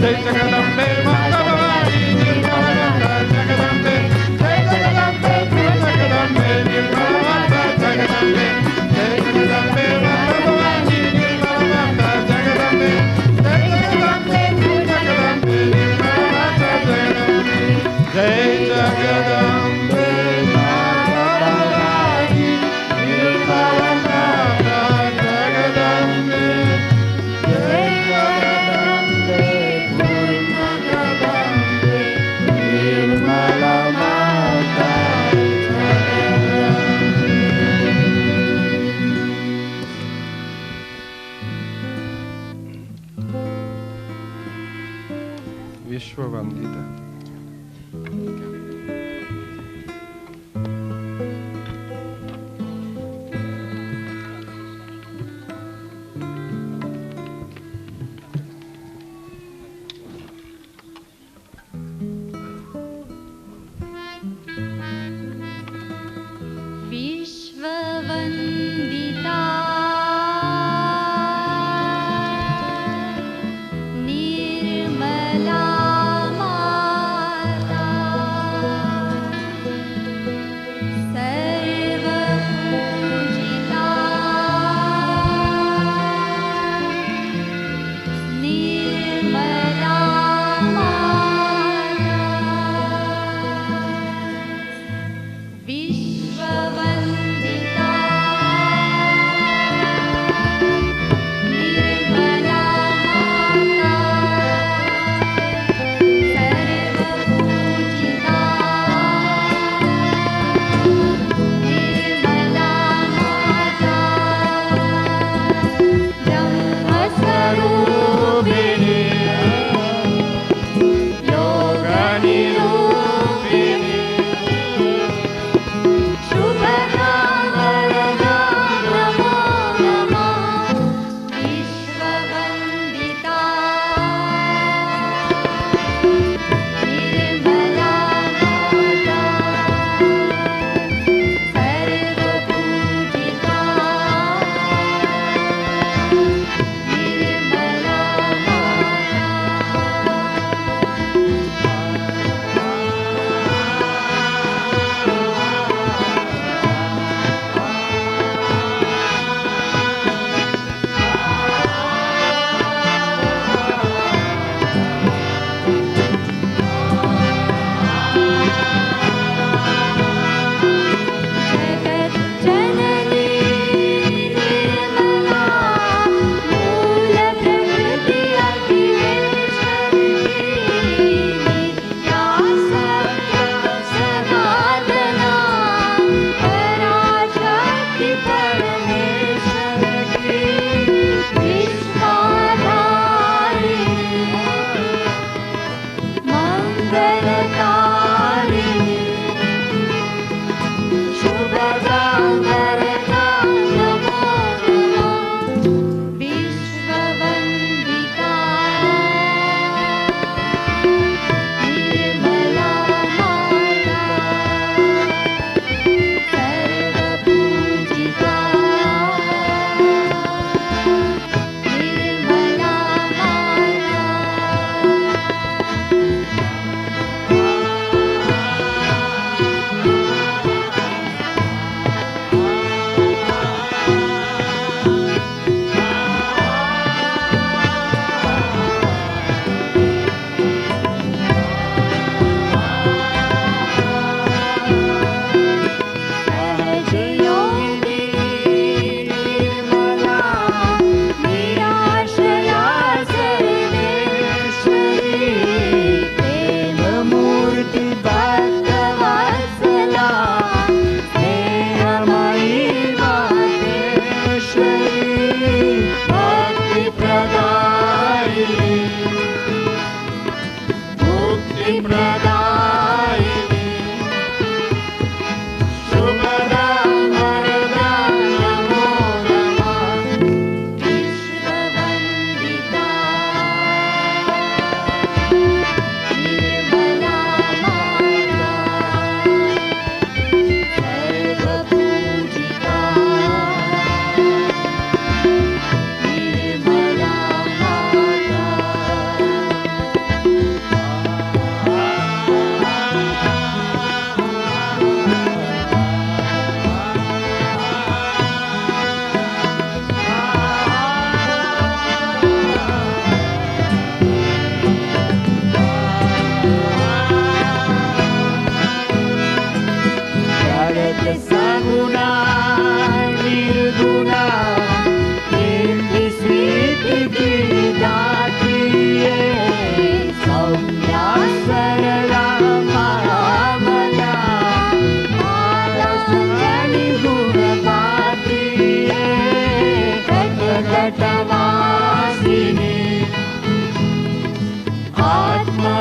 Jai Jagadambe Mata Bhavani Nirmala Mata Jagadambe Jai Jagadambe Purnakadambe Nirmala Mata Jagadambe Jai Jagadambe Mata Bhavani Nirmala Mata Jagadambe Jai Jagadambe Purnakadambe Nirmala Mata Jagadambe Jai Jagadambe Mata Bhavani Nirmala Mata Jagadambe Jai Jagadambe Purnakadambe Nirmala Mata Jagadambe Vishwavandita विश्ववन्दिता Nirmala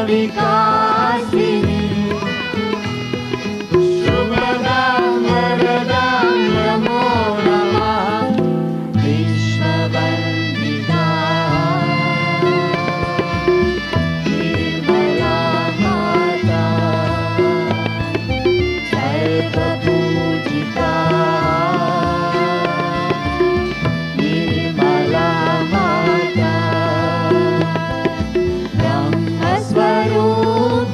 Vikasini शुभदां वरदां नमो नमः विश्ववन्दिता निर्मला माता सर्वपूजिता निर्मला माता Brahmswaroop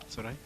That's all right.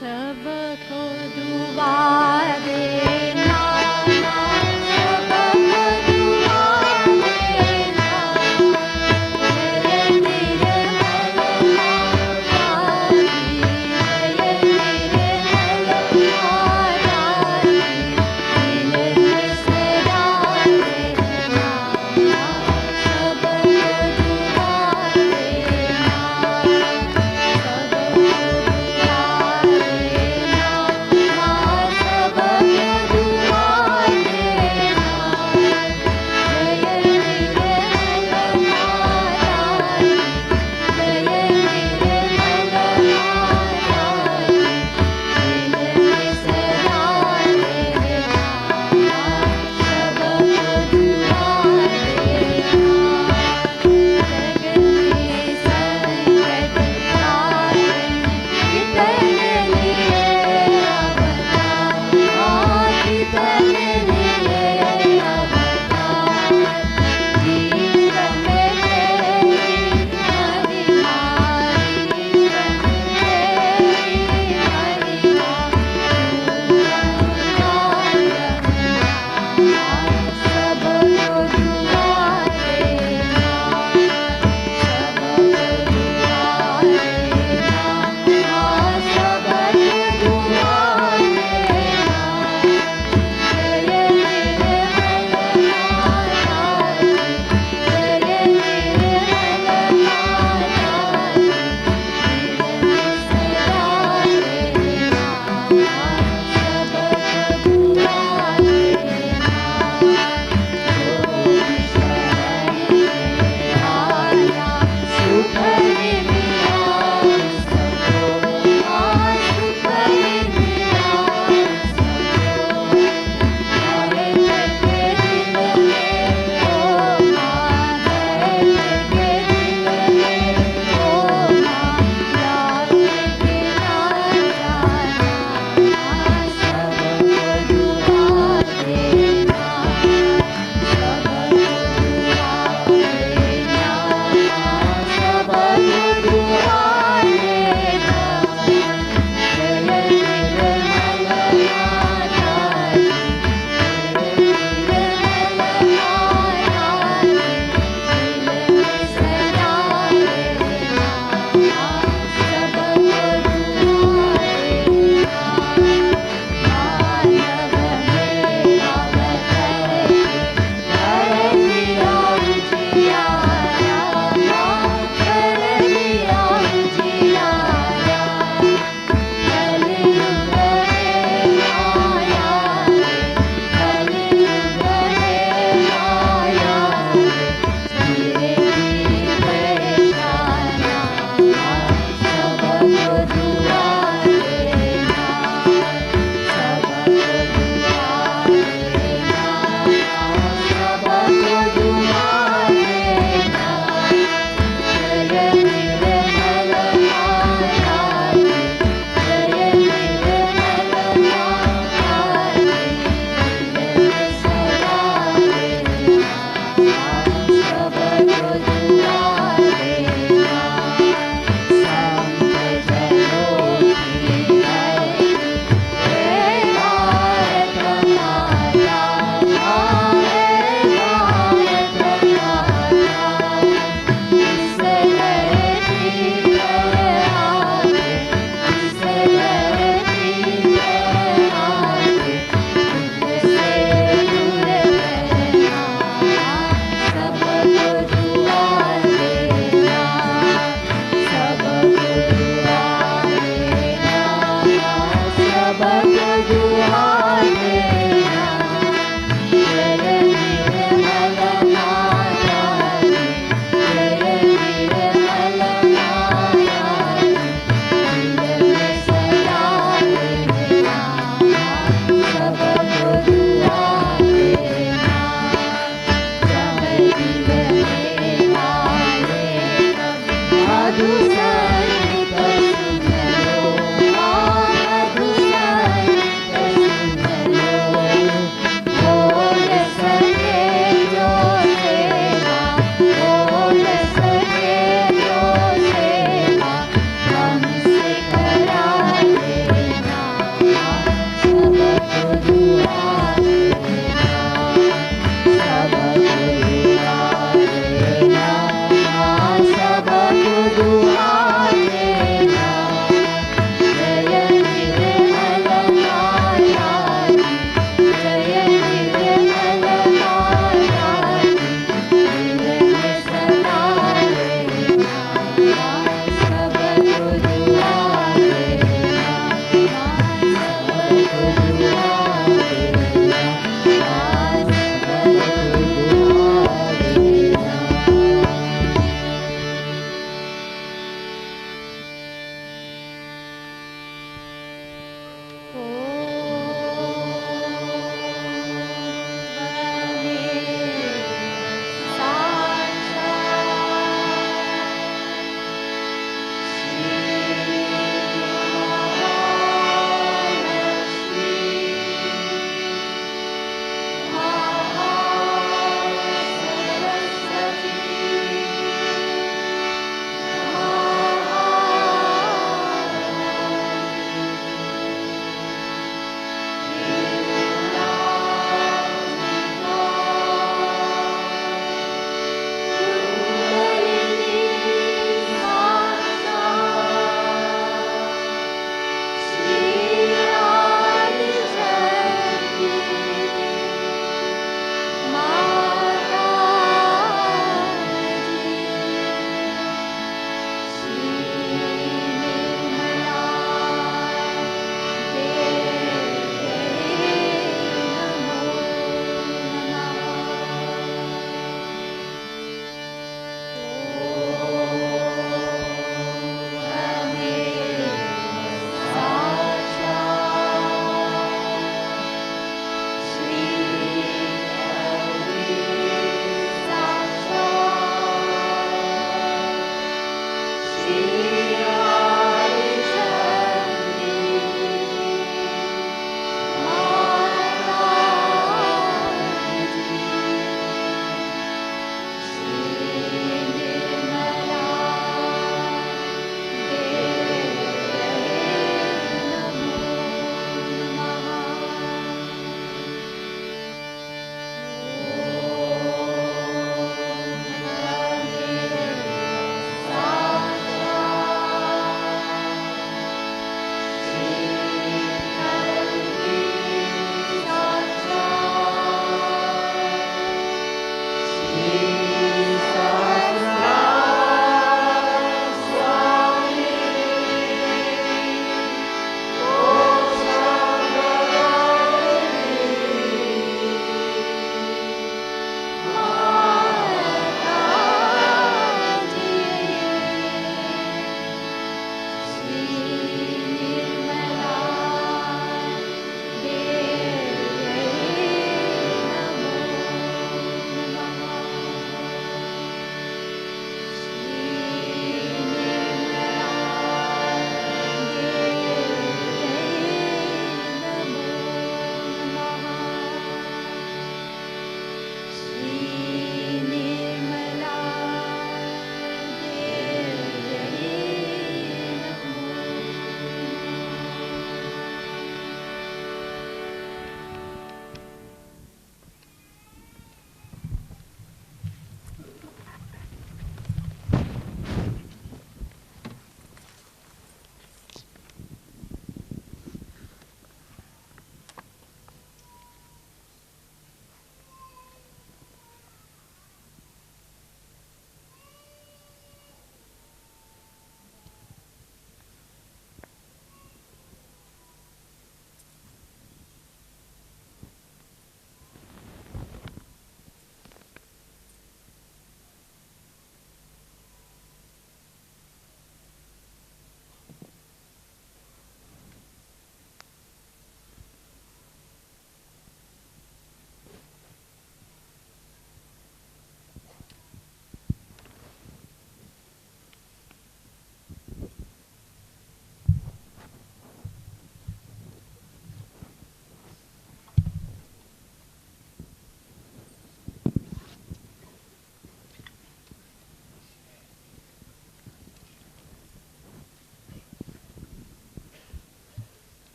सबको दुआ देना सबको दुआ देना जय निर्मल माता की जय निर्मल माता की दिल से डाल देना सबको दुआ देना सबको दुआ देना माँ सबको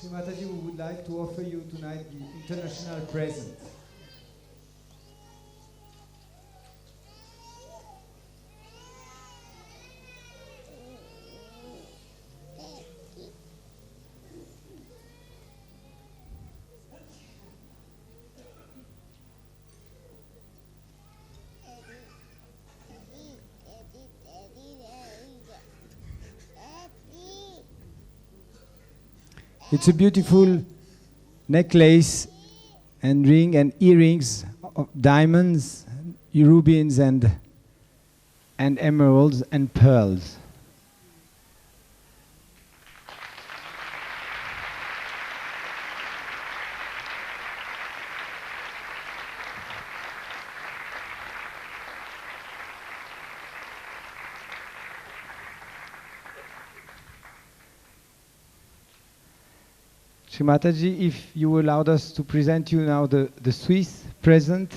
Sri Mataji, we would like to offer you tonight the international present. It's a beautiful necklace and ring and earrings of diamonds, rubies and emeralds and pearls. Shri Mataji, if you allowed us to present you now the Swiss present.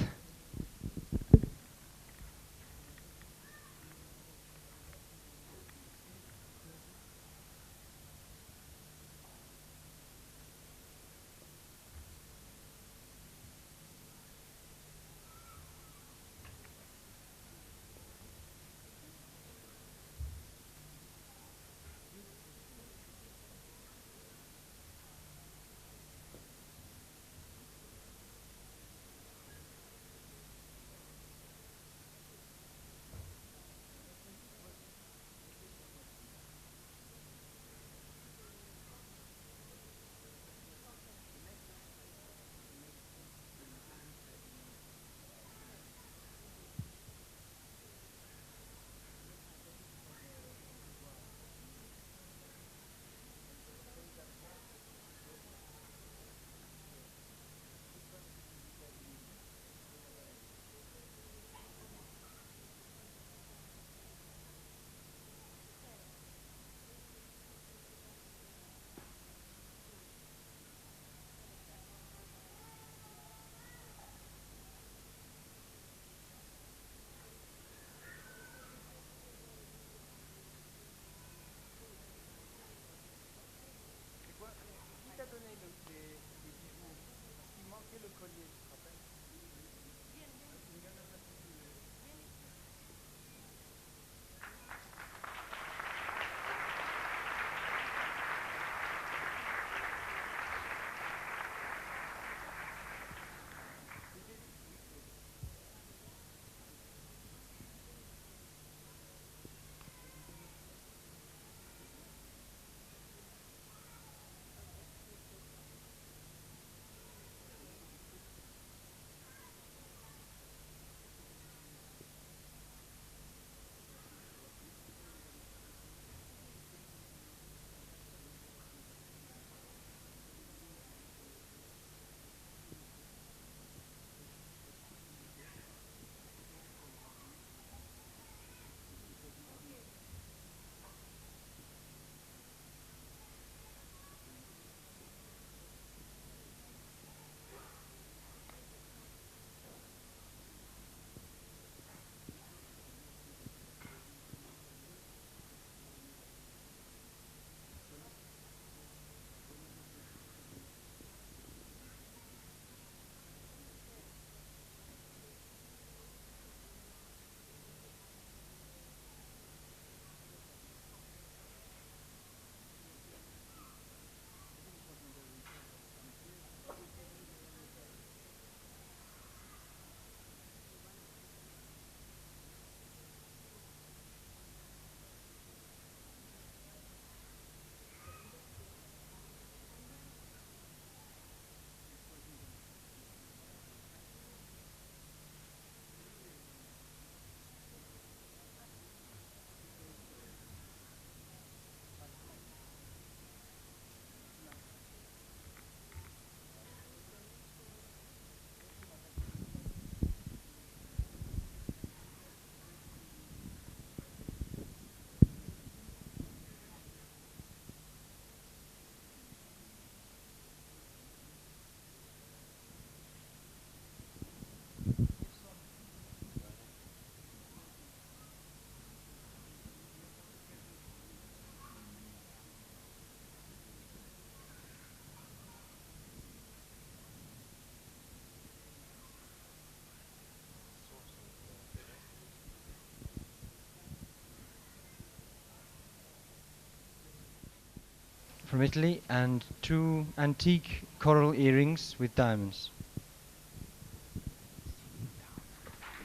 from Italy, and 2 antique coral earrings with diamonds.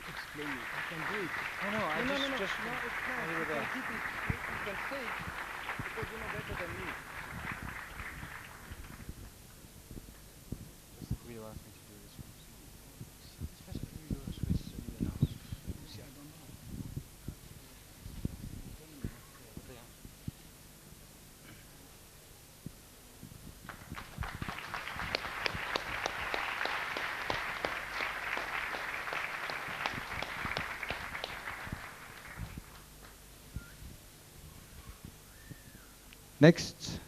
Explain it. I can do it. No, no, I No, just, no, no, no, just no, it's fine. while you You were can there. keep it. You can say it because you know better than me. Guido asked me to do this one. Especially for you, you're Swiss, so you know. See, I don't know. What they are. Next.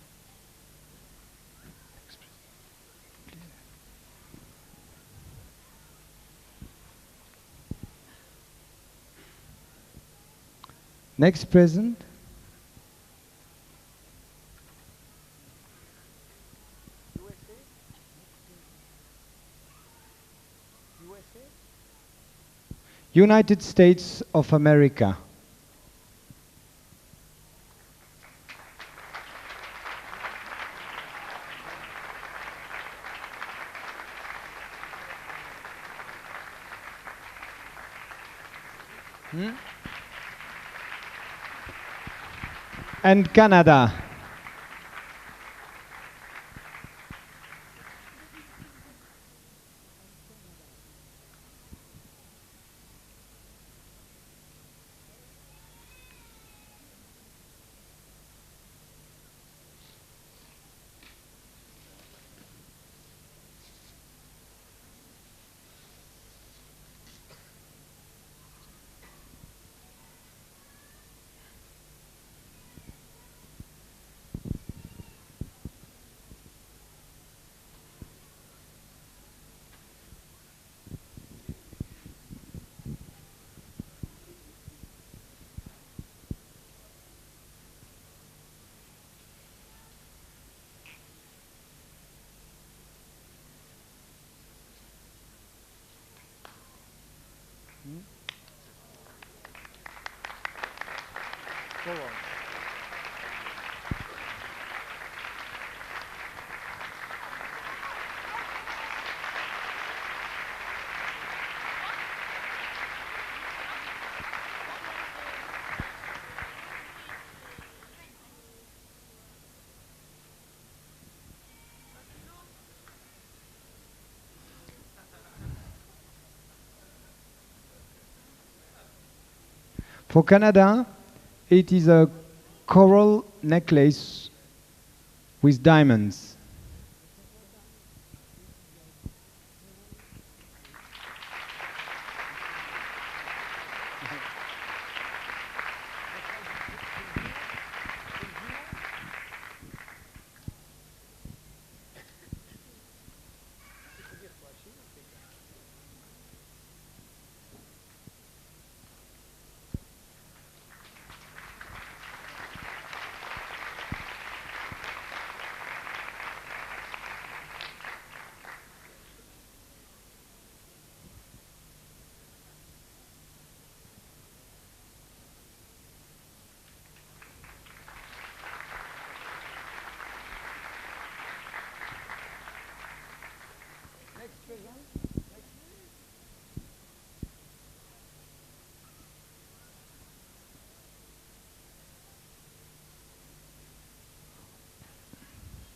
Next present. United States of America. And Canada. Go on. For Canada, it is a coral necklace with diamonds.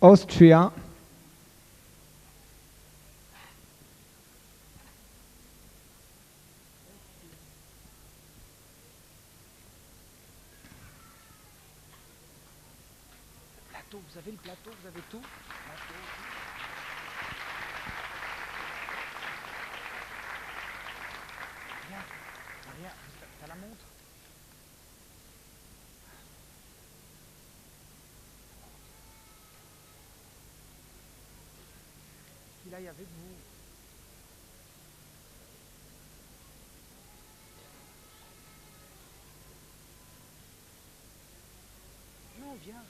Austria. Plateau, vous avez le plateau, vous avez tout. Plateau. Viens, viens, t'as la montre. Qu'il aille avec vous. Non, viens.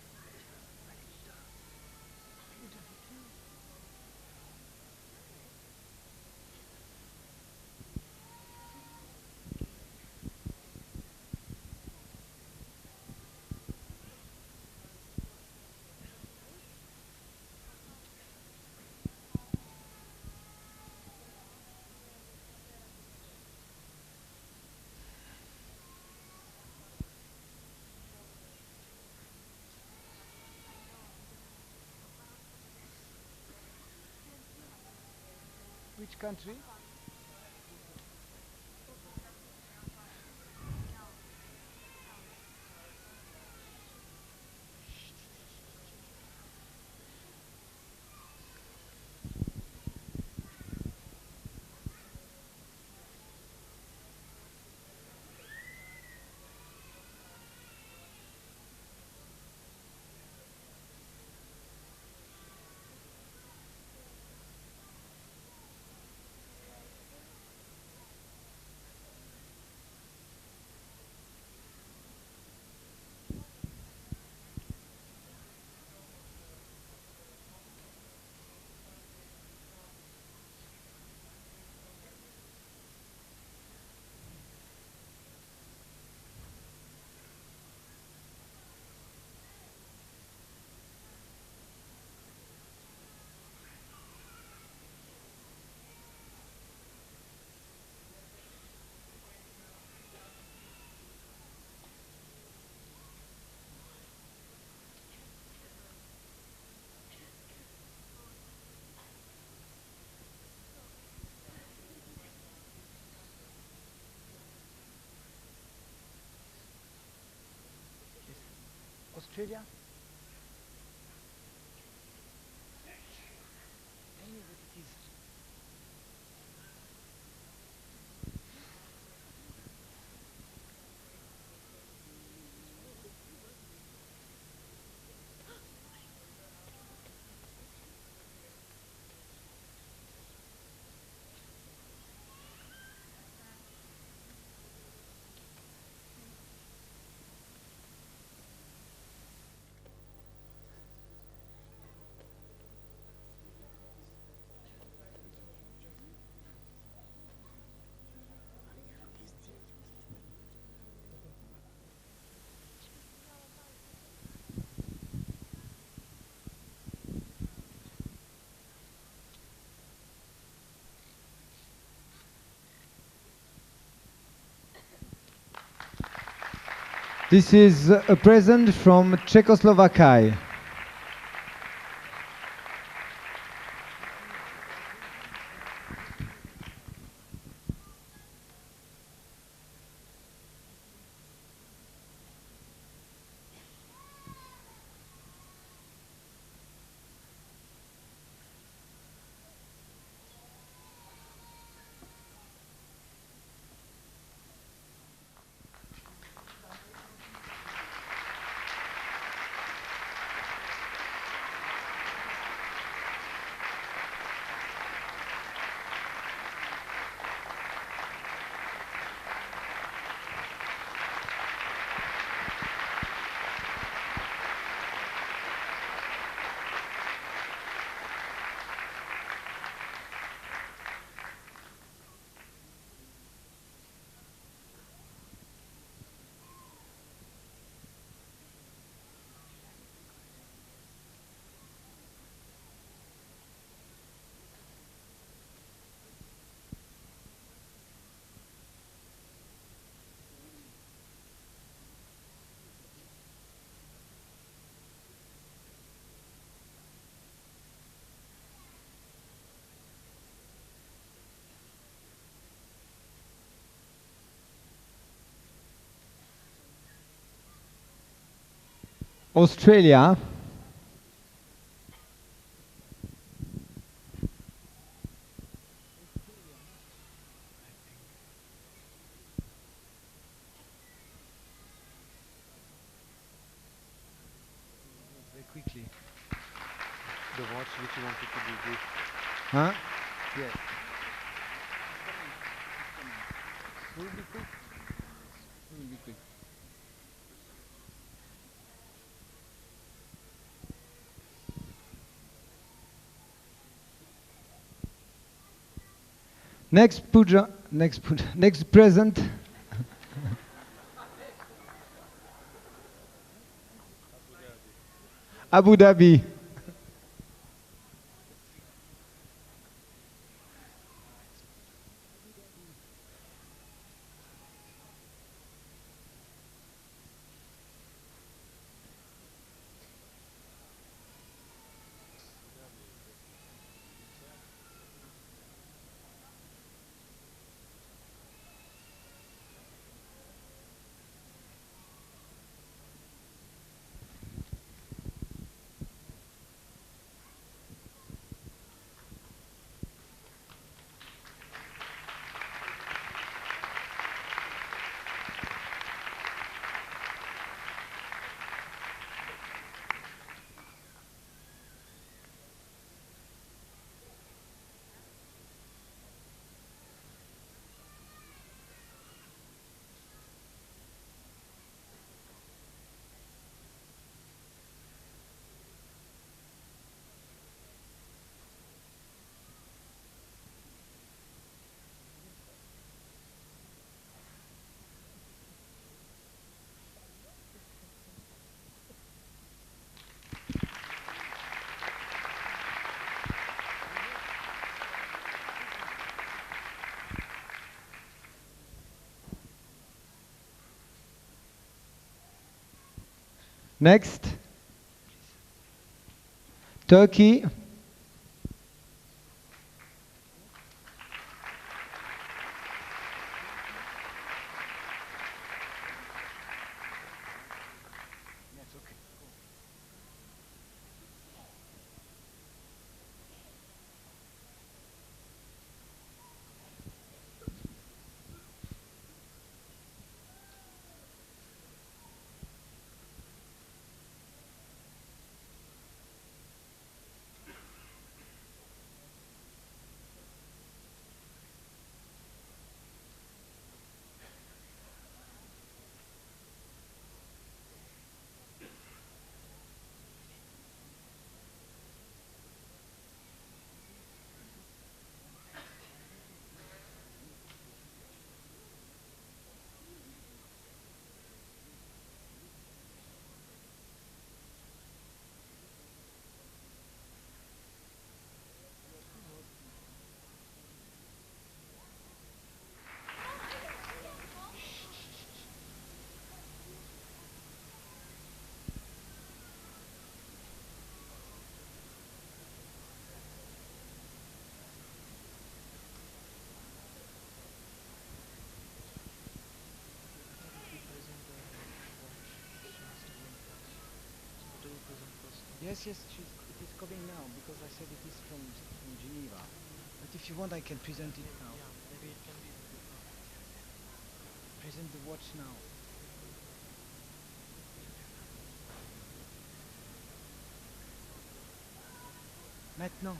Which country? Australia? Tell me what it is. This is a present from Czechoslovakia. Australia. Very quickly. The watch which you wanted to be gift. Huh? Yes. Will be quick. Will be quick. Next present. Abu Dhabi. Next, Turkey. Yes, it is coming now because I said it is from Geneva. But if you want, I can present it now. Present the watch now. Maintenant.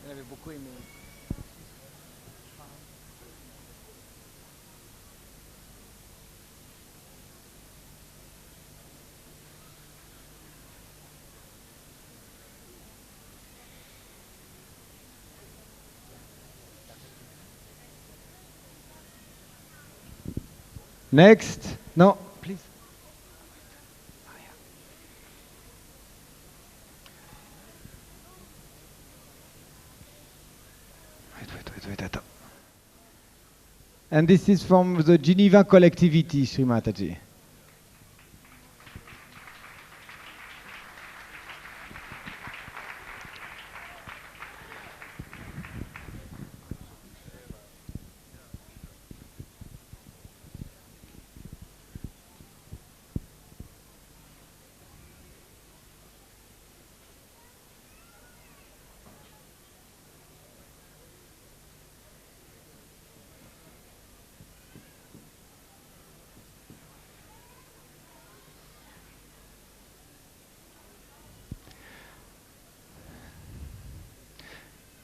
J'avais beaucoup aimé. Next. No, please. Wait, attends. And this is from the Geneva collectivity, Sri Mataji.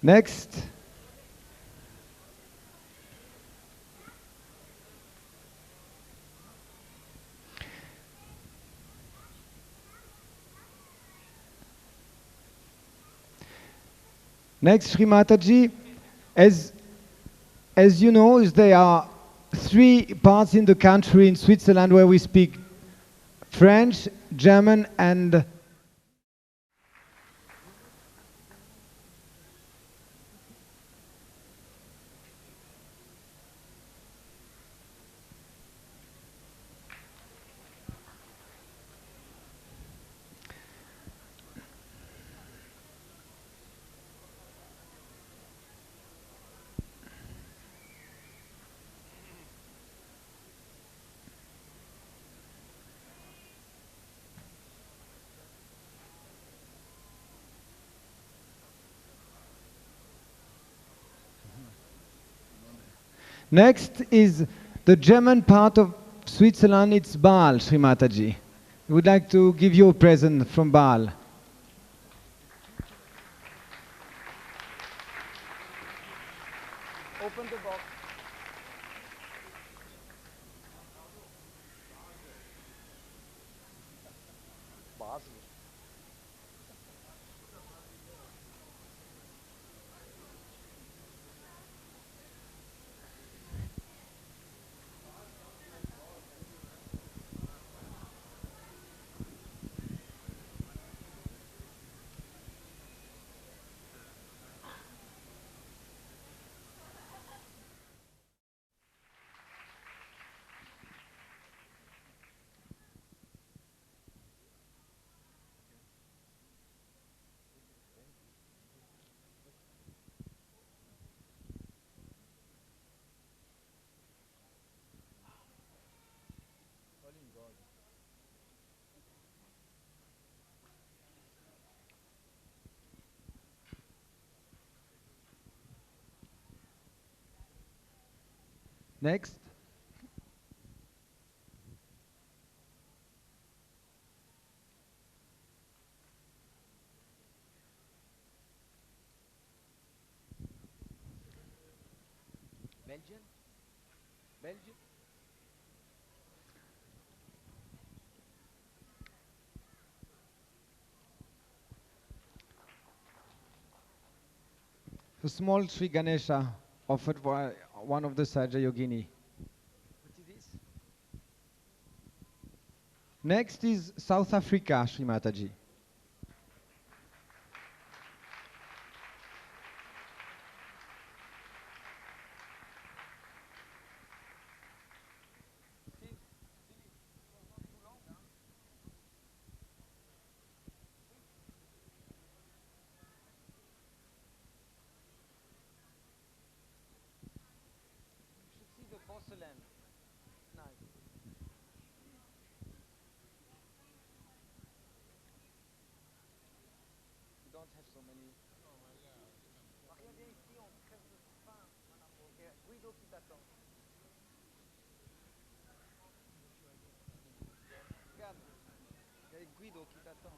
Next. Next, Sri Mataji, as you know, there are 3 parts in the country in Switzerland where we speak French, German, and Next is the German part of Switzerland. It's Baal, Sri Mataji. We would like to give you a present from Baal. Open the box. Basel. Next. Belgian? Belgian? A small Sri Ganesha offered by one of the Saja Yogini. What is this? Next is South Africa, Sri Mataji. You should see the porcelain. Nice. We don't have so many. Maria, viens ici, on crève de faim. Il y a Guido qui t'attend. Regarde, il y a Guido qui t'attend.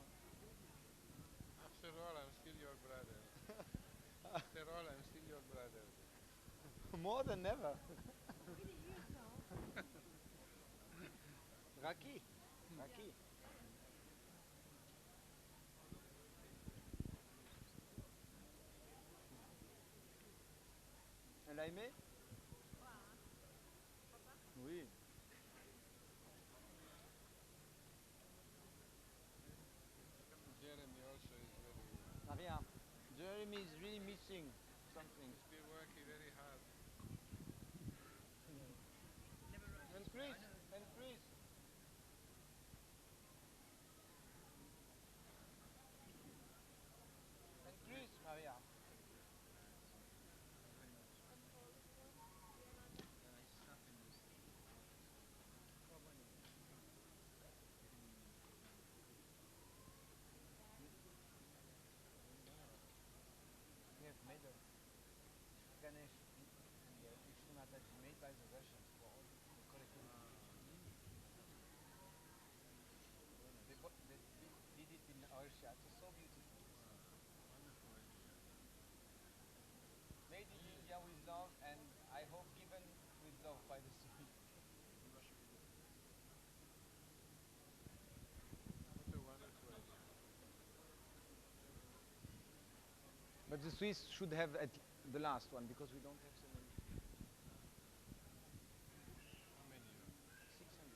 After all, I'm still your brother. After all, I'm still your brother. More than ever. Raki. Raki. Elle a aimé? Oui. Jeremy also is very, Maria, Jeremy is really missing something. still working very hard. And Chris, and Chris. And Chris, Maria. We have made a Ganesh and Vishnu Mataji made by the Russians for all the collectivity. They did it in Russia. It was so beautiful. Made in India with love and I hope given with love by the Swedes. What a wonderful idea. But the Swiss should have at the last one because we don't have so many. How many? 600.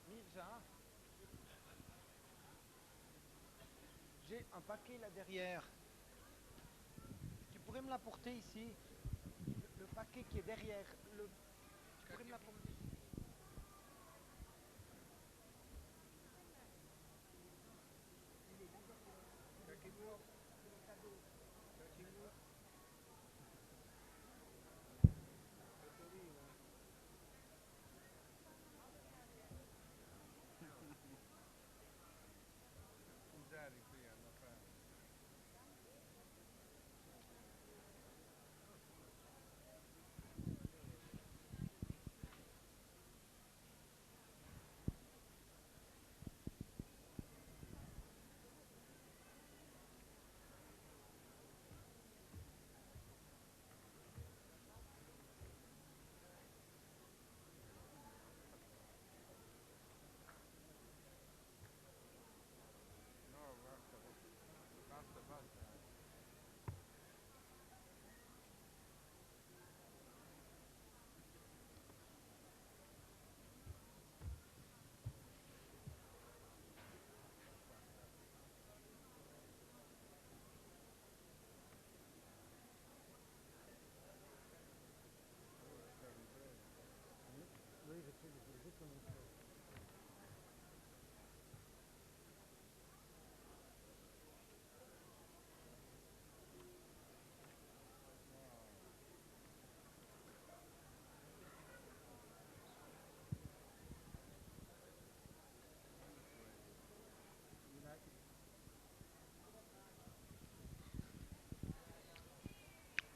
Mirza, j'ai un paquet là derrière. Tu pourrais me l'apporter ici? Le paquet qui est derrière. Tu pourrais me l'apporter?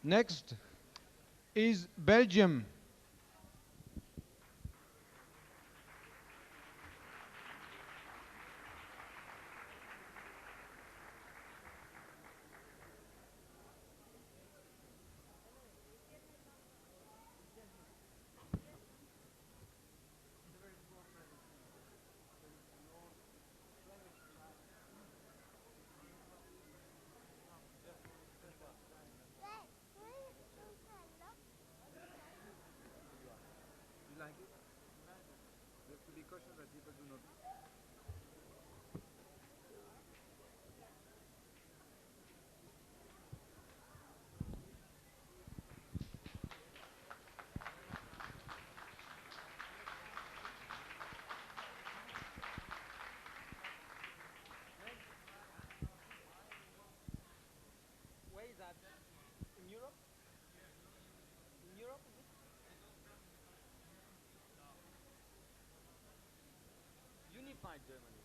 Next is Belgium. You like it? You have to be cautious that people do not. Where is that? In Europe? In Europe, is it? Unified Germany.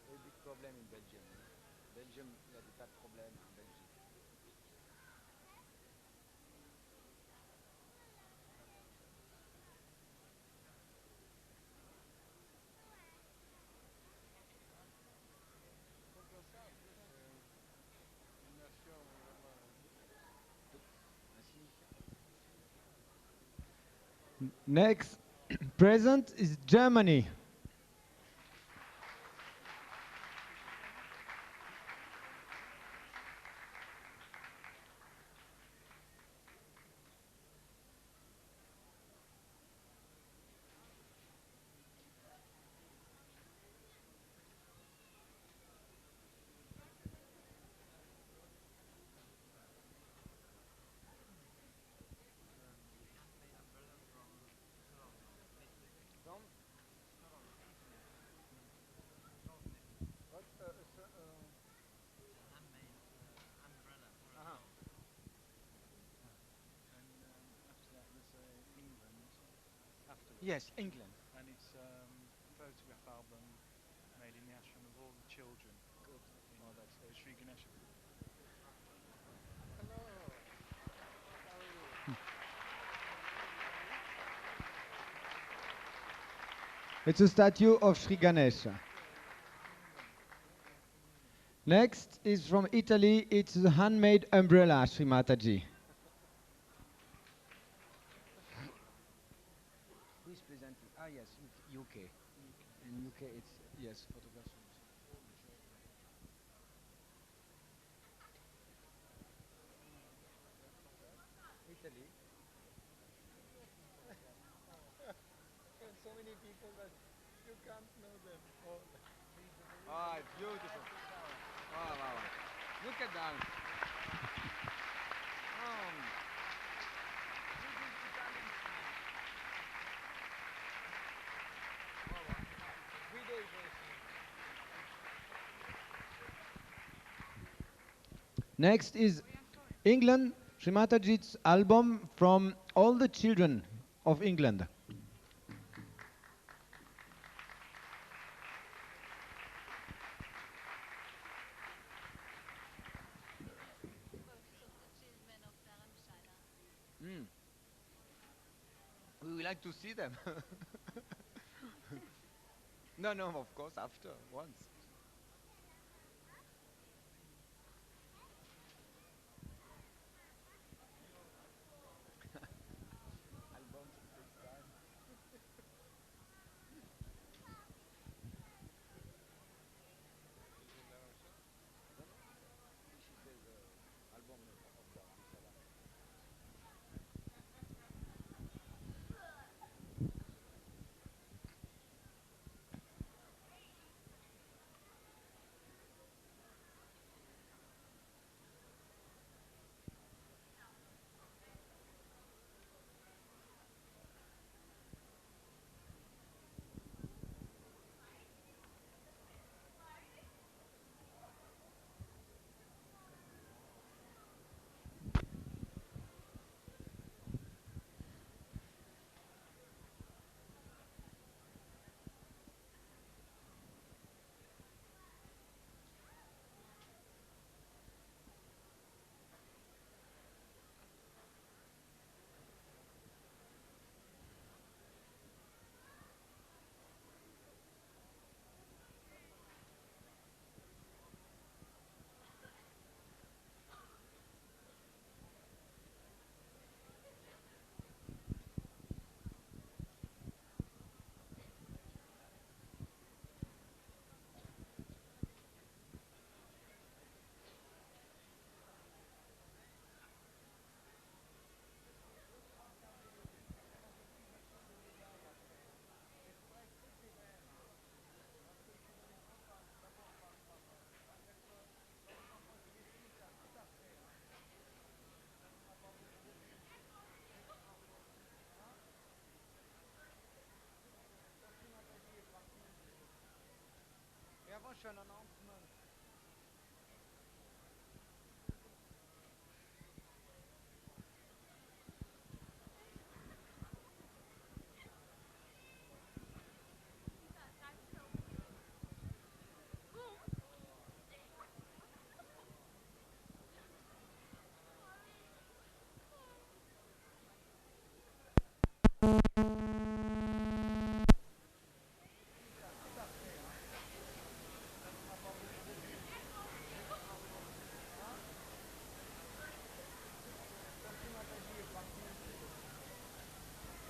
Very big problem in Belgium. Belgium, il y a des tas de problèmes en Belgique. Faut qu'on sache que c'est une nation vraiment. Next present is Germany. From? What? Uh-huh. And after that there's England afterwards. Yes, England. And it's photograph album made in the ashram of all the children Good. in Oh, that's the very Sri Ganesha. Hello. How are you? It's a statue of Sri Ganesha. Next is from Italy. It's a handmade umbrella, Sri Mataji. Who is presenting? Ah, yes, UK. In UK, it's, yes, photographs. Italy. And so many people that you can't know them. Oh, it's beautiful. Wow, wow, wow. Look at that. This is Italian style. Wow, wow. 3 days Next is England, Sri Mataji's album from all the children of England. We would like to see them. No, no, of course, after, once. Albums takes time. She says album of Dharamshala. an announcement.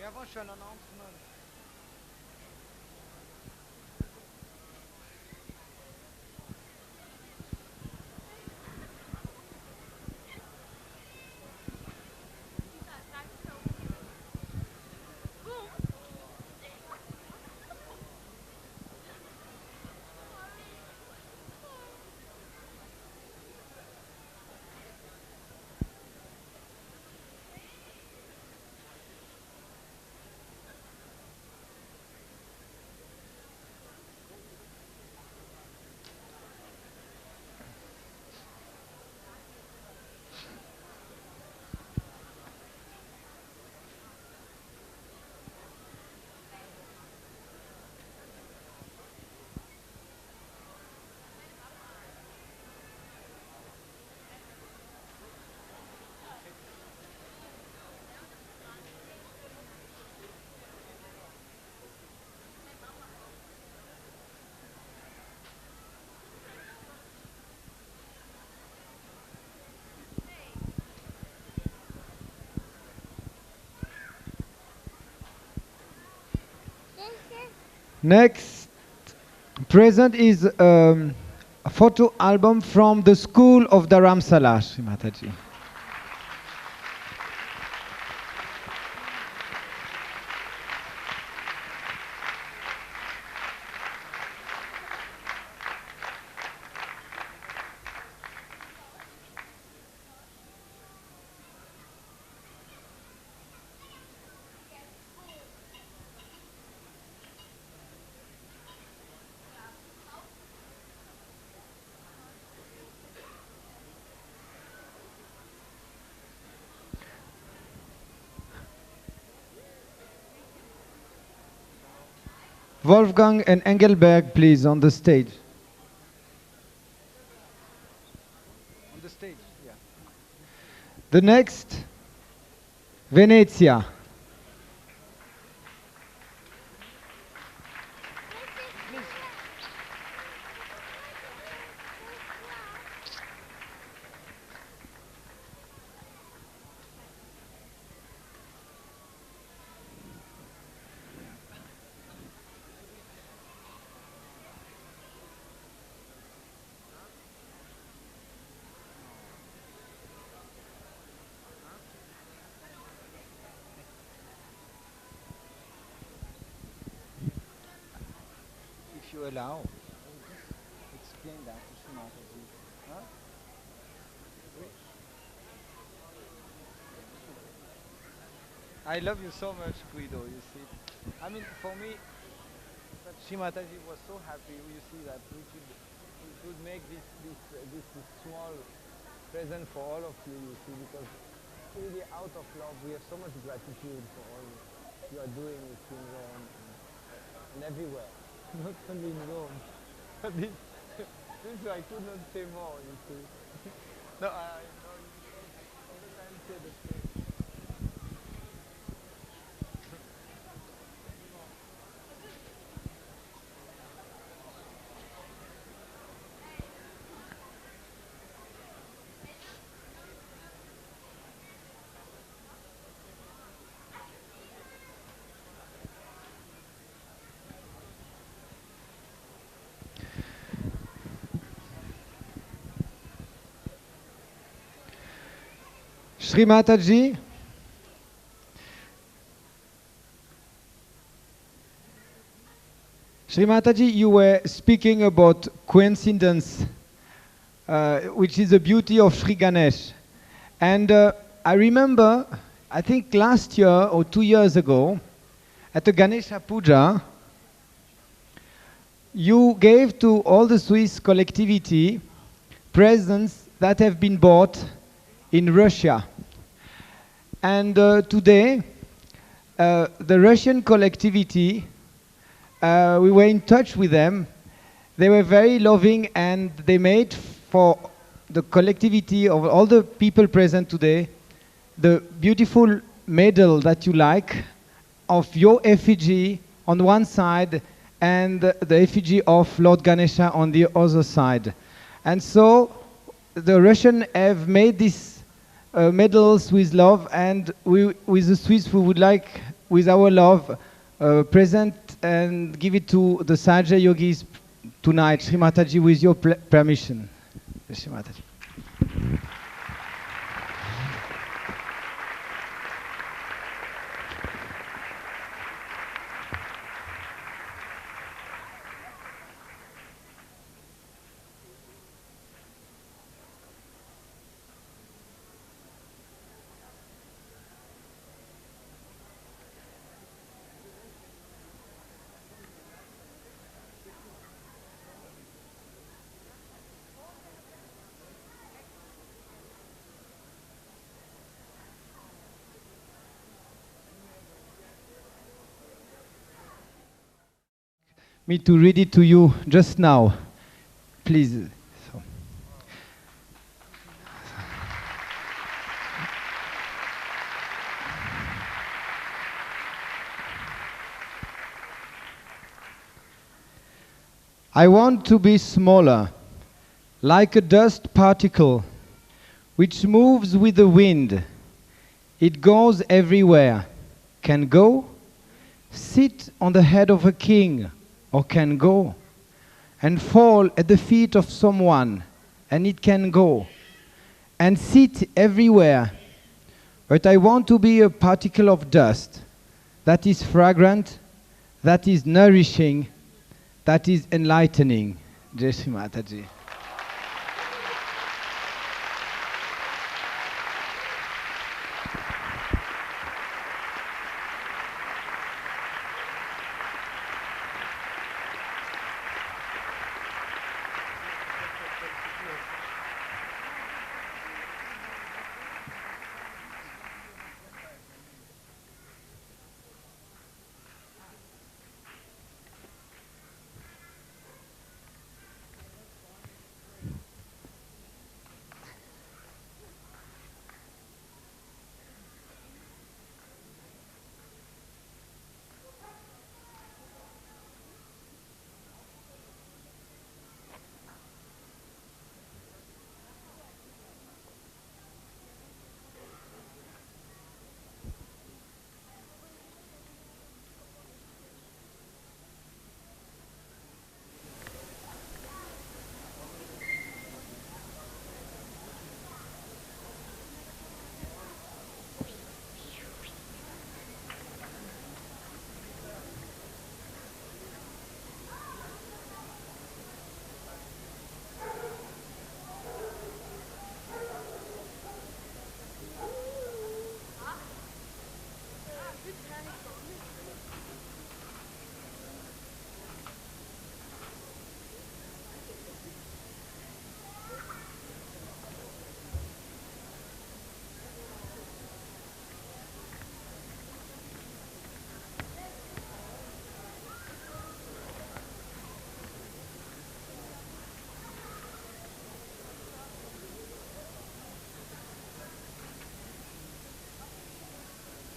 Et avant, je fais un announcement. Next present is a photo album from the school of Dharamsala, Shri Mataji. Wolfgang and Engelberg, please, on the stage. On the stage, yeah. The next, Venezia. If you allow, explain that to Shri Mataji. Huh? I love you so much, Guido, you see. I mean, for me, that Shri Mataji was so happy, you see, that we could make this small present for all of you, you see, because really out of love, we have so much gratitude for all you are doing in Rome and everywhere. Not only in Rome. But this I could not say more, you see. No, I know you all the time say the same. Shri Mataji, Shri Mataji, you were speaking about coincidence, which is the beauty of Sri Ganesh. And I remember, I think last year or 2 years ago, at the Ganesha Puja, you gave to all the Swiss collectivity presents that have been bought in Russia. And today, the Russian collectivity, we were in touch with them. They were very loving, and they made for the collectivity of all the people present today the beautiful medal that you like of your effigy on one side and the effigy of Lord Ganesha on the other side. And so the Russians have made these medals with love, and we, with the Swiss, we would like, with our love, present and give it to the Sahaja Yogis tonight, Sri Mataji, with your permission. Sri Mataji. Me to read it to you just now, please. So. I want to be smaller, like a dust particle, which moves with the wind. It goes everywhere, can go, sit on the head of a king, or can go, and fall at the feet of someone, and it can go, and sit everywhere. But I want to be a particle of dust that is fragrant, that is nourishing, that is enlightening. Jai Shri Mataji.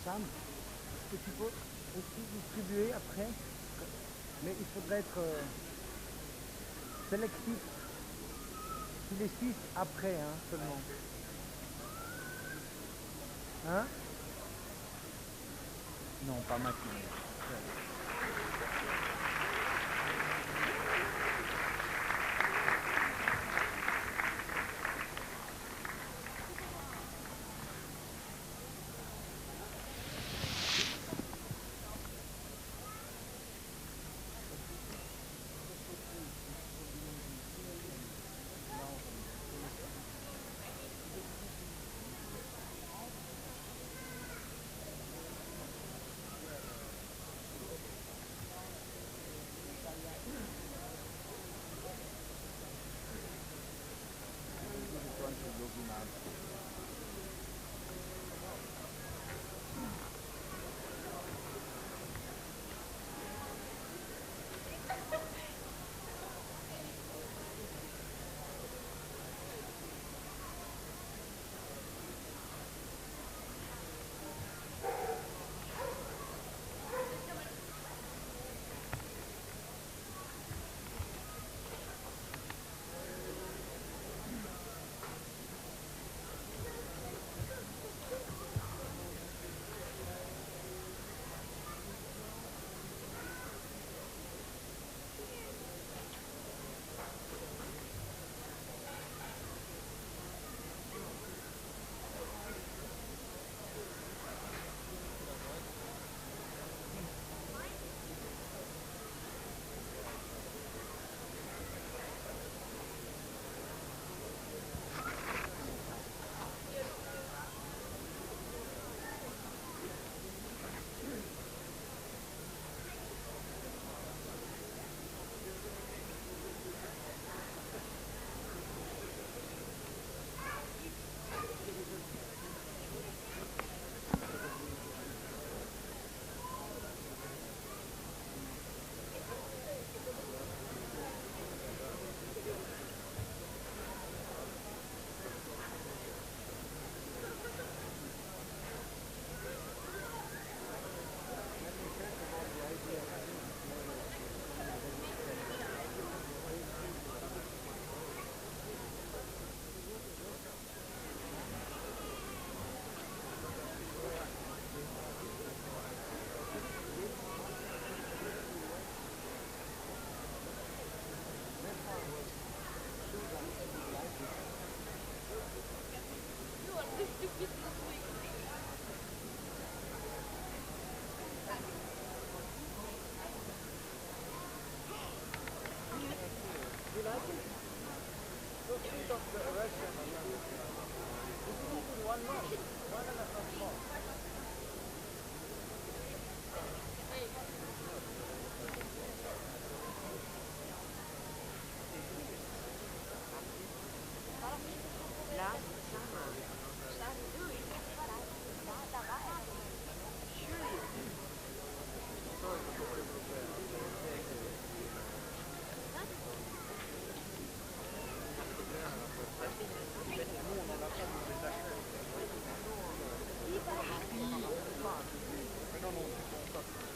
Sam, est-ce que tu peux aussi distribuer après? Mais il faudrait être sélectif. Tu les suces après, hein, seulement. Hein? Non, pas maintenant. Mais non, non, c'est bon, ça.